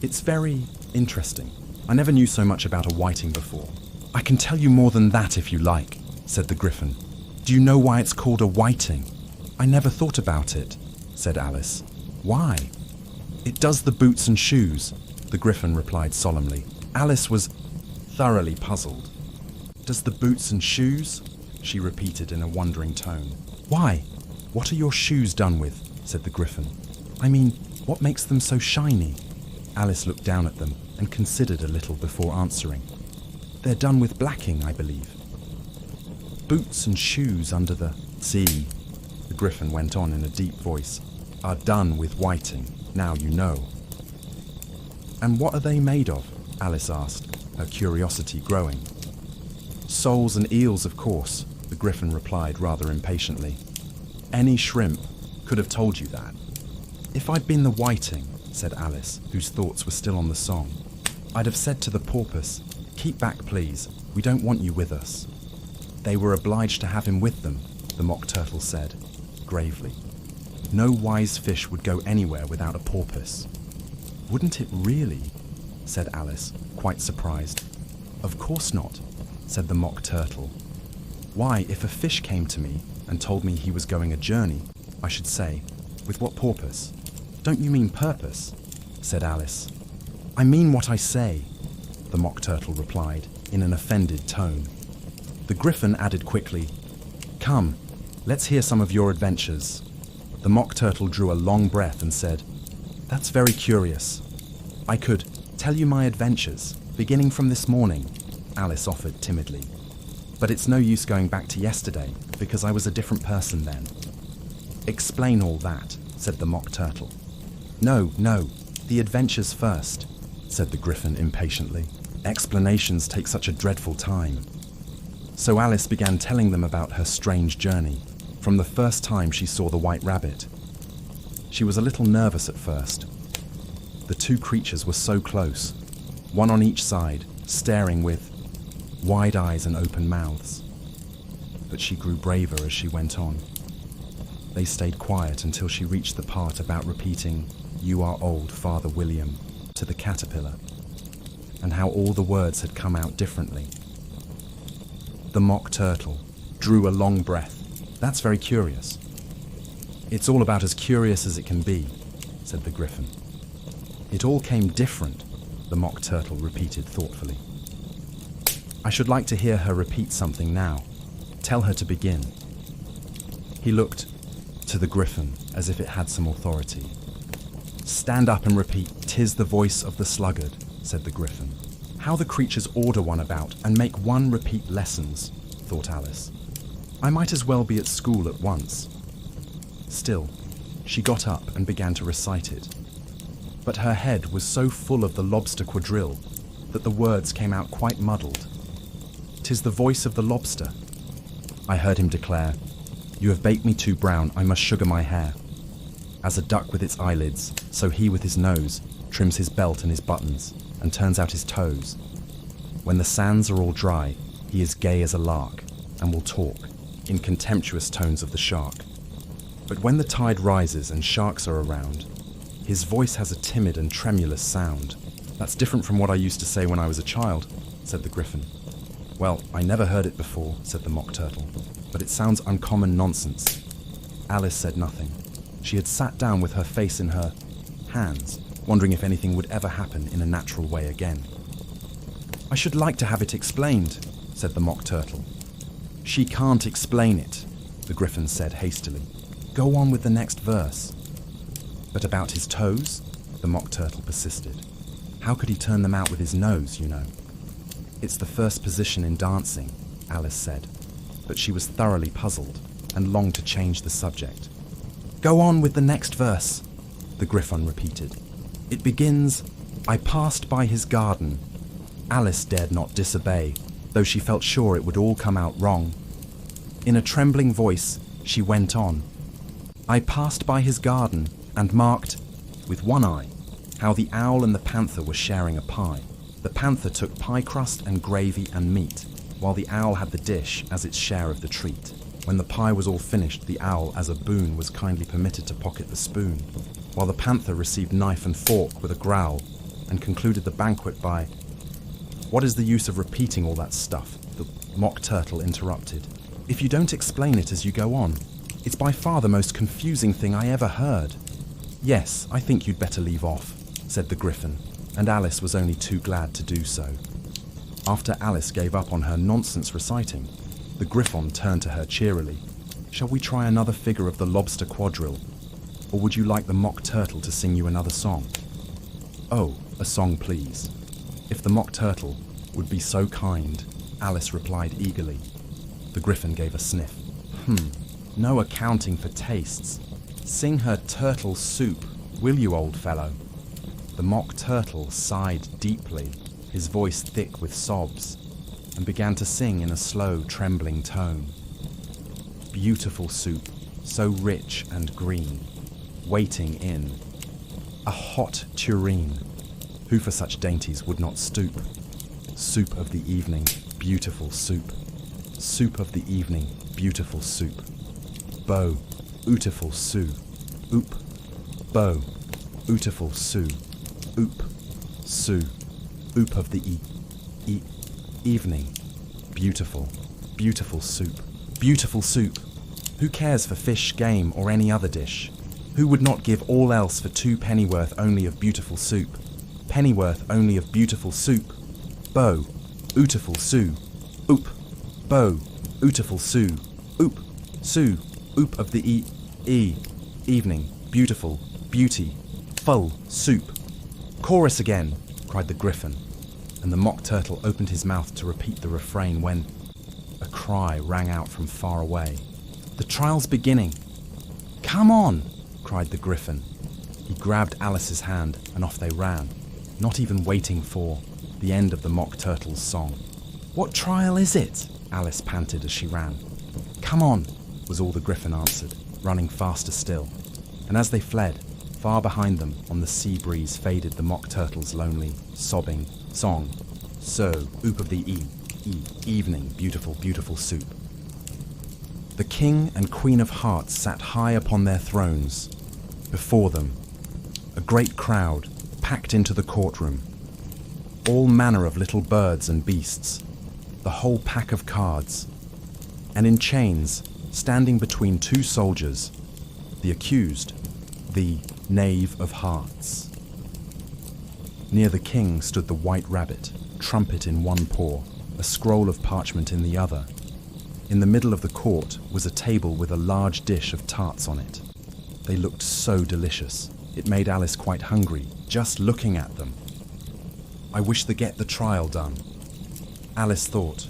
"It's very interesting. I never knew so much about a whiting before." "I can tell you more than that if you like," said the Griffin. "Do you know why it's called a whiting?" "I never thought about it," said Alice. "Why?" "It does the boots and shoes," the Griffin replied solemnly. Alice was thoroughly puzzled. "Does the boots and shoes?" she repeated in a wondering tone. "Why? What are your shoes done with?" said the Griffin. "I mean, what makes them so shiny?" Alice looked down at them and considered a little before answering. "They're done with blacking, I believe." "Boots and shoes under the sea," the Griffin went on in a deep voice, "are done with whiting. Now you know." "And what are they made of?" Alice asked, her curiosity growing. "Soles and eels, of course," the Griffin replied rather impatiently. "Any shrimp could have told you that." "If I'd been the whiting," said Alice, whose thoughts were still on the song, "I'd have said to the porpoise, 'Keep back, please. We don't want you with us.'" "They were obliged to have him with them," the Mock Turtle said, gravely. "No wise fish would go anywhere without a porpoise." "Wouldn't it really?" said Alice, quite surprised. "Of course not," said the Mock Turtle. "Why, if a fish came to me and told me he was going a journey, I should say, 'With what purpose?'" "Don't you mean purpose?" said Alice. "I mean what I say," the Mock Turtle replied, in an offended tone. The Griffin added quickly, "Come, let's hear some of your adventures." The Mock Turtle drew a long breath and said, "That's very curious. I could tell you my adventures, beginning from this morning," Alice offered timidly. "But it's no use going back to yesterday, because I was a different person then." "Explain all that," said the Mock Turtle. No, the adventures first," said the Griffin impatiently. "Explanations take such a dreadful time." So Alice began telling them about her strange journey, from the first time she saw the white rabbit. She was a little nervous at first. The two creatures were so close, one on each side, staring with wide eyes and open mouths. But she grew braver as she went on. They stayed quiet until she reached the part about repeating, "You are old, Father William," to the caterpillar, and how all the words had come out differently. The Mock Turtle drew a long breath. "That's very curious." "It's all about as curious as it can be," said the Griffin. "It all came different," the Mock Turtle repeated thoughtfully. "I should like to hear her repeat something now. Tell her to begin." He looked to the Griffin as if it had some authority. "Stand up and repeat, 'Tis the voice of the sluggard,'" said the Griffin. "How the creatures order one about and make one repeat lessons," thought Alice. "I might as well be at school at once." Still, she got up and began to recite it. But her head was so full of the lobster quadrille that the words came out quite muddled. "'Tis the voice of the lobster," I heard him declare. "You have baked me too brown, I must sugar my hair. As a duck with its eyelids, so he with his nose trims his belt and his buttons, and turns out his toes. When the sands are all dry, he is gay as a lark, and will talk, in contemptuous tones of the shark. But when the tide rises and sharks are around, his voice has a timid and tremulous sound." "That's different from what I used to say when I was a child," said the Griffin. "Well, I never heard it before," said the Mock Turtle, "but it sounds uncommon nonsense." Alice said nothing. She had sat down with her face in her hands, wondering if anything would ever happen in a natural way again. "I should like to have it explained," said the Mock Turtle. "She can't explain it," the Griffin said hastily. "Go on with the next verse." "But about his toes?" the Mock Turtle persisted. "How could he turn them out with his nose, you know?" "It's the first position in dancing," Alice said, but she was thoroughly puzzled and longed to change the subject. "Go on with the next verse," the Griffin repeated. "It begins, 'I passed by his garden.'" Alice dared not disobey, though she felt sure it would all come out wrong. In a trembling voice, she went on, "I passed by his garden, and marked, with one eye, how the owl and the panther were sharing a pie. The panther took pie crust and gravy and meat, while the owl had the dish as its share of the treat. When the pie was all finished, the owl, as a boon, was kindly permitted to pocket the spoon, while the panther received knife and fork with a growl, and concluded the banquet by, "What is the use of repeating all that stuff?" the mock turtle interrupted. "If you don't explain it as you go on, it's by far the most confusing thing I ever heard." "Yes, I think you'd better leave off," said the Griffin, and Alice was only too glad to do so. After Alice gave up on her nonsense reciting, the Griffon turned to her cheerily. "Shall we try another figure of the lobster quadrille? Or would you like the mock turtle to sing you another song?" "Oh, a song, please. If the mock turtle would be so kind," Alice replied eagerly. The Griffin gave a sniff. No accounting for tastes. Sing her turtle soup, will you, old fellow?" The mock turtle sighed deeply, his voice thick with sobs, and began to sing in a slow, trembling tone. "Beautiful soup, so rich and green, waiting in a hot tureen. Who for such dainties would not stoop? Soup of the evening, beautiful soup. Soup of the evening, beautiful soup. Beau, ootiful sou, oop. Beau, ootiful sou, oop. Sou, oop of the evening, beautiful, beautiful soup. Beautiful soup. Who cares for fish, game, or any other dish? Who would not give all else for 2 pennyworth only of beautiful soup? Pennyworth only of beautiful soup. Beau, ootiful sou, oop. Beau, ootiful sou, oop. Sou, oop of the evening, beautiful, beauty, full, soup. "Chorus again," cried the Griffin, and the mock turtle opened his mouth to repeat the refrain when a cry rang out from far away. "The trial's beginning." "Come on," cried the Griffin. He grabbed Alice's hand and off they ran, not even waiting for the end of the mock turtle's song. "What trial is it?" Alice panted as she ran. "Come on," was all the Griffin answered, running faster still. And as they fled, far behind them on the sea breeze faded the mock turtle's lonely, sobbing song. "So, oop of the evening, beautiful, beautiful soup." The King and Queen of Hearts sat high upon their thrones. Before them, a great crowd packed into the courtroom. All manner of little birds and beasts, the whole pack of cards, and in chains, standing between 2 soldiers, the accused, the Knave of Hearts. Near the king stood the White Rabbit, trumpet in one paw, a scroll of parchment in the other. In the middle of the court was a table with a large dish of tarts on it. They looked so delicious, it made Alice quite hungry, just looking at them. "I wish to get the trial done," Alice thought,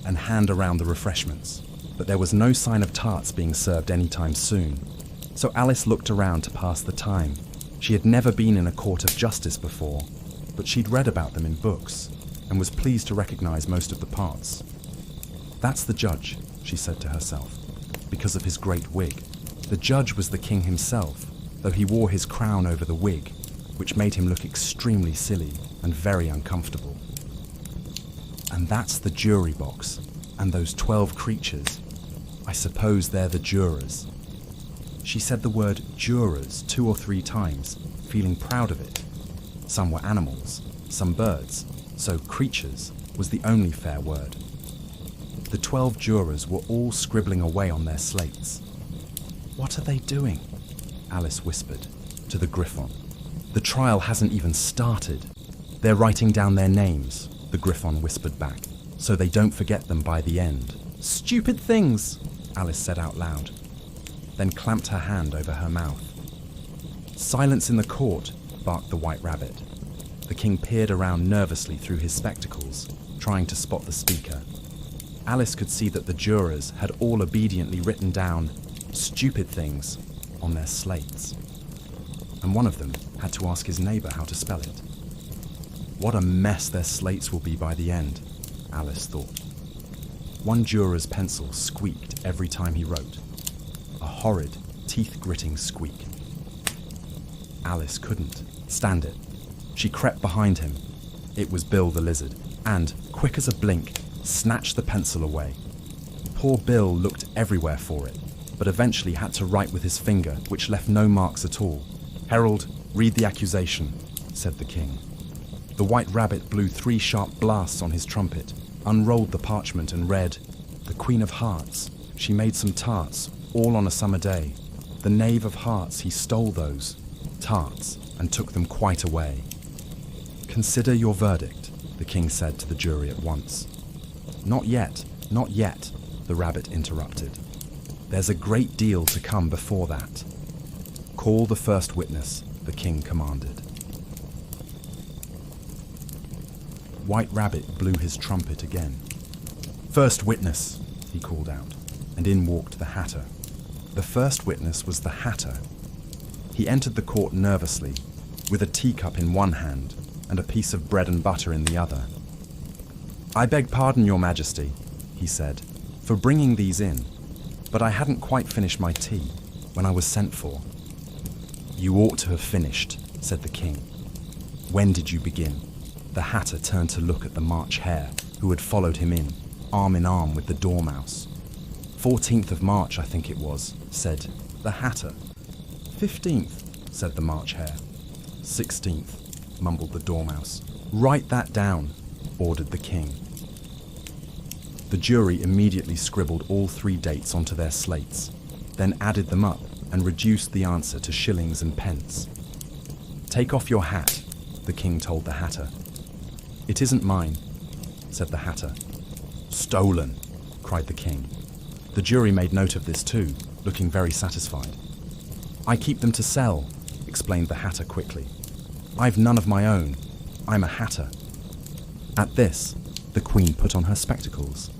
and hand around the refreshments. But there was no sign of tarts being served anytime soon. So Alice looked around to pass the time. She had never been in a court of justice before, but she'd read about them in books, and was pleased to recognize most of the parts. "That's the judge," she said to herself, because of his great wig. The judge was the king himself, though he wore his crown over the wig, which made him look extremely silly and very uncomfortable. "And that's the jury box, and those 12 creatures. I suppose they're the jurors." She said the word jurors 2 or 3 times, feeling proud of it. Some were animals, some birds, so creatures was the only fair word. The 12 jurors were all scribbling away on their slates. "What are they doing?" Alice whispered to the Griffon. "The trial hasn't even started." "They're writing down their names," the Griffon whispered back, "so they don't forget them by the end." "Stupid things," Alice said out loud, then clamped her hand over her mouth. "Silence in the court," barked the White Rabbit. The king peered around nervously through his spectacles, trying to spot the speaker. Alice could see that the jurors had all obediently written down "stupid things" on their slates, and one of them had to ask his neighbour how to spell it. What a mess their slates will be by the end, Alice thought. One juror's pencil squeaked every time he wrote. A horrid, teeth-gritting squeak. Alice couldn't stand it. She crept behind him. It was Bill the lizard, and, quick as a blink, snatched the pencil away. Poor Bill looked everywhere for it, but eventually had to write with his finger, which left no marks at all. "Herald, read the accusation," said the king. The white rabbit blew 3 sharp blasts on his trumpet, unrolled the parchment and read, "The Queen of Hearts, she made some tarts, all on a summer day. The Knave of Hearts, he stole those tarts and took them quite away." "Consider your verdict," the king said to the jury at once. "Not yet, not yet," the rabbit interrupted. "There's a great deal to come before that." "Call the first witness," the king commanded. White Rabbit blew his trumpet again. "First witness," he called out, and in walked the Hatter. The first witness was the Hatter. He entered the court nervously, with a teacup in one hand and a piece of bread and butter in the other. "I beg pardon, Your Majesty," he said, "for bringing these in, but I hadn't quite finished my tea when I was sent for." "You ought to have finished," said the king. "When did you begin?" The Hatter turned to look at the March Hare, who had followed him in arm with the Dormouse. 14th of March, I think it was, said the Hatter. 15th, said the March Hare. 16th, mumbled the Dormouse. "Write that down," ordered the king. The jury immediately scribbled all 3 dates onto their slates, then added them up and reduced the answer to shillings and pence. "Take off your hat," the king told the Hatter. "It isn't mine," said the Hatter. "Stolen," cried the king. The jury made note of this too, looking very satisfied. "I keep them to sell," explained the Hatter quickly. "I've none of my own. I'm a Hatter." At this, the Queen put on her spectacles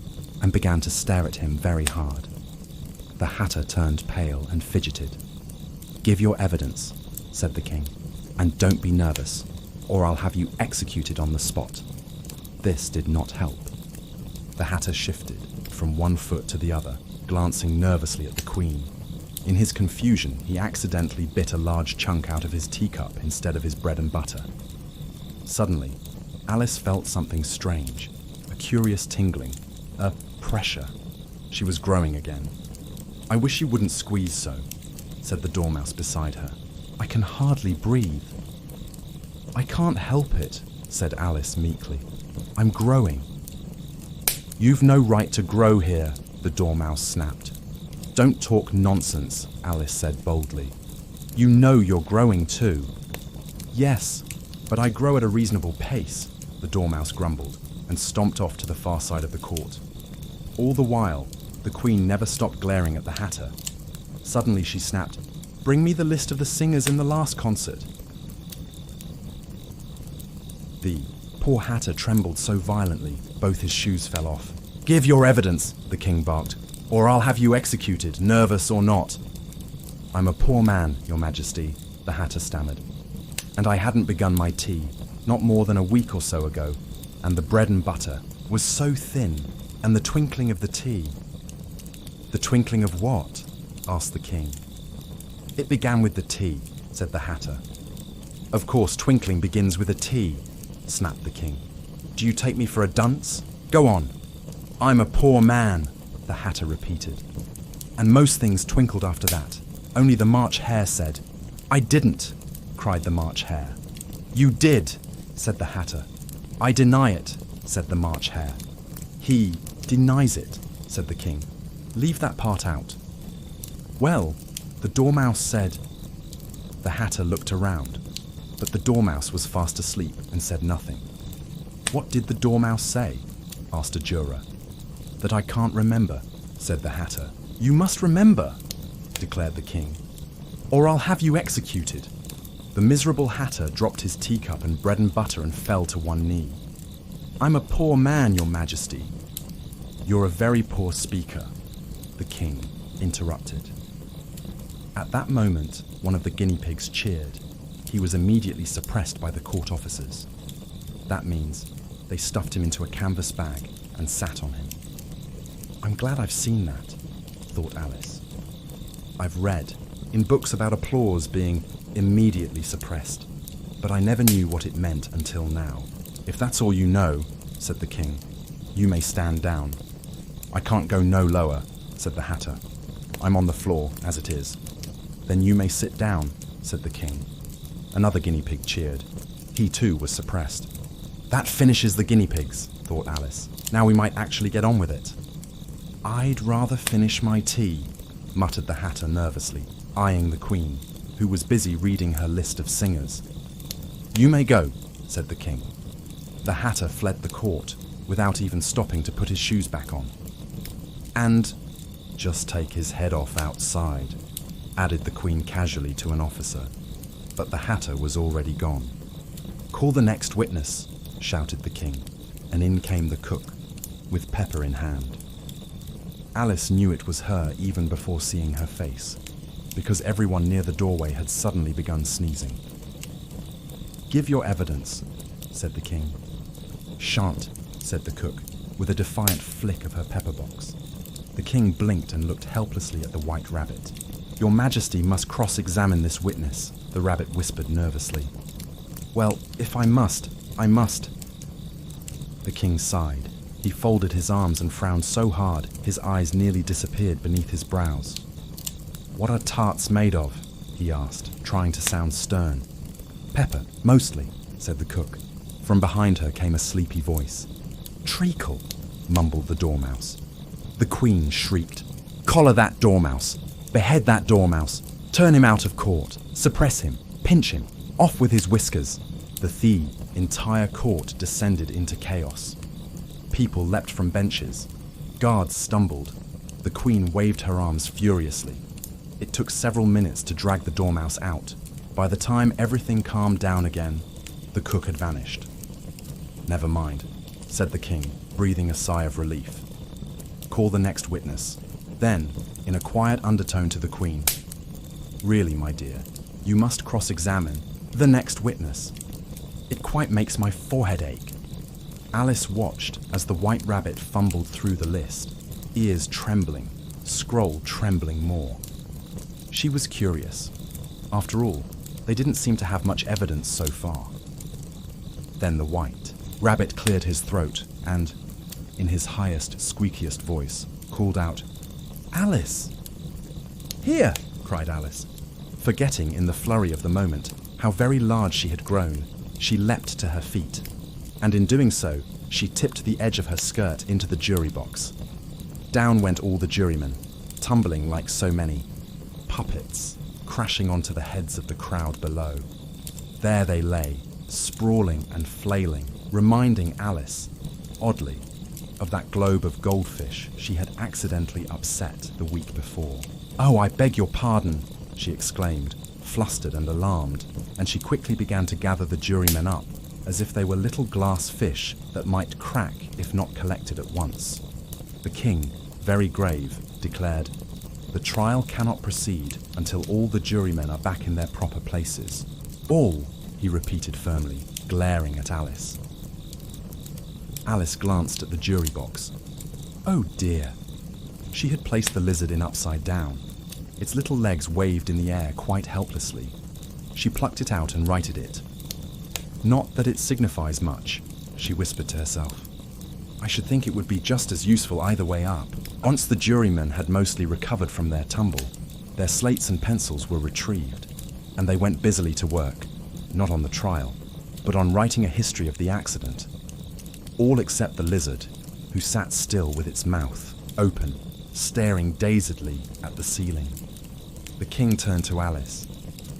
and began to stare at him very hard. The Hatter turned pale and fidgeted. "Give your evidence," said the king, "and don't be nervous, or I'll have you executed on the spot." This did not help. The Hatter shifted from one foot to the other, glancing nervously at the Queen. In his confusion, he accidentally bit a large chunk out of his teacup instead of his bread and butter. Suddenly, Alice felt something strange, a curious tingling, a pressure. She was growing again. "I wish you wouldn't squeeze so," said the Dormouse beside her. "I can hardly breathe." "I can't help it," said Alice meekly. "I'm growing." "You've no right to grow here," the Dormouse snapped. "Don't talk nonsense," Alice said boldly. "You know you're growing too." "Yes, but I grow at a reasonable pace," the Dormouse grumbled, and stomped off to the far side of the court. All the while, the Queen never stopped glaring at the Hatter. Suddenly she snapped, "Bring me the list of the singers in the last concert." The poor Hatter trembled so violently, both his shoes fell off. "Give your evidence," the king barked, "or I'll have you executed, nervous or not." "I'm a poor man, Your Majesty," the Hatter stammered. "And I hadn't begun my tea, not more than a week or so ago, and the bread and butter was so thin, and the twinkling of the tea." "The twinkling of what?" asked the king. "It began with the tea," said the Hatter. "Of course, twinkling begins with a T," snapped the king. "Do you take me for a dunce? Go on." "I'm a poor man," the Hatter repeated. "And most things twinkled after that. Only the March Hare said." "I didn't," cried the March Hare. "You did," said the Hatter. "I deny it," said the March Hare. "He denies it," said the king. "Leave that part out." "Well, the Dormouse said..." The Hatter looked around, but the Dormouse was fast asleep and said nothing. "What did the Dormouse say?" asked a juror. "That I can't remember," said the Hatter. "You must remember," declared the king, "or I'll have you executed." The miserable Hatter dropped his teacup and bread and butter and fell to one knee. "I'm a poor man, Your Majesty." "You're a very poor speaker," the king interrupted. At that moment, one of the guinea pigs cheered. He was immediately suppressed by the court officers. That means they stuffed him into a canvas bag and sat on him. "I'm glad I've seen that," thought Alice. "I've read in books about applause being immediately suppressed, but I never knew what it meant until now. If that's all you know, said the king, you may stand down. I can't go no lower, said the hatter. I'm on the floor, as it is. Then you may sit down, said the king. Another guinea pig cheered. He too was suppressed. That finishes the guinea pigs, thought Alice. Now we might actually get on with it. I'd rather finish my tea, muttered the hatter nervously, eyeing the queen, who was busy reading her list of singers. You may go, said the king. The hatter fled the court without even stopping to put his shoes back on. And just take his head off outside, added the queen casually to an officer. But the hatter was already gone. Call the next witness, shouted the king, and in came the cook, with pepper in hand. Alice knew it was her even before seeing her face, because everyone near the doorway had suddenly begun sneezing. Give your evidence, said the king. Shan't, said the cook, with a defiant flick of her pepper box. The king blinked and looked helplessly at the white rabbit. Your Majesty must cross-examine this witness, the rabbit whispered nervously. Well, if I must, I must. The king sighed. He folded his arms and frowned so hard his eyes nearly disappeared beneath his brows. What are tarts made of? He asked, trying to sound stern. Pepper, mostly, said the cook. From behind her came a sleepy voice. Treacle, mumbled the dormouse. The queen shrieked. Collar that dormouse! Behead that dormouse! Turn him out of court! Suppress him! Pinch him! Off with his whiskers! The entire court descended into chaos. People leapt from benches. Guards stumbled. The queen waved her arms furiously. It took several minutes to drag the dormouse out. By the time everything calmed down again, the cook had vanished. Never mind, said the king, breathing a sigh of relief. Call the next witness. Then, in a quiet undertone to the queen, really, my dear, you must cross-examine the next witness. It quite makes my forehead ache. Alice watched as the white rabbit fumbled through the list, ears trembling, scroll trembling more. She was curious. After all, they didn't seem to have much evidence so far. Then the white rabbit cleared his throat and, in his highest, squeakiest voice, called out, Alice! Here! Cried Alice. Forgetting in the flurry of the moment how very large she had grown, she leapt to her feet, and in doing so, she tipped the edge of her skirt into the jury box. Down went all the jurymen, tumbling like so many puppets, crashing onto the heads of the crowd below. There they lay, sprawling and flailing, reminding Alice, oddly, of that globe of goldfish she had accidentally upset the week before. Oh, I beg your pardon, she exclaimed, flustered and alarmed, and she quickly began to gather the jurymen up, as if they were little glass fish that might crack if not collected at once. The king, very grave, declared, The trial cannot proceed until all the jurymen are back in their proper places. All, he repeated firmly, glaring at Alice. Alice glanced at the jury box. Oh dear. She had placed the lizard in upside down. Its little legs waved in the air quite helplessly. She plucked it out and righted it. Not that it signifies much, she whispered to herself. I should think it would be just as useful either way up. Once the jurymen had mostly recovered from their tumble, their slates and pencils were retrieved, and they went busily to work, not on the trial, but on writing a history of the accident. All except the lizard, who sat still with its mouth open, staring dazedly at the ceiling. The king turned to Alice.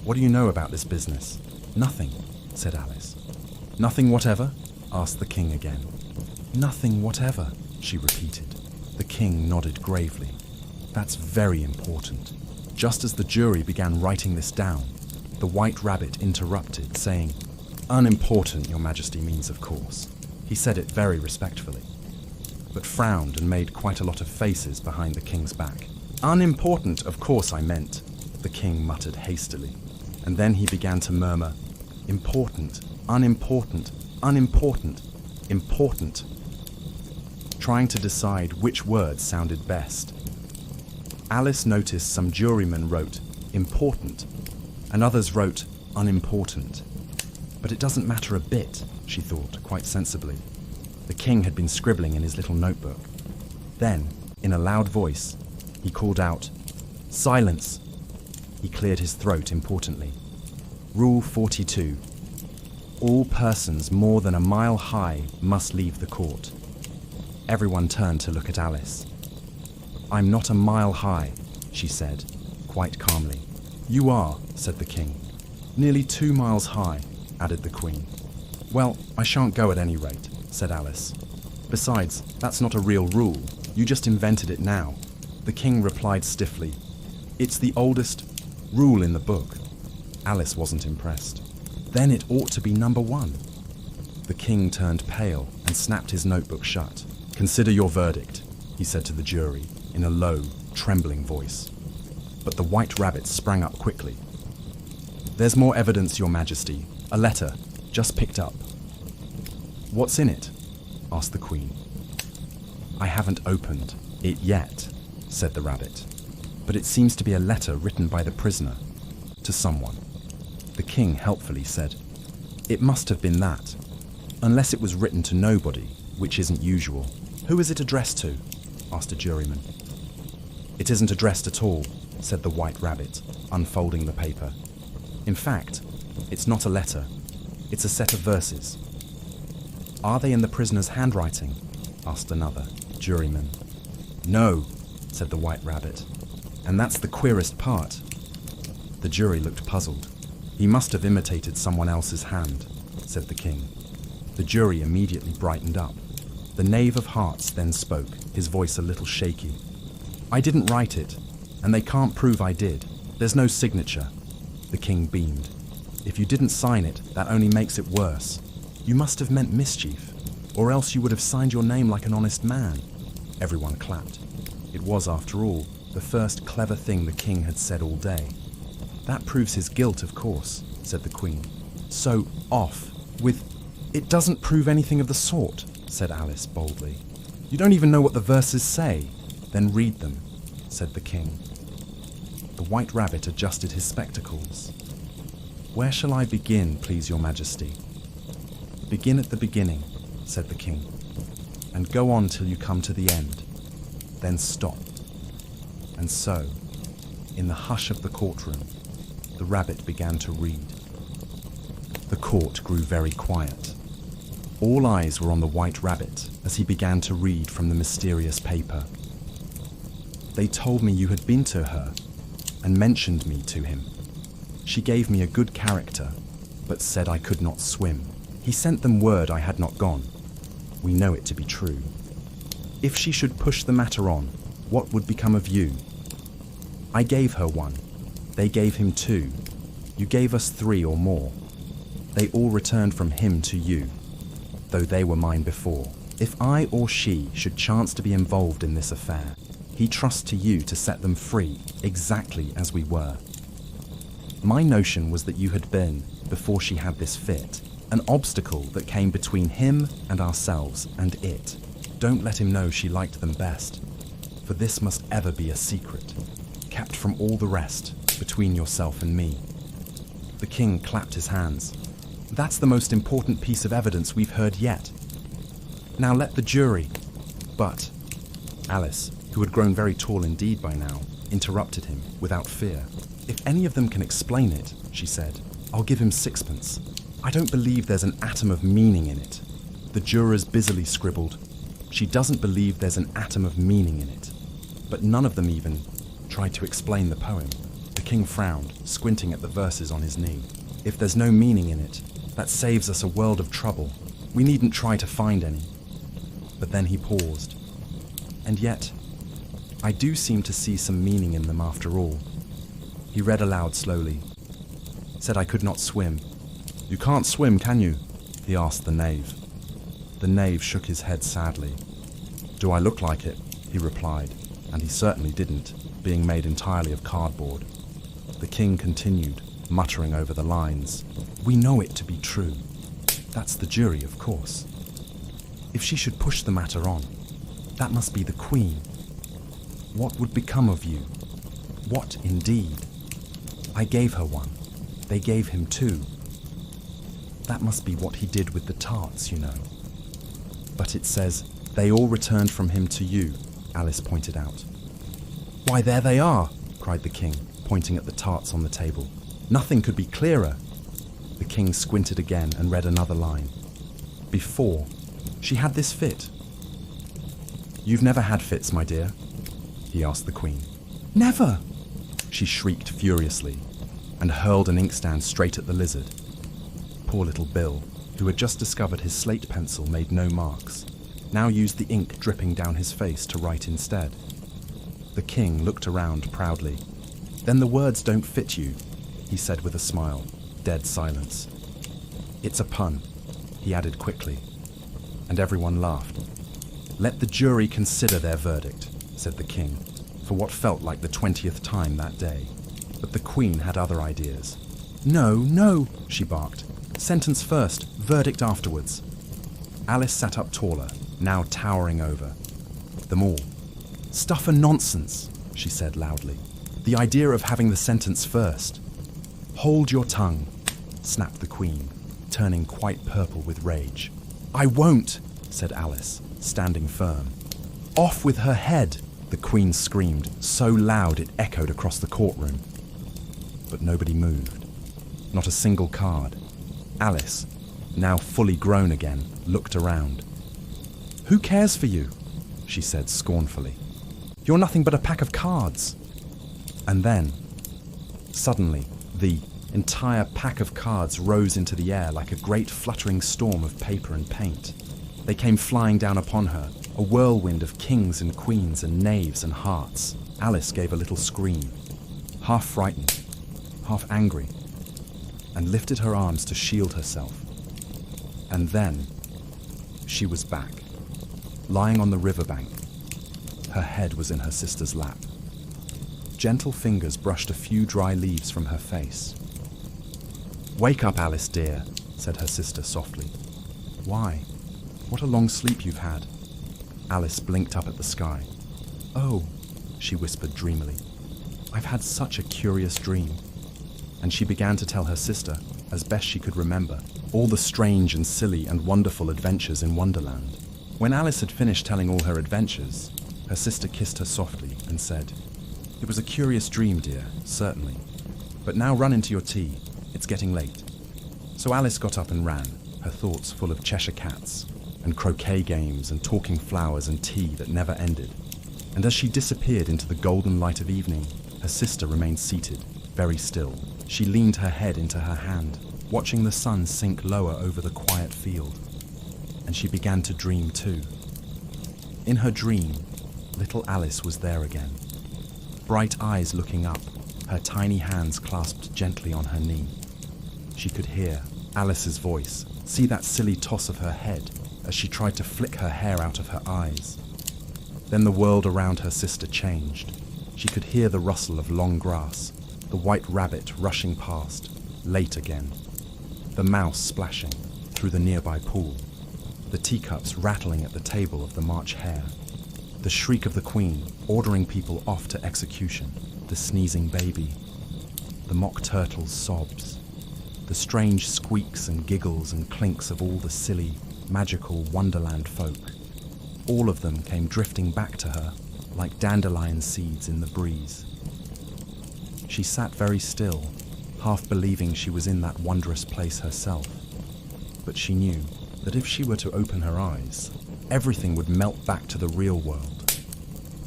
What do you know about this business? Nothing, said Alice. Nothing whatever? Asked the king again. Nothing whatever, she repeated. The king nodded gravely. That's very important. Just as the jury began writing this down, the white rabbit interrupted, saying, Unimportant, Your Majesty means, of course. He said it very respectfully, but frowned and made quite a lot of faces behind the king's back. Unimportant, of course I meant, the king muttered hastily, and then he began to murmur, Important, unimportant, unimportant, important, trying to decide which word sounded best. Alice noticed some jurymen wrote, important, and others wrote unimportant. But it doesn't matter a bit, she thought, quite sensibly. The king had been scribbling in his little notebook. Then, in a loud voice, he called out, "Silence!" He cleared his throat importantly. Rule 42. All persons more than a mile high must leave the court. Everyone turned to look at Alice. "I'm not a mile high," she said, quite calmly. "You are," said the king. "Nearly 2 miles high," added the queen. "Well, I shan't go at any rate," said Alice. "Besides, that's not a real rule. You just invented it now." The king replied stiffly, "It's the oldest rule in the book." Alice wasn't impressed. "Then it ought to be number 1. The king turned pale and snapped his notebook shut. "Consider your verdict," he said to the jury in a low, trembling voice. But the White Rabbit sprang up quickly. "There's more evidence, Your Majesty. A letter, just picked up." "What's in it?" asked the Queen. "I haven't opened it yet," said the rabbit. "But it seems to be a letter written by the prisoner to someone." The king helpfully said, "It must have been that, unless it was written to nobody, which isn't usual." "Who is it addressed to?" asked a juryman. "It isn't addressed at all," said the White Rabbit, unfolding the paper. "In fact, it's not a letter. It's a set of verses." "Are they in the prisoner's handwriting?" asked another juryman. "No," said the White Rabbit. "And that's the queerest part." The jury looked puzzled. "He must have imitated someone else's hand," said the king. The jury immediately brightened up. The Knave of Hearts then spoke, his voice a little shaky. "I didn't write it, and they can't prove I did. There's no signature." The king beamed. "If you didn't sign it, that only makes it worse. You must have meant mischief, or else you would have signed your name like an honest man." Everyone clapped. It was, after all, the first clever thing the king had said all day. "That proves his guilt, of course," said the queen. "So, off with—" "It doesn't prove anything of the sort," said Alice boldly. "You don't even know what the verses say." "Then read them," said the king. The White Rabbit adjusted his spectacles. "Where shall I begin, please, Your Majesty?" "Begin at the beginning," said the king, "and go on till you come to the end. Then stop." And so, in the hush of the courtroom, the rabbit began to read. The court grew very quiet. All eyes were on the White Rabbit as he began to read from the mysterious paper. "They told me you had been to her and mentioned me to him. She gave me a good character, but said I could not swim. He sent them word I had not gone. We know it to be true. If she should push the matter on, what would become of you? I gave her 1. They gave him 2. You gave us 3 or more. They all returned from him to you, though they were mine before. If I or she should chance to be involved in this affair, he trusts to you to set them free, exactly as we were. My notion was that you had been, before she had this fit, an obstacle that came between him and ourselves and it. Don't let him know she liked them best, for this must ever be a secret, kept from all the rest, between yourself and me." The king clapped his hands. "That's the most important piece of evidence we've heard yet. Now let the jury—" But Alice, who had grown very tall indeed by now, interrupted him without fear. "If any of them can explain it," she said, "I'll give him 6pence. I don't believe there's an atom of meaning in it." The jurors busily scribbled, "She doesn't believe there's an atom of meaning in it." But none of them even tried to explain the poem. The king frowned, squinting at the verses on his knee. "If there's no meaning in it, that saves us a world of trouble. We needn't try to find any." But then he paused. "And yet, I do seem to see some meaning in them after all." He read aloud slowly. "Said I could not swim." "You can't swim, can you?" he asked the knave. The knave shook his head sadly. "Do I look like it?" he replied, and he certainly didn't, being made entirely of cardboard. The king continued, muttering over the lines. "We know it to be true. That's the jury, of course. If she should push the matter on, that must be the queen. What would become of you? What, indeed? I gave her 1. They gave him 2. That must be what he did with the tarts, you know. But it says, they all returned from him to you, Alice pointed out. Why, there they are, cried the king, pointing at the tarts on the table. Nothing could be clearer. The king squinted again and read another line. Before, she had this fit. You've never had fits, my dear? He asked the queen. Never! She shrieked furiously and hurled an inkstand straight at the lizard. Poor little Bill, who had just discovered his slate pencil made no marks, now used the ink dripping down his face to write instead. The king looked around proudly. Then the words don't fit you, he said with a smile. Dead silence. It's a pun, he added quickly, and everyone laughed. Let the jury consider their verdict, said the king, for what felt like the 20th time that day. But the queen had other ideas. No, no, she barked. Sentence first, verdict afterwards. Alice sat up taller, now towering over them all. Stuff and nonsense, she said loudly. The idea of having the sentence first. Hold your tongue, snapped the queen, turning quite purple with rage. I won't, said Alice, standing firm. Off with her head, the queen screamed, so loud it echoed across the courtroom. But nobody moved. Not a single card. Alice, now fully grown again, looked around. Who cares for you? She said scornfully. You're nothing but a pack of cards. And then, suddenly, the entire pack of cards rose into the air like a great fluttering storm of paper and paint. They came flying down upon her, a whirlwind of kings and queens and knaves and hearts. Alice gave a little scream, half frightened, half angry, and lifted her arms to shield herself. And then, she was back, lying on the riverbank. Her head was in her sister's lap. Gentle fingers brushed a few dry leaves from her face. Wake up, Alice, dear, said her sister softly. Why? What a long sleep you've had. Alice blinked up at the sky. Oh, she whispered dreamily. I've had such a curious dream. And she began to tell her sister, as best she could remember, all the strange and silly and wonderful adventures in Wonderland. When Alice had finished telling all her adventures, her sister kissed her softly and said, It was a curious dream, dear, certainly. But now run into your tea. It's getting late. So Alice got up and ran, her thoughts full of Cheshire cats, and croquet games and talking flowers and tea that never ended. And as she disappeared into the golden light of evening, her sister remained seated, very still. She leaned her head into her hand, watching the sun sink lower over the quiet field. And she began to dream too. In her dream, little Alice was there again. Bright eyes looking up, her tiny hands clasped gently on her knee. She could hear Alice's voice, see that silly toss of her head as she tried to flick her hair out of her eyes. Then the world around her sister changed. She could hear the rustle of long grass, the white rabbit rushing past, late again, the mouse splashing through the nearby pool, the teacups rattling at the table of the March hare, the shriek of the queen ordering people off to execution, the sneezing baby, the mock turtle's sobs, the strange squeaks and giggles and clinks of all the silly, magical Wonderland folk. All of them came drifting back to her like dandelion seeds in the breeze. She sat very still, half believing she was in that wondrous place herself. But she knew that if she were to open her eyes, everything would melt back to the real world.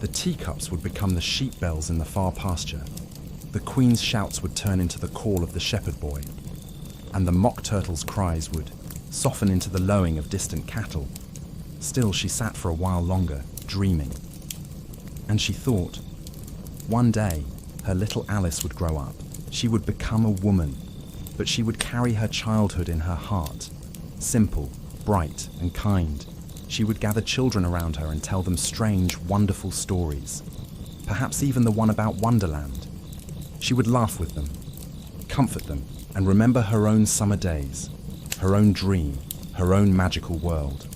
The teacups would become the sheep bells in the far pasture. The queen's shouts would turn into the call of the shepherd boy, and the mock turtle's cries would soften into the lowing of distant cattle. Still, she sat for a while longer, dreaming. And she thought, one day, her little Alice would grow up. She would become a woman, but she would carry her childhood in her heart, simple, bright, and kind. She would gather children around her and tell them strange, wonderful stories, perhaps even the one about Wonderland. She would laugh with them, comfort them, and remember her own summer days, her own dream, her own magical world.